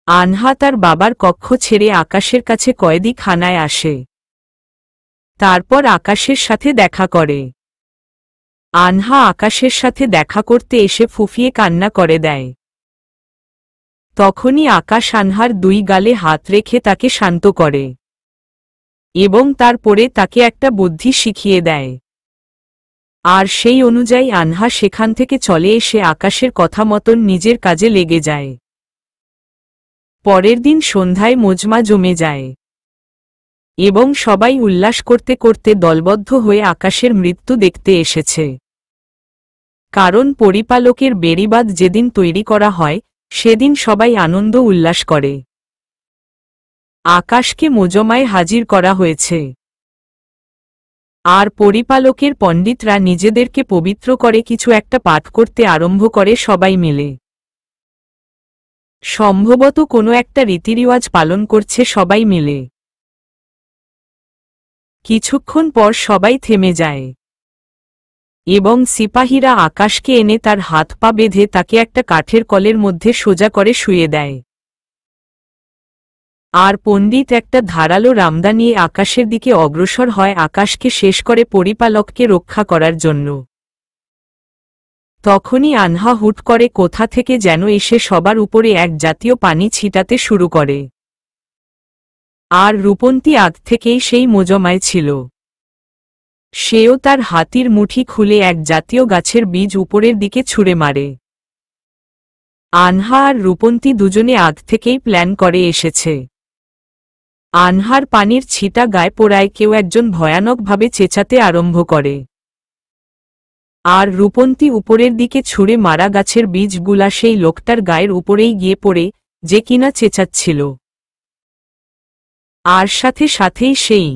আনহা তার বাবার কক্ষ ছেড়ে আকাশের কাছে কয়েদি খানায় আসে, তারপর আকাশের সাথে দেখা করে। আনহা আকাশের সাথে দেখা করতে এসে ফুফিয়ে কান্না করে দেয়। তখনই আকাশ আনহার দুই গালে হাত রেখে তাকে শান্ত করে এবং তারপরে তাকে একটা বুদ্ধি শিখিয়ে দেয়, আর সেই অনুযায়ী আনহা সেখান থেকে চলে এসে আকাশের কথা মতন নিজের কাজে লেগে যায়। পরের দিন সন্ধ্যায় মজমা জমে যায় এবং সবাই উল্লাস করতে করতে দলবদ্ধ হয়ে আকাশের মৃত্যু দেখতে এসেছে, কারণ পরিপালকের বেড়িবাঁধ যেদিন তৈরি করা হয় সেদিন সবাই আনন্দ উল্লাস করে। আকাশকে মজমায় হাজির করা হয়েছে, আর পরিপালকের পণ্ডিতরা নিজেদেরকে পবিত্র করে কিছু একটা পাঠ করতে আরম্ভ করে সবাই মিলে। সম্ভবত কোনো একটা রীতিরিওয়াজ পালন করছে সবাই মিলে। কিছুক্ষণ পর সবাই থেমে যায় এবং সিপাহীরা আকাশকে এনে তার হাত পা বেঁধে তাকে একটা কাঠের কলের মধ্যে সোজা করে শুয়ে দেয়। আর পণ্ডিত একটা ধারালো রামদা নিয়ে আকাশের দিকে অগ্রসর হয় আকাশকে শেষ করে পরিপালককে রক্ষা করার জন্য। তখনই আনহা হুট করে কোথা থেকে যেন এসে সবার উপরে এক জাতীয় পানি ছিটাতে শুরু করে। আর রূপন্তী আগ থেকেই সেই মোজমায় ছিল। সেও তার হাতির মুঠি খুলে এক জাতীয় গাছের বীজ উপরের দিকে ছুঁড়ে মারে। আনহা আর রূপন্তী দুজনে আগ থেকেই প্ল্যান করে এসেছে। আনহার পানির ছিটা গায়ে পোড়ায় কেউ একজন ভয়ানকভাবে চেঁচাতে আরম্ভ করে। আর রূপন্তী উপরের দিকে ছুঁড়ে মারা গাছের বীজগুলা সেই লোকটার গায়ের উপরেই গিয়ে পড়ে, যে কিনা চেঁচাচ্ছিল। আর সাথে সাথেই সেই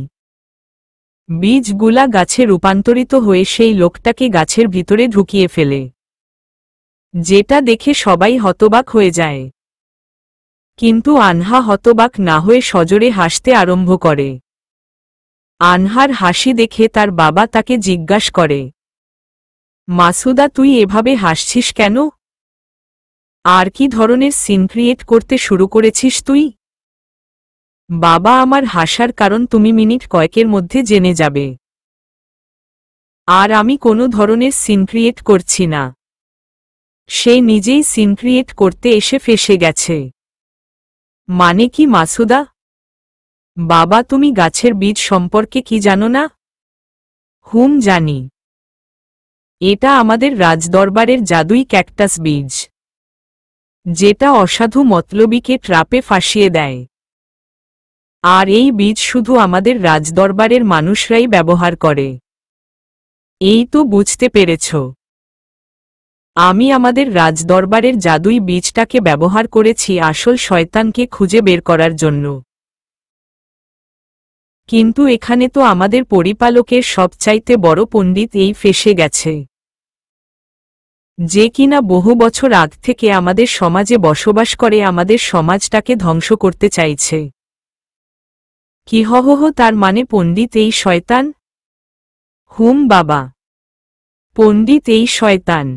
বীজগুলা গাছে রূপান্তরিত হয়ে সেই লোকটাকে গাছের ভিতরে ঢুকিয়ে ফেলে, যেটা দেখে সবাই হতবাক হয়ে যায়। কিন্তু আনহা হতবাক না হয়ে সজোরে হাসতে আরম্ভ করে। আনহার হাসি দেখে তার বাবা তাকে জিজ্ঞাসা করে, মাসুদা, তুই এভাবে হাসছিস কেন? আর কি ধরনের সিন ক্রিয়েট করতে শুরু করেছিস তুই? বাবা, আমার হাসার কারণ তুমি মিনিট কয়েকের মধ্যে জেনে যাবে। আর আমি কোনো ধরনের সিন ক্রিয়েট করছি না। সে নিজেই সিন ক্রিয়েট করতে এসে ফেঁসে গেছে। মানে কি মাসুদা? বাবা, তুমি গাছের বীজ সম্পর্কে কি জানো না? জানি। এটা আমাদের রাজদরবারের জাদুই ক্যাকটাস বীজ, যেটা অসাধু মতলবীকে ট্রাপে ফাঁসিয়ে দেয়। আর এই বীজ শুধু আমাদের রাজদরবারের মানুষরাই ব্যবহার করে। এই তো বুঝতে পেরেছ। আমি আমাদের রাজদরবারের জাদুই বীজটাকে ব্যবহার করেছি আসল শয়তানকে খুঁজে বের করার জন্য। কিন্তু এখানে তো আমাদের পরিপালকের সবচাইতে বড় পণ্ডিত এই ফেঁসে গেছে, যে কিনা বহু বছর আগ থেকে আমাদের সমাজে বসবাস করে আমাদের সমাজটাকে ধ্বংস করতে চাইছে। কি তার মানে পণ্ডিত এই শয়তান? বাবা, পণ্ডিত এই শয়তান।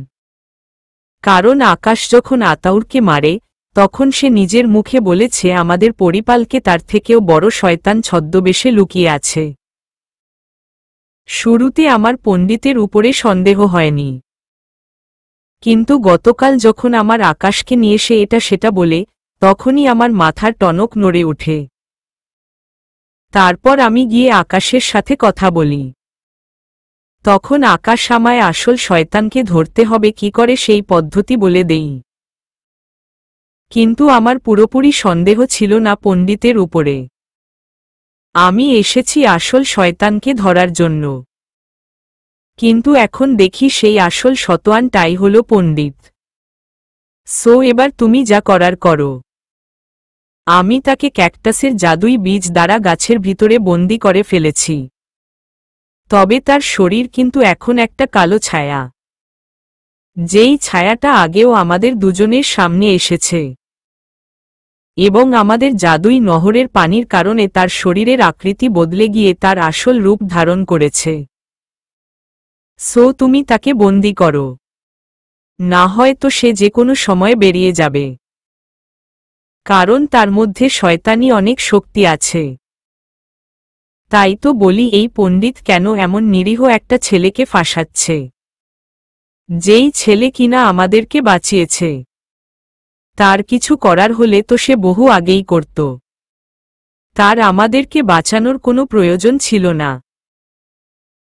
কারণ আকাশ যখন আতাউরকে মারে, তখন সে নিজের মুখে বলেছে আমাদের পরিপালকে তার থেকেও বড় শয়তান ছদ্মবেশে লুকিয়ে আছে। শুরুতে আমার পণ্ডিতের উপরে সন্দেহ হয়নি, কিন্তু গতকাল যখন আমার আকাশকে নিয়ে সে এটা সেটা বলে, তখনই আমার মাথার টনক নড়ে ওঠে। তারপর আমি গিয়ে আকাশের সাথে কথা বলি। তখন আকাশ আমায় আসল শয়তানকে ধরতে হবে কি করে সেই পদ্ধতি বলে দেই। কিন্তু আমার পুরোপুরি সন্দেহ ছিল না পণ্ডিতের উপরে। আমি এসেছি আসল শয়তানকে ধরার জন্য। কিন্তু এখন দেখি সেই আসল শতোয়ানটাই হল পণ্ডিত। সো এবার তুমি যা করার করো। আমি তাকে ক্যাকটাসের জাদুই বীজ দ্বারা গাছের ভিতরে বন্দি করে ফেলেছি। তবে তার শরীর কিন্তু এখন একটা কালো ছায়া, যেই ছায়াটা আগেও আমাদের দুজনের সামনে এসেছে, এবং আমাদের জাদুই নহরের পানির কারণে তার শরীরের আকৃতি বদলে গিয়ে তার আসল রূপ ধারণ করেছে। সো তুমি তাকে বন্দি করো, না হয় তো সে যে কোনো সময় বেরিয়ে যাবে। কারণ তার মধ্যে শয়তানি অনেক শক্তি আছে। তাই তো বলি এই পণ্ডিত কেন এমন নিরীহ একটা ছেলেকে ফাঁসাচ্ছে, যেই ছেলে কিনা আমাদেরকে বাঁচিয়েছে। তার কিছু করার হলে তো সে বহু আগেই করত। তার আমাদেরকে বাঁচানোর কোনো প্রয়োজন ছিল না।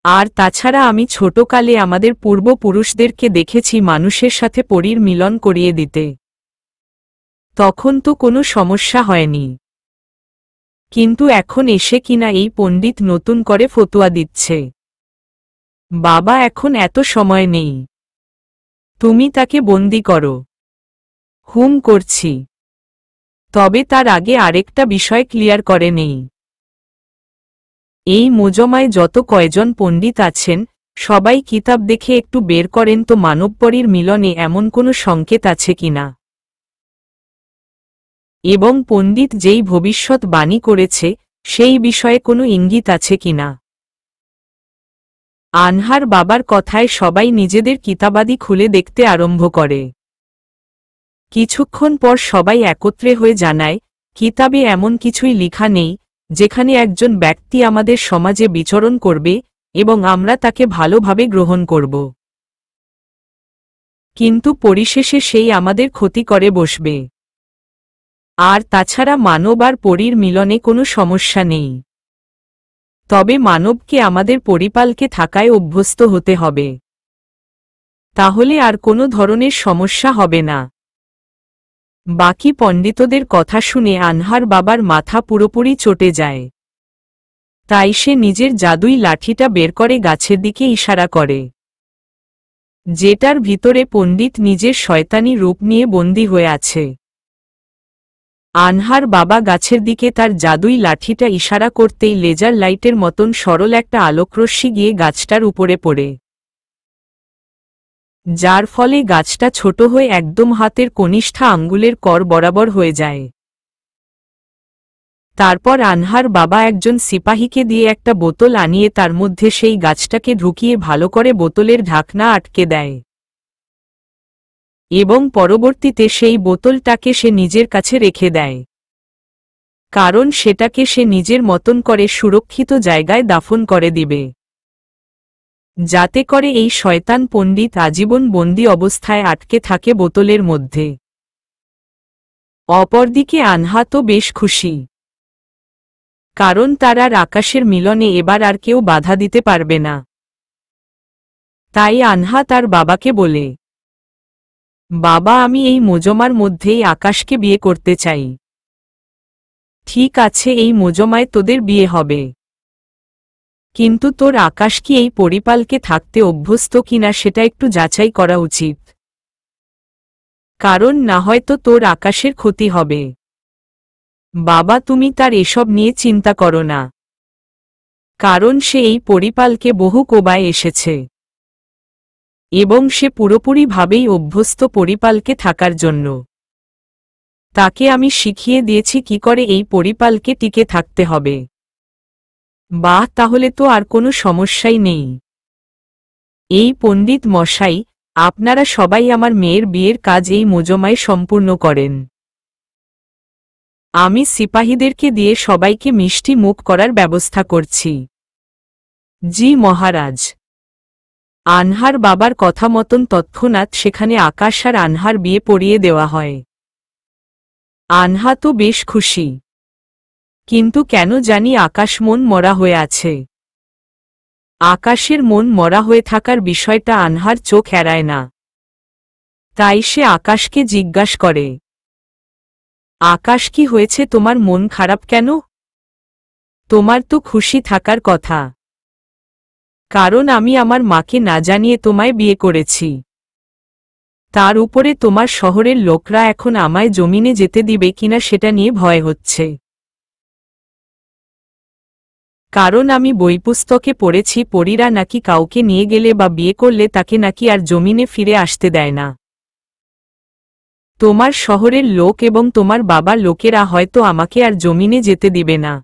আর তাছাড়া আমি ছোটকালে আমাদের পূর্বপুরুষদেরকে দেখেছি মানুষের সাথে পরীর মিলন করিয়ে দিতে। তখন তো কোনো সমস্যা হয়নি। কিন্তু এখন এসে কিনা এই পণ্ডিত নতুন করে ফতোয়া দিচ্ছে। বাবা, এখন এত সময় নেই, তুমি তাকে বন্দি করো। করছি। তবে তার আগে আরেকটা বিষয় ক্লিয়ার করে নেই। এই মোজমায় যত কয়জন পণ্ডিত আছেন, সবাই কিতাব দেখে একটু বের করেন তো মানবপরীর মিলনে এমন কোনো সংকেত আছে কিনা, এবং পণ্ডিত যেই ভবিষ্যৎ বাণী করেছে সেই বিষয়ে কোনো ইঙ্গিত আছে কিনা। আনহার বাবার কথায় সবাই নিজেদের কিতাবাদি খুলে দেখতে আরম্ভ করে। কিছুক্ষণ পর সবাই একত্রে হয়ে জানায়, কিতাবে এমন কিছুই লেখা নেই যেখানে একজন ব্যক্তি আমাদের সমাজে বিচরণ করবে এবং আমরা তাকে ভালোভাবে গ্রহণ করব, কিন্তু পরিশেষে সেই আমাদের ক্ষতি করে বসবে। আর তাছাড়া মানব আর পরীর মিলনে কোনো সমস্যা নেই, তবে মানবকে আমাদের পরিপালকে থাকায় অভ্যস্ত হতে হবে, তাহলে আর কোনো ধরনের সমস্যা হবে না। বাকি পণ্ডিতদের কথা শুনে আনহার বাবার মাথা পুরোপুরি চটে যায়। তাই সে নিজের জাদুই লাঠিটা বের করে গাছের দিকে ইশারা করে, যেটার ভিতরে পণ্ডিত নিজের শয়তানি রূপ নিয়ে বন্দী হয়ে আছে। আনহার বাবা গাছের দিকে তার জাদুই লাঠিটা ইশারা করতেই লেজার লাইটের মতন সরল একটা আলোকরশ্মি গিয়ে গাছটার উপরে পড়ে, যার ফলে গাছটা ছোট হয়ে একদম হাতের কনিষ্ঠ আঙ্গুলের কর বরাবর হয়ে যায়। তারপর আনহার বাবা একজন সিপাহীকে দিয়ে একটা বোতল আনিয়ে তার মধ্যে সেই গাছটাকে ঢুকিয়ে ভালো করে বোতলের ঢাকনা আটকে দেয় এবং পরবর্তীতে সেই বোতলটাকে সে নিজের কাছে রেখে দেয়, কারণ সেটাকে সে নিজের মতন করে সুরক্ষিত জায়গায় দাফন করে দিবে, যাতে করে এই শয়তান পণ্ডিত আজীবন বন্দী অবস্থায় আটকে থাকে বোতলের মধ্যে। অপরদিকে আনহা তো বেশ খুশি, কারণ তার আর আকাশের মিলনে এবার আর কেউ বাধা দিতে পারবে না। তাই আনহা তার বাবাকে বলে, বাবা, আমি এই মোজমার মধ্যেই আকাশকে বিয়ে করতে চাই। ঠিক আছে, এই মোজমায় তোদের বিয়ে হবে, কিন্তু তোর আকাশ কি এই পরিপালকে থাকতে অভ্যস্ত কিনা সেটা একটু যাচাই করা উচিত, কারণ না হয়তো তোর আকাশের ক্ষতি হবে। বাবা, তুমি তার এসব নিয়ে চিন্তা করো না, কারণ সে এই পরিপালকে বহু কোবায় এসেছে এবং সে পুরোপুরিভাবেই অভ্যস্ত পরিপালকে থাকার জন্য। তাকে আমি শিখিয়ে দিয়েছি কি করে এই পরিপালকে টিকে থাকতে হবে। বাহ, তাহলে তো আর কোনো সমস্যাই নেই। এই পণ্ডিত মশাই, আপনারা সবাই আমার মেয়ের বিয়ের কাজ এই মোজমায় সম্পূর্ণ করেন। আমি সিপাহীদেরকে দিয়ে সবাইকে মিষ্টি মুখ করার ব্যবস্থা করছি। জি মহারাজ। আনহার বাবার কথা মতন তৎক্ষণাৎ সেখানে আকাশ আর আনহার বিয়ে পড়িয়ে দেওয়া হয়। আনহা তো বেশ খুশি, কিন্তু কেন জানি আকাশ মন মরা হয়ে আছে। আকাশের মন মরা হয়ে থাকার বিষয়টা আনহার চোখ এড়ায় না। তাই সে আকাশকে জিজ্ঞাসা করে, আকাশ, কি হয়েছে, তোমার মন খারাপ কেন? তোমার তো খুশি থাকার কথা, কারণ আমি আমার মাকে না জানিয়ে তোমায় বিয়ে করেছি। তার উপরে তোমার শহরের লোকরা এখন আমায় জমিনে যেতে দিবে কিনা সেটা নিয়ে ভয় হচ্ছে, কারণ আমি বইপুস্তকে পড়েছি পরীরা নাকি কাউকে নিয়ে গেলে বা বিয়ে করলে তাকে নাকি আর জমিনে ফিরে আসতে দেয় না। তোমার শহরের লোক এবং তোমার বাবার লোকেরা হয়তো আমাকে আর জমিনে যেতে দিবে না।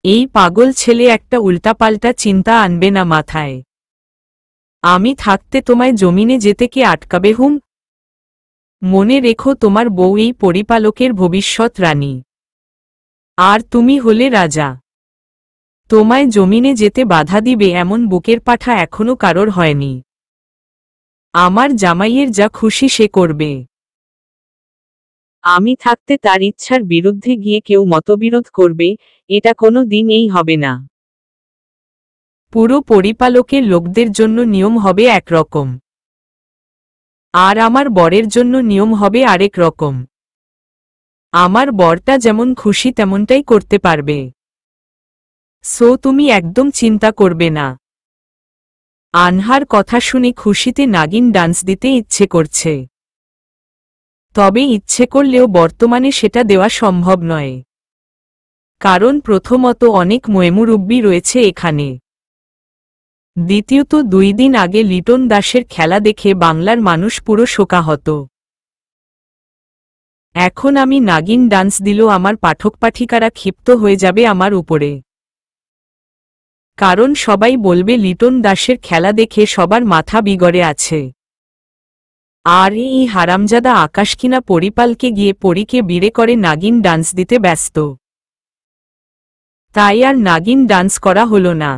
এই পাগল ছেলে একটা উল্টাপাল্টা চিন্তা আনবে না মাথায়। আমি থাকতে তোমায় জমিনে যেতে কে আটকাবে? হুম, মনে রেখো, তোমার বউ এই পরিপালকের ভবিষ্যৎ রানী, আর তুমি হলে রাজা। তোমায় জমিনে যেতে বাধা দিবে এমন বুকের পাঠা এখনো কারোর হয়নি। আমার জামাইয়ের যা খুশি সে করবে। আমি থাকতে তার ইচ্ছার বিরুদ্ধে গিয়ে কেউ মতবিরোধ করবে, এটা কোনো দিনই হবে না। পুরো পরিপালকের লোকদের জন্য নিয়ম হবে একরকম, আর আমার বরের জন্য নিয়ম হবে আরেক রকম। আমার বরটা যেমন খুশি তেমনটাই করতে পারবে, সো তুমি একদম চিন্তা করবে না। আনহার কথা শুনে খুশিতে নাগিন ডান্স দিতে ইচ্ছে করছে, তবে ইচ্ছে করলেও বর্তমানে সেটা দেওয়া সম্ভব নয়, কারণ প্রথমত অনেক মুরব্বি রয়েছে এখানে, দ্বিতীয়ত 2 দিন আগে লিটন দাসের খেলা দেখে বাংলার মানুষ পুরো শোকাহত। এখন আমি নাগিন ডান্স দিলেও আমার পাঠক পাঠিকারা ক্ষিপ্ত হয়ে যাবে আমার উপরে, কারণ সবাই বলবে লিটন দাসের খেলা দেখে সবার মাথা বিগড়ে আছে। আর এই হারামজাদা আকাশ কিনা পরিপালকে গিয়ে পরীকে বিড়ে করে নাগিন ডান্স দিতে ব্যস্ত। তাই আর নাগিন ডান্স করা হলো না।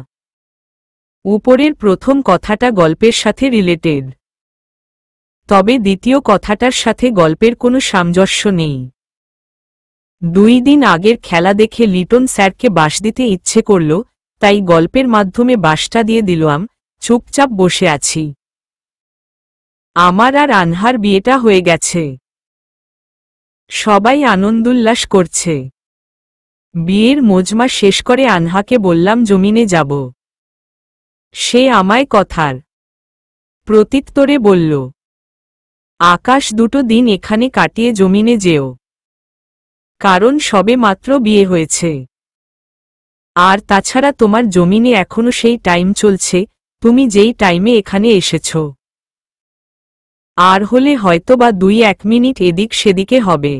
উপরের প্রথম কথাটা গল্পের সাথে রিলেটেড, তবে দ্বিতীয় কথাটার সাথে গল্পের কোনো সামঞ্জস্য নেই। 2 দিন আগের খেলা দেখে লিটন স্যারকে বাঁশ দিতে ইচ্ছে করল, তাই গল্পের মাধ্যমে বাঁশটা দিয়ে দিলাম। চুপচাপ বসে আছি। আমার আর আনহার বিয়েটা হয়ে গেছে। সবাই আনন্দোল্লাস করছে। বিয়ের মজমা শেষ করে আনহাকে বললাম জমিনে যাব। সে আমায় কথার প্রত্যুত্তরে বলল, আকাশ 2 দিন এখানে কাটিয়ে জমিনে যেও, কারণ সবে মাত্র বিয়ে হয়েছে। আর তাছাড়া তোমার জমিনে এখনো সেই টাইম চলছে, তুমি যেই টাইমে এখানে এসেছ। আর হলে হয়তোবা 2-1 মিনিট এদিক সেদিকে হবে।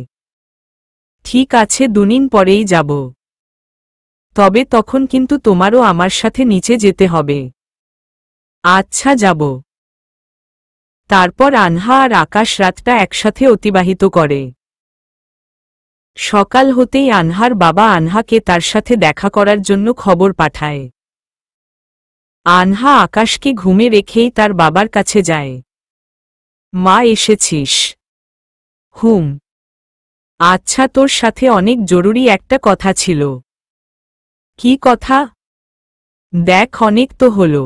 ঠিক আছে, 2 দিন পরেই যাব। তবে তখন কিন্তু তোমারও আমার সাথে নিচে যেতে হবে। আচ্ছা, যাব। তারপর আনহা আর আকাশ রাতটা একসাথে অতিবাহিত করে। সকাল হতেই আনহার বাবা আনহাকে তার সাথে দেখা করার জন্য খবর পাঠায়। আনহা আকাশকে ঘুমে রেখেই তার বাবার কাছে যায়। মা, এসেছিস? হুম। আচ্ছা, তোর সাথে অনেক জরুরি একটা কথা ছিল। কি কথা? দেখ, অনেক তো হলো।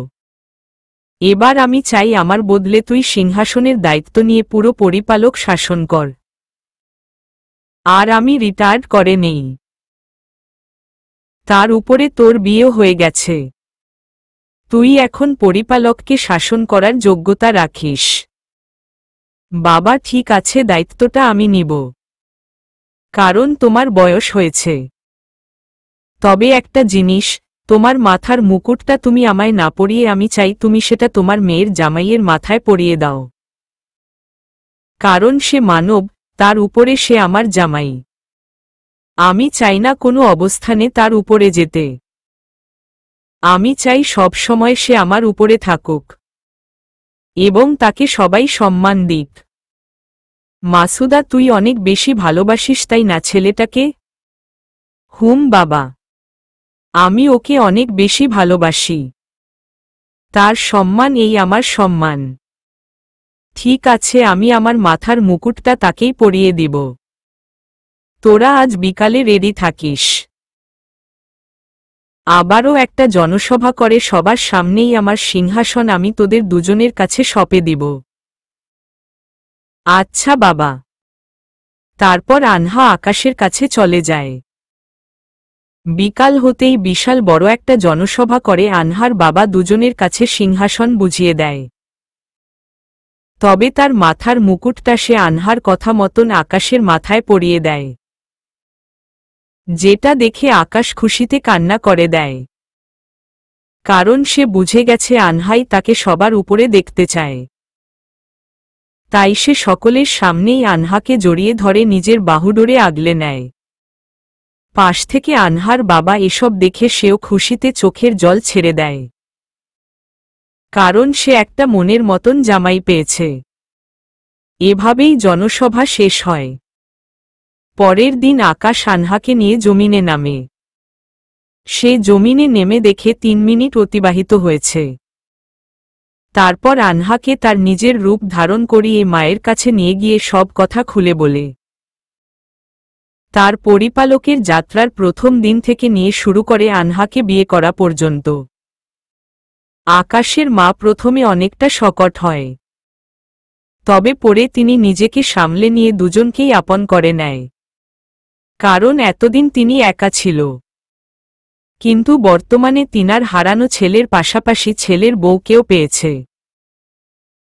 এবার আমি চাই আমার বদলে তুই সিংহাসনের দায়িত্ব নিয়ে পুরো পরিপালক শাসন কর। আর আমি রিটায়ার্ড করে নেই। তার উপরে তোর বিয়েও হয়ে গেছে। তুই এখন পরিপালককে শাসন করার যোগ্যতা রাখিস। বাবা, ঠিক আছে, দায়িত্বটা আমি নিব। কারণ তোমার বয়স হয়েছে। তবে একটা জিনিস, তোমার মাথার মুকুটটা তুমি আমায় না পরিয়ে আমি চাই তুমি সেটা তোমার মেয়ের জামাইয়ের মাথায় পরিয়ে দাও। কারণ সে মানব, তার উপরে সে আমার জামাই। আমি চাই না কোনো অবস্থানে তার উপরে যেতে। আমি চাই সব সময় সে আমার উপরে থাকুক এবং তাকে সবাই সম্মান দিক। মাসুদা, তুই অনেক বেশি ভালোবাসিস তাই না ছেলেটাকে? হুম বাবা, আমি ওকে অনেক বেশি ভালোবাসি। তার সম্মান এই আমার সম্মান। ঠিক আছে, আমি আমার মাথার মুকুটটা তাকেই পরিয়ে দিব। তোরা আজ বিকালে রেডি থাকিস। আবারও একটা জনসভা করে সবার সামনেই আমার সিংহাসন আমি তোদের দুজনের কাছে সঁপে দিব। আচ্ছা বাবা। তারপর আনহা আকাশের কাছে চলে যায়। বিকাল হতেই বিশাল বড় একটা জনসভা করে আনহার বাবা দুজনের কাছে সিংহাসন বুঝিয়ে দেয়। তবে তার মাথার মুকুটটা সে আনহার কথা মতন আকাশের মাথায় পরিয়ে দেয়, যেটা দেখে আকাশ খুশিতে কান্না করে দেয়। কারণ সে বুঝে গেছে আনহাই তাকে সবার উপরে দেখতে চায়। তাই সে সকলের সামনেই আনহাকে জড়িয়ে ধরে নিজের বাহুডোরে আগলে নেয়। পাশ থেকে আনহার বাবা এসব দেখে সেও খুশিতে চোখের জল ছেড়ে দেয়। কারণ সে একটা মনের মতন জামাই পেয়েছে। এভাবেই জনসভা শেষ হয়। পরের দিন আকাশ আনহাকে নিয়ে জমিনে নামে। সে জমিনে নেমে দেখে 3 মিনিট অতিবাহিত হয়েছে। তারপর আনহাকে তার নিজের রূপ ধারণ করিয়ে মায়ের কাছে নিয়ে গিয়ে সব কথা খুলে বলে। তার পরিপালকের যাত্রার প্রথম দিন থেকে নিয়ে শুরু করে আনহাকে বিয়ে করা পর্যন্ত। আকাশের মা প্রথমে অনেকটা শকট হয়, তবে পরে তিনি নিজেকে সামলে নিয়ে দুজনকেই আপন করে নেয়। কারণ এতদিন তিনি একা ছিল। কিন্তু বর্তমানে তিনার হারানো ছেলের পাশাপাশি ছেলের বউকেও পেয়েছে,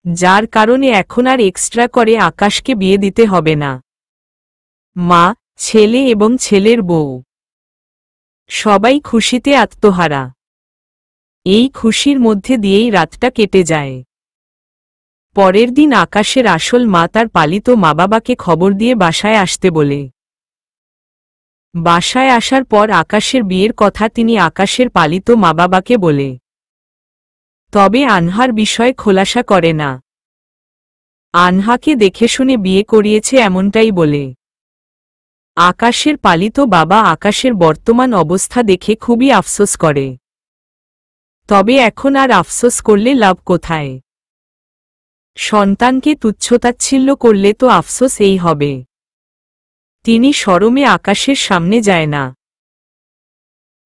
যার কারণে এখন আর এক্সট্রা করে আকাশকে বিয়ে দিতে হবে না। মা, ছেলে এবং ছেলের বউ সবাই খুশিতে আত্মহারা। এই খুশির মধ্যে দিয়েই রাতটা কেটে যায়। পরের দিন আকাশের আসল মা তার পালিত মা বাবাকে খবর দিয়ে বাসায় আসতে বলে। বাসায় আসার পর আকাশের বিয়ের কথা তিনি আকাশের পালিত মা বাবাকে বলে। তবে আনহার বিষয়ে খোলাসা করে না। আনহাকে দেখে শুনে বিয়ে করিয়েছে এমনটাই বলে। আকাশের পালিত বাবা আকাশের বর্তমান অবস্থা দেখে খুবই আফসোস করে। তবে এখন আর আফসোস করলে লাভ কোথায়? সন্তানকে তুচ্ছতাচ্ছিল্য করলে তো আফসোস এই হবে। তিনি শরমে আকাশের সামনে যায় না।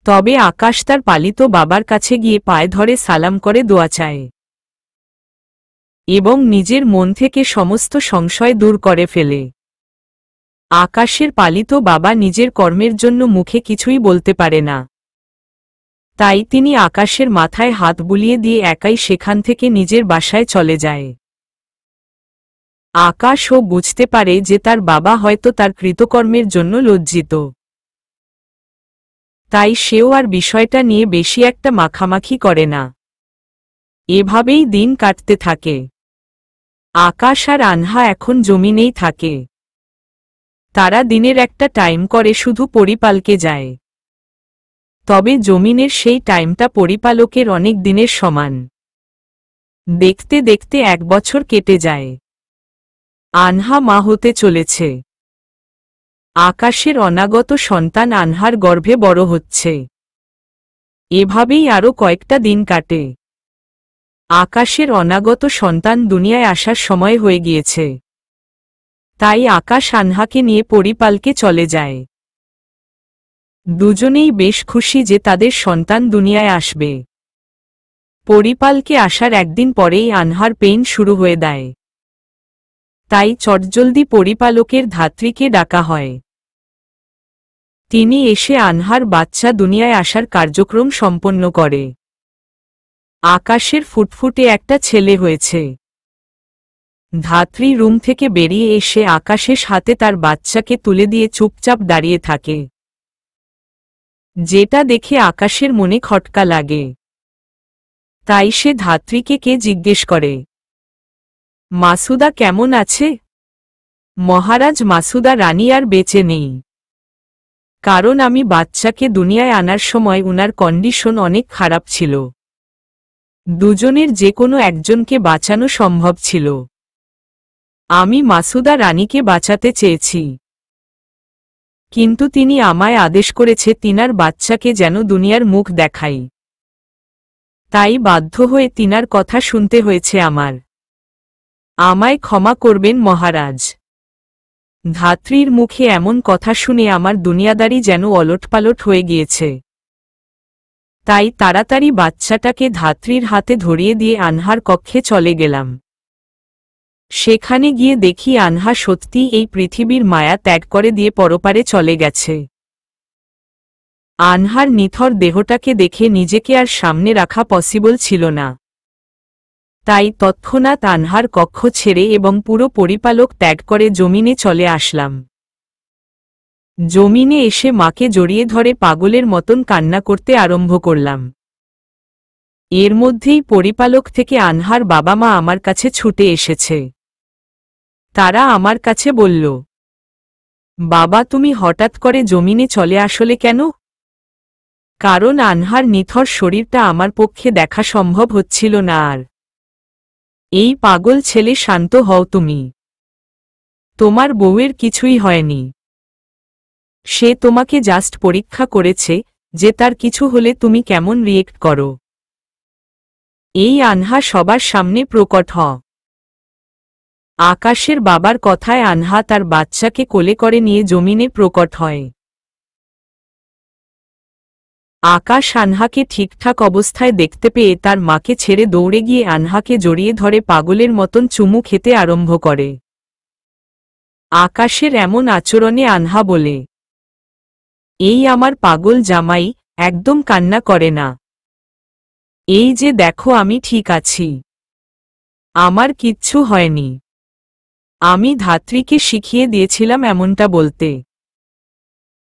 তবে আকাশ তার পালিত বাবার কাছে গিয়ে পায়ে ধরে সালাম করে দোয়া চায় এবং নিজের মন থেকে সমস্ত সংশয় দূর করে ফেলে। আকাশের পালিত বাবা নিজের কর্মের জন্য মুখে কিছুই বলতে পারে না। তাই তিনি আকাশের মাথায় হাত বুলিয়ে দিয়ে একাই সেখান থেকে নিজের বাসায় চলে যায়। আকাশও বুঝতে পারে যে তার বাবা হয়তো তার কৃতকর্মের জন্য লজ্জিত। তাই সেও আর বিষয়টা নিয়ে বেশি একটা মাখামাখি করে না। এভাবেই দিন কাটতে থাকে। আকাশ আর আনহা এখন জমিনেই থাকে। তারা দিনের একটা টাইম করে শুধু পরিপালকে যায়। তবে জমিনের সেই টাইমটা পরিপালকের অনেক দিনের সমান। দেখতে দেখতে 1 বছর কেটে যায়। আনহা মা হতে চলেছে। আকাশের অনাগত সন্তান আনহার গর্ভে বড় হচ্ছে। এভাবেই আরও কয়েকটা দিন কাটে। আকাশের অনাগত সন্তান দুনিয়ায় আসার সময় হয়ে গিয়েছে। তাই আকাশ আনহাকে নিয়ে পরিপালকে চলে যায়। দুজনেই বেশ খুশি যে তাদের সন্তান দুনিয়ায় আসবে। পরিপালকে আসার একদিন পরেই আনহার পেইন শুরু হয়ে দেয়। তাই চটজলদি পরিপালকের ধাত্রীকে ডাকা হয়। তিনি এসে আনহার বাচ্চা দুনিয়ায় আসার কার্যক্রম সম্পন্ন করে। আকাশের ফুটফুটে একটা ছেলে হয়েছে। ধাত্রী রুম থেকে বেরিয়ে এসে আকাশের হাতে তার বাচ্চাকে তুলে দিয়ে চুপচাপ দাঁড়িয়ে থাকে। যেটা দেখে আকাশের মনে খটকা লাগে। তাই সে ধাত্রীকে জিজ্ঞেস করে, মাসুদা কেমন আছে? মহারাজ, মাসুদা রানী আর বেঁচে নেই। কারণ আমি বাচ্চাকে দুনিয়ায় আনার সময় উনার কন্ডিশন অনেক খারাপ ছিল। দুজনের যে কোনো একজনকে বাঁচানো সম্ভব ছিল। আমি মাসুদা রানীকে বাঁচাতে চেয়েছি, কিন্তু তিনি আমায় আদেশ করেছে তিনার বাচ্চাকে যেন দুনিয়ার মুখ দেখাই। তাই বাধ্য হয়ে তিনার কথা শুনতে হয়েছে আমার। আমায় ক্ষমা করবেন মহারাজ। ধাত্রীর মুখে এমন কথা শুনে আমার দুনিয়াদারি যেন অলটপালট হয়ে গিয়েছে। তাই তাড়াতাড়ি বাচ্চাটাকে ধাত্রীর হাতে ধরিয়ে দিয়ে আনহার কক্ষে চলে গেলাম। সেখানে গিয়ে দেখি আনহা সত্যিই এই পৃথিবীর মায়া ত্যাগ করে দিয়ে পরপারে চলে গেছে। আনহার নিথর দেহটাকে দেখে নিজেকে আর সামনে রাখা পসিবল ছিল না। তাই তৎক্ষণাৎ আনহার কক্ষ ছেড়ে এবং পুরো পরিপালক ত্যাগ করে জমিনে চলে আসলাম। জমিনে এসে মাকে জড়িয়ে ধরে পাগলের মতন কান্না করতে আরম্ভ করলাম। এর মধ্যেই পরিপালক থেকে আনহার বাবা মা আমার কাছে ছুটে এসেছে। তারা আমার কাছে বলল, বাবা তুমি হঠাৎ করে জমিনে চলে আসলে কেন? কারণ আনহার নিথর শরীরটা আমার পক্ষে দেখা সম্ভব হচ্ছিল না আর। এই পাগল ছেলে, শান্ত হও তুমি। তোমার বউয়ের কিছুই হয়নি। সে তোমাকে জাস্ট পরীক্ষা করেছে যে তার কিছু হলে তুমি কেমন রিয়েক্ট করো। এই আনহা সবার সামনে প্রকট হ। আকাশের বাবার কথায় আনহা তার বাচ্চাকে কোলে করে নিয়ে জমিনে প্রকট হয়। আকাশ আনহাকে ঠিকঠাক অবস্থায় দেখতে পেয়ে তার মাকে ছেড়ে দৌড়ে গিয়ে আনহাকে জড়িয়ে ধরে পাগলের মতন চুমু খেতে আরম্ভ করে। আকাশের এমন আচরণে আনহা বলে, এই আমার পাগল জামাই, একদম কান্না করে না। এই যে দেখো আমি ঠিক আছি, আমার কিচ্ছু হয়নি। আমি ধাত্রীকে শিখিয়ে দিয়েছিলাম এমনটা বলতে,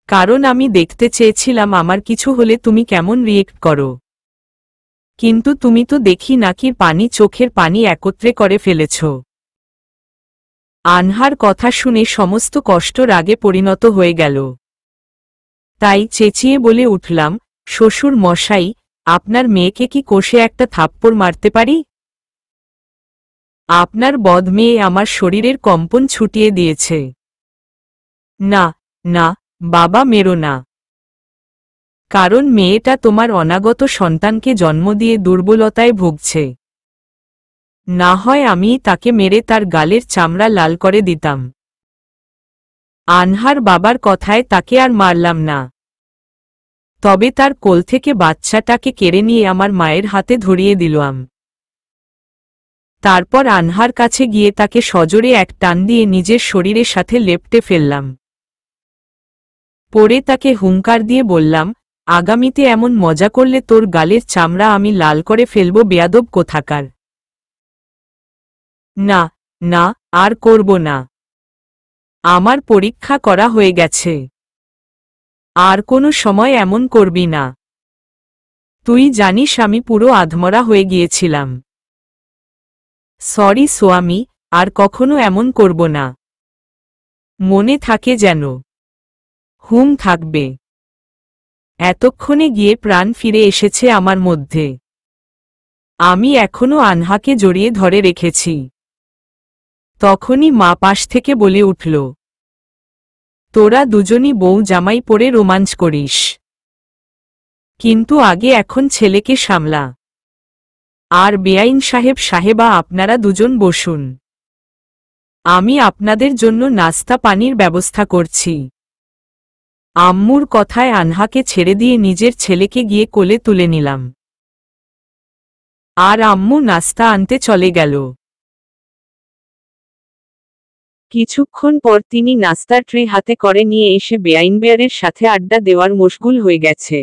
কারণ আমি দেখতে চেয়েছিলাম আমার কিছু হলে তুমি কেমন রিয়েক্ট করো। কিন্তু তুমি তো দেখি নাকির পানি চোখের পানি একত্রে করে ফেলেছ। আনহার কথা শুনে সমস্ত কষ্ট রাগে পরিণত হয়ে গেল। তাই চেঁচিয়ে বলে উঠলাম, শ্বশুর মশাই, আপনার মেয়েকে কি কষে একটা থাপ্পড় মারতে পারি? আপনার বদ মেয়ে আমার শরীরের কম্পন ছুটিয়ে দিয়েছে। না, না, বাবা মেরো না। কারণ মেয়েটা তোমার অনাগত সন্তানকে জন্ম দিয়ে দুর্বলতায় ভুগছে। না হয় আমি তাকে মেরে তার গালের চামড়া লাল করে দিতাম। আনহার বাবার কথায় তাকে আর মারলাম না। তবে তার কোল থেকে বাচ্চাটাকে কেড়ে নিয়ে আমার মায়ের হাতে ধরিয়ে দিলাম। তারপর আনহার কাছে গিয়ে তাকে সজোরে এক টান দিয়ে নিজের শরীরের সাথে লেপ্টে ফেললাম। পরে তাকে হুঙ্কার দিয়ে বললাম, আগামীতে এমন মজা করলে তোর গালের চামড়া আমি লাল করে ফেলব বেয়াদব কোথাকার। না, না, আর করব না। আমার পরীক্ষা করা হয়ে গেছে। আর কোনো সময় এমন করবি না। তুই জানিস আমি পুরো আধমরা হয়ে গিয়েছিলাম। সরি সোয়ামী, আর কখনো এমন করব না। মনে থাকে যেন। হুম, থাকবে। এতক্ষণে গিয়ে প্রাণ ফিরে এসেছে আমার মধ্যে। আমি এখনো আনহাকে জড়িয়ে ধরে রেখেছি। তখনই মা পাশ থেকে বলে উঠল, তোরা দুজনই বউ জামাই পরে রোমাঞ্চ করিস, কিন্তু আগে এখন ছেলেকে সামলা। আর বেআইন সাহেবা আপনারা দুজন বসুন, আমি আপনাদের জন্য নাস্তা পানির ব্যবস্থা করছি। আম্মুর কথায় আনহাকে ছেড়ে দিয়ে নিজের ছেলেকে গিয়ে কোলে তুলে নিলাম। আর আম্মু নাস্তা আনতে চলে গেল। কিছুক্ষণ পর তিনি নাস্তার ট্রে হাতে করে নিয়ে এসে বেআইন বেয়ারের সাথে আড্ডা দেওয়ার মশগুল হয়ে গেছে।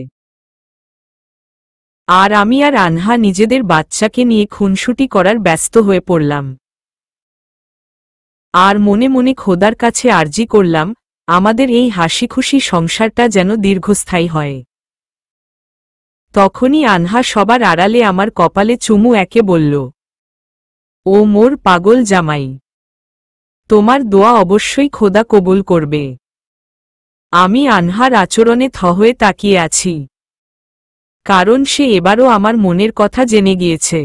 আর আমি আর আনহা নিজেদের বাচ্চাকে নিয়ে খুনসুটি করার ব্যস্ত হয়ে পড়লাম। আর মনে মনে খোদার কাছে আর্জি করলাম, আমাদের এই হাসিখুশি সংসারটা যেন দীর্ঘস্থায়ী হয়। তখনই আনহা সবার আড়ালে আমার কপালে চুমু একে বলল, ও মোর পাগল জামাই, তোমার দোয়া অবশ্যই খোদা কবুল করবে। আমি আনহার আচরণে থ হয়ে তাকিয়ে আছি, কারণ সে এবারও আমার মনের কথা জেনে গিয়েছে।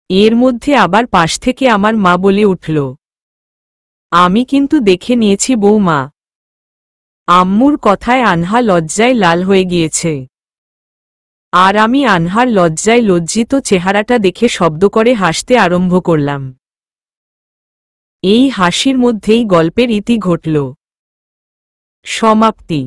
এর মধ্যে আবার পাশ থেকে আমার মা বলে উঠল, আমি কিন্তু দেখে নিয়েছি বৌমা। আম্মুর কথায় আনহা লজ্জায় লাল হয়ে গিয়েছে। আর আমি আনহার লজ্জায় লজ্জিত চেহারাটা দেখে শব্দ করে হাসতে আরম্ভ করলাম। এই হাসির মধ্যেই গল্পের ইতি ঘটল। সমাপ্তি।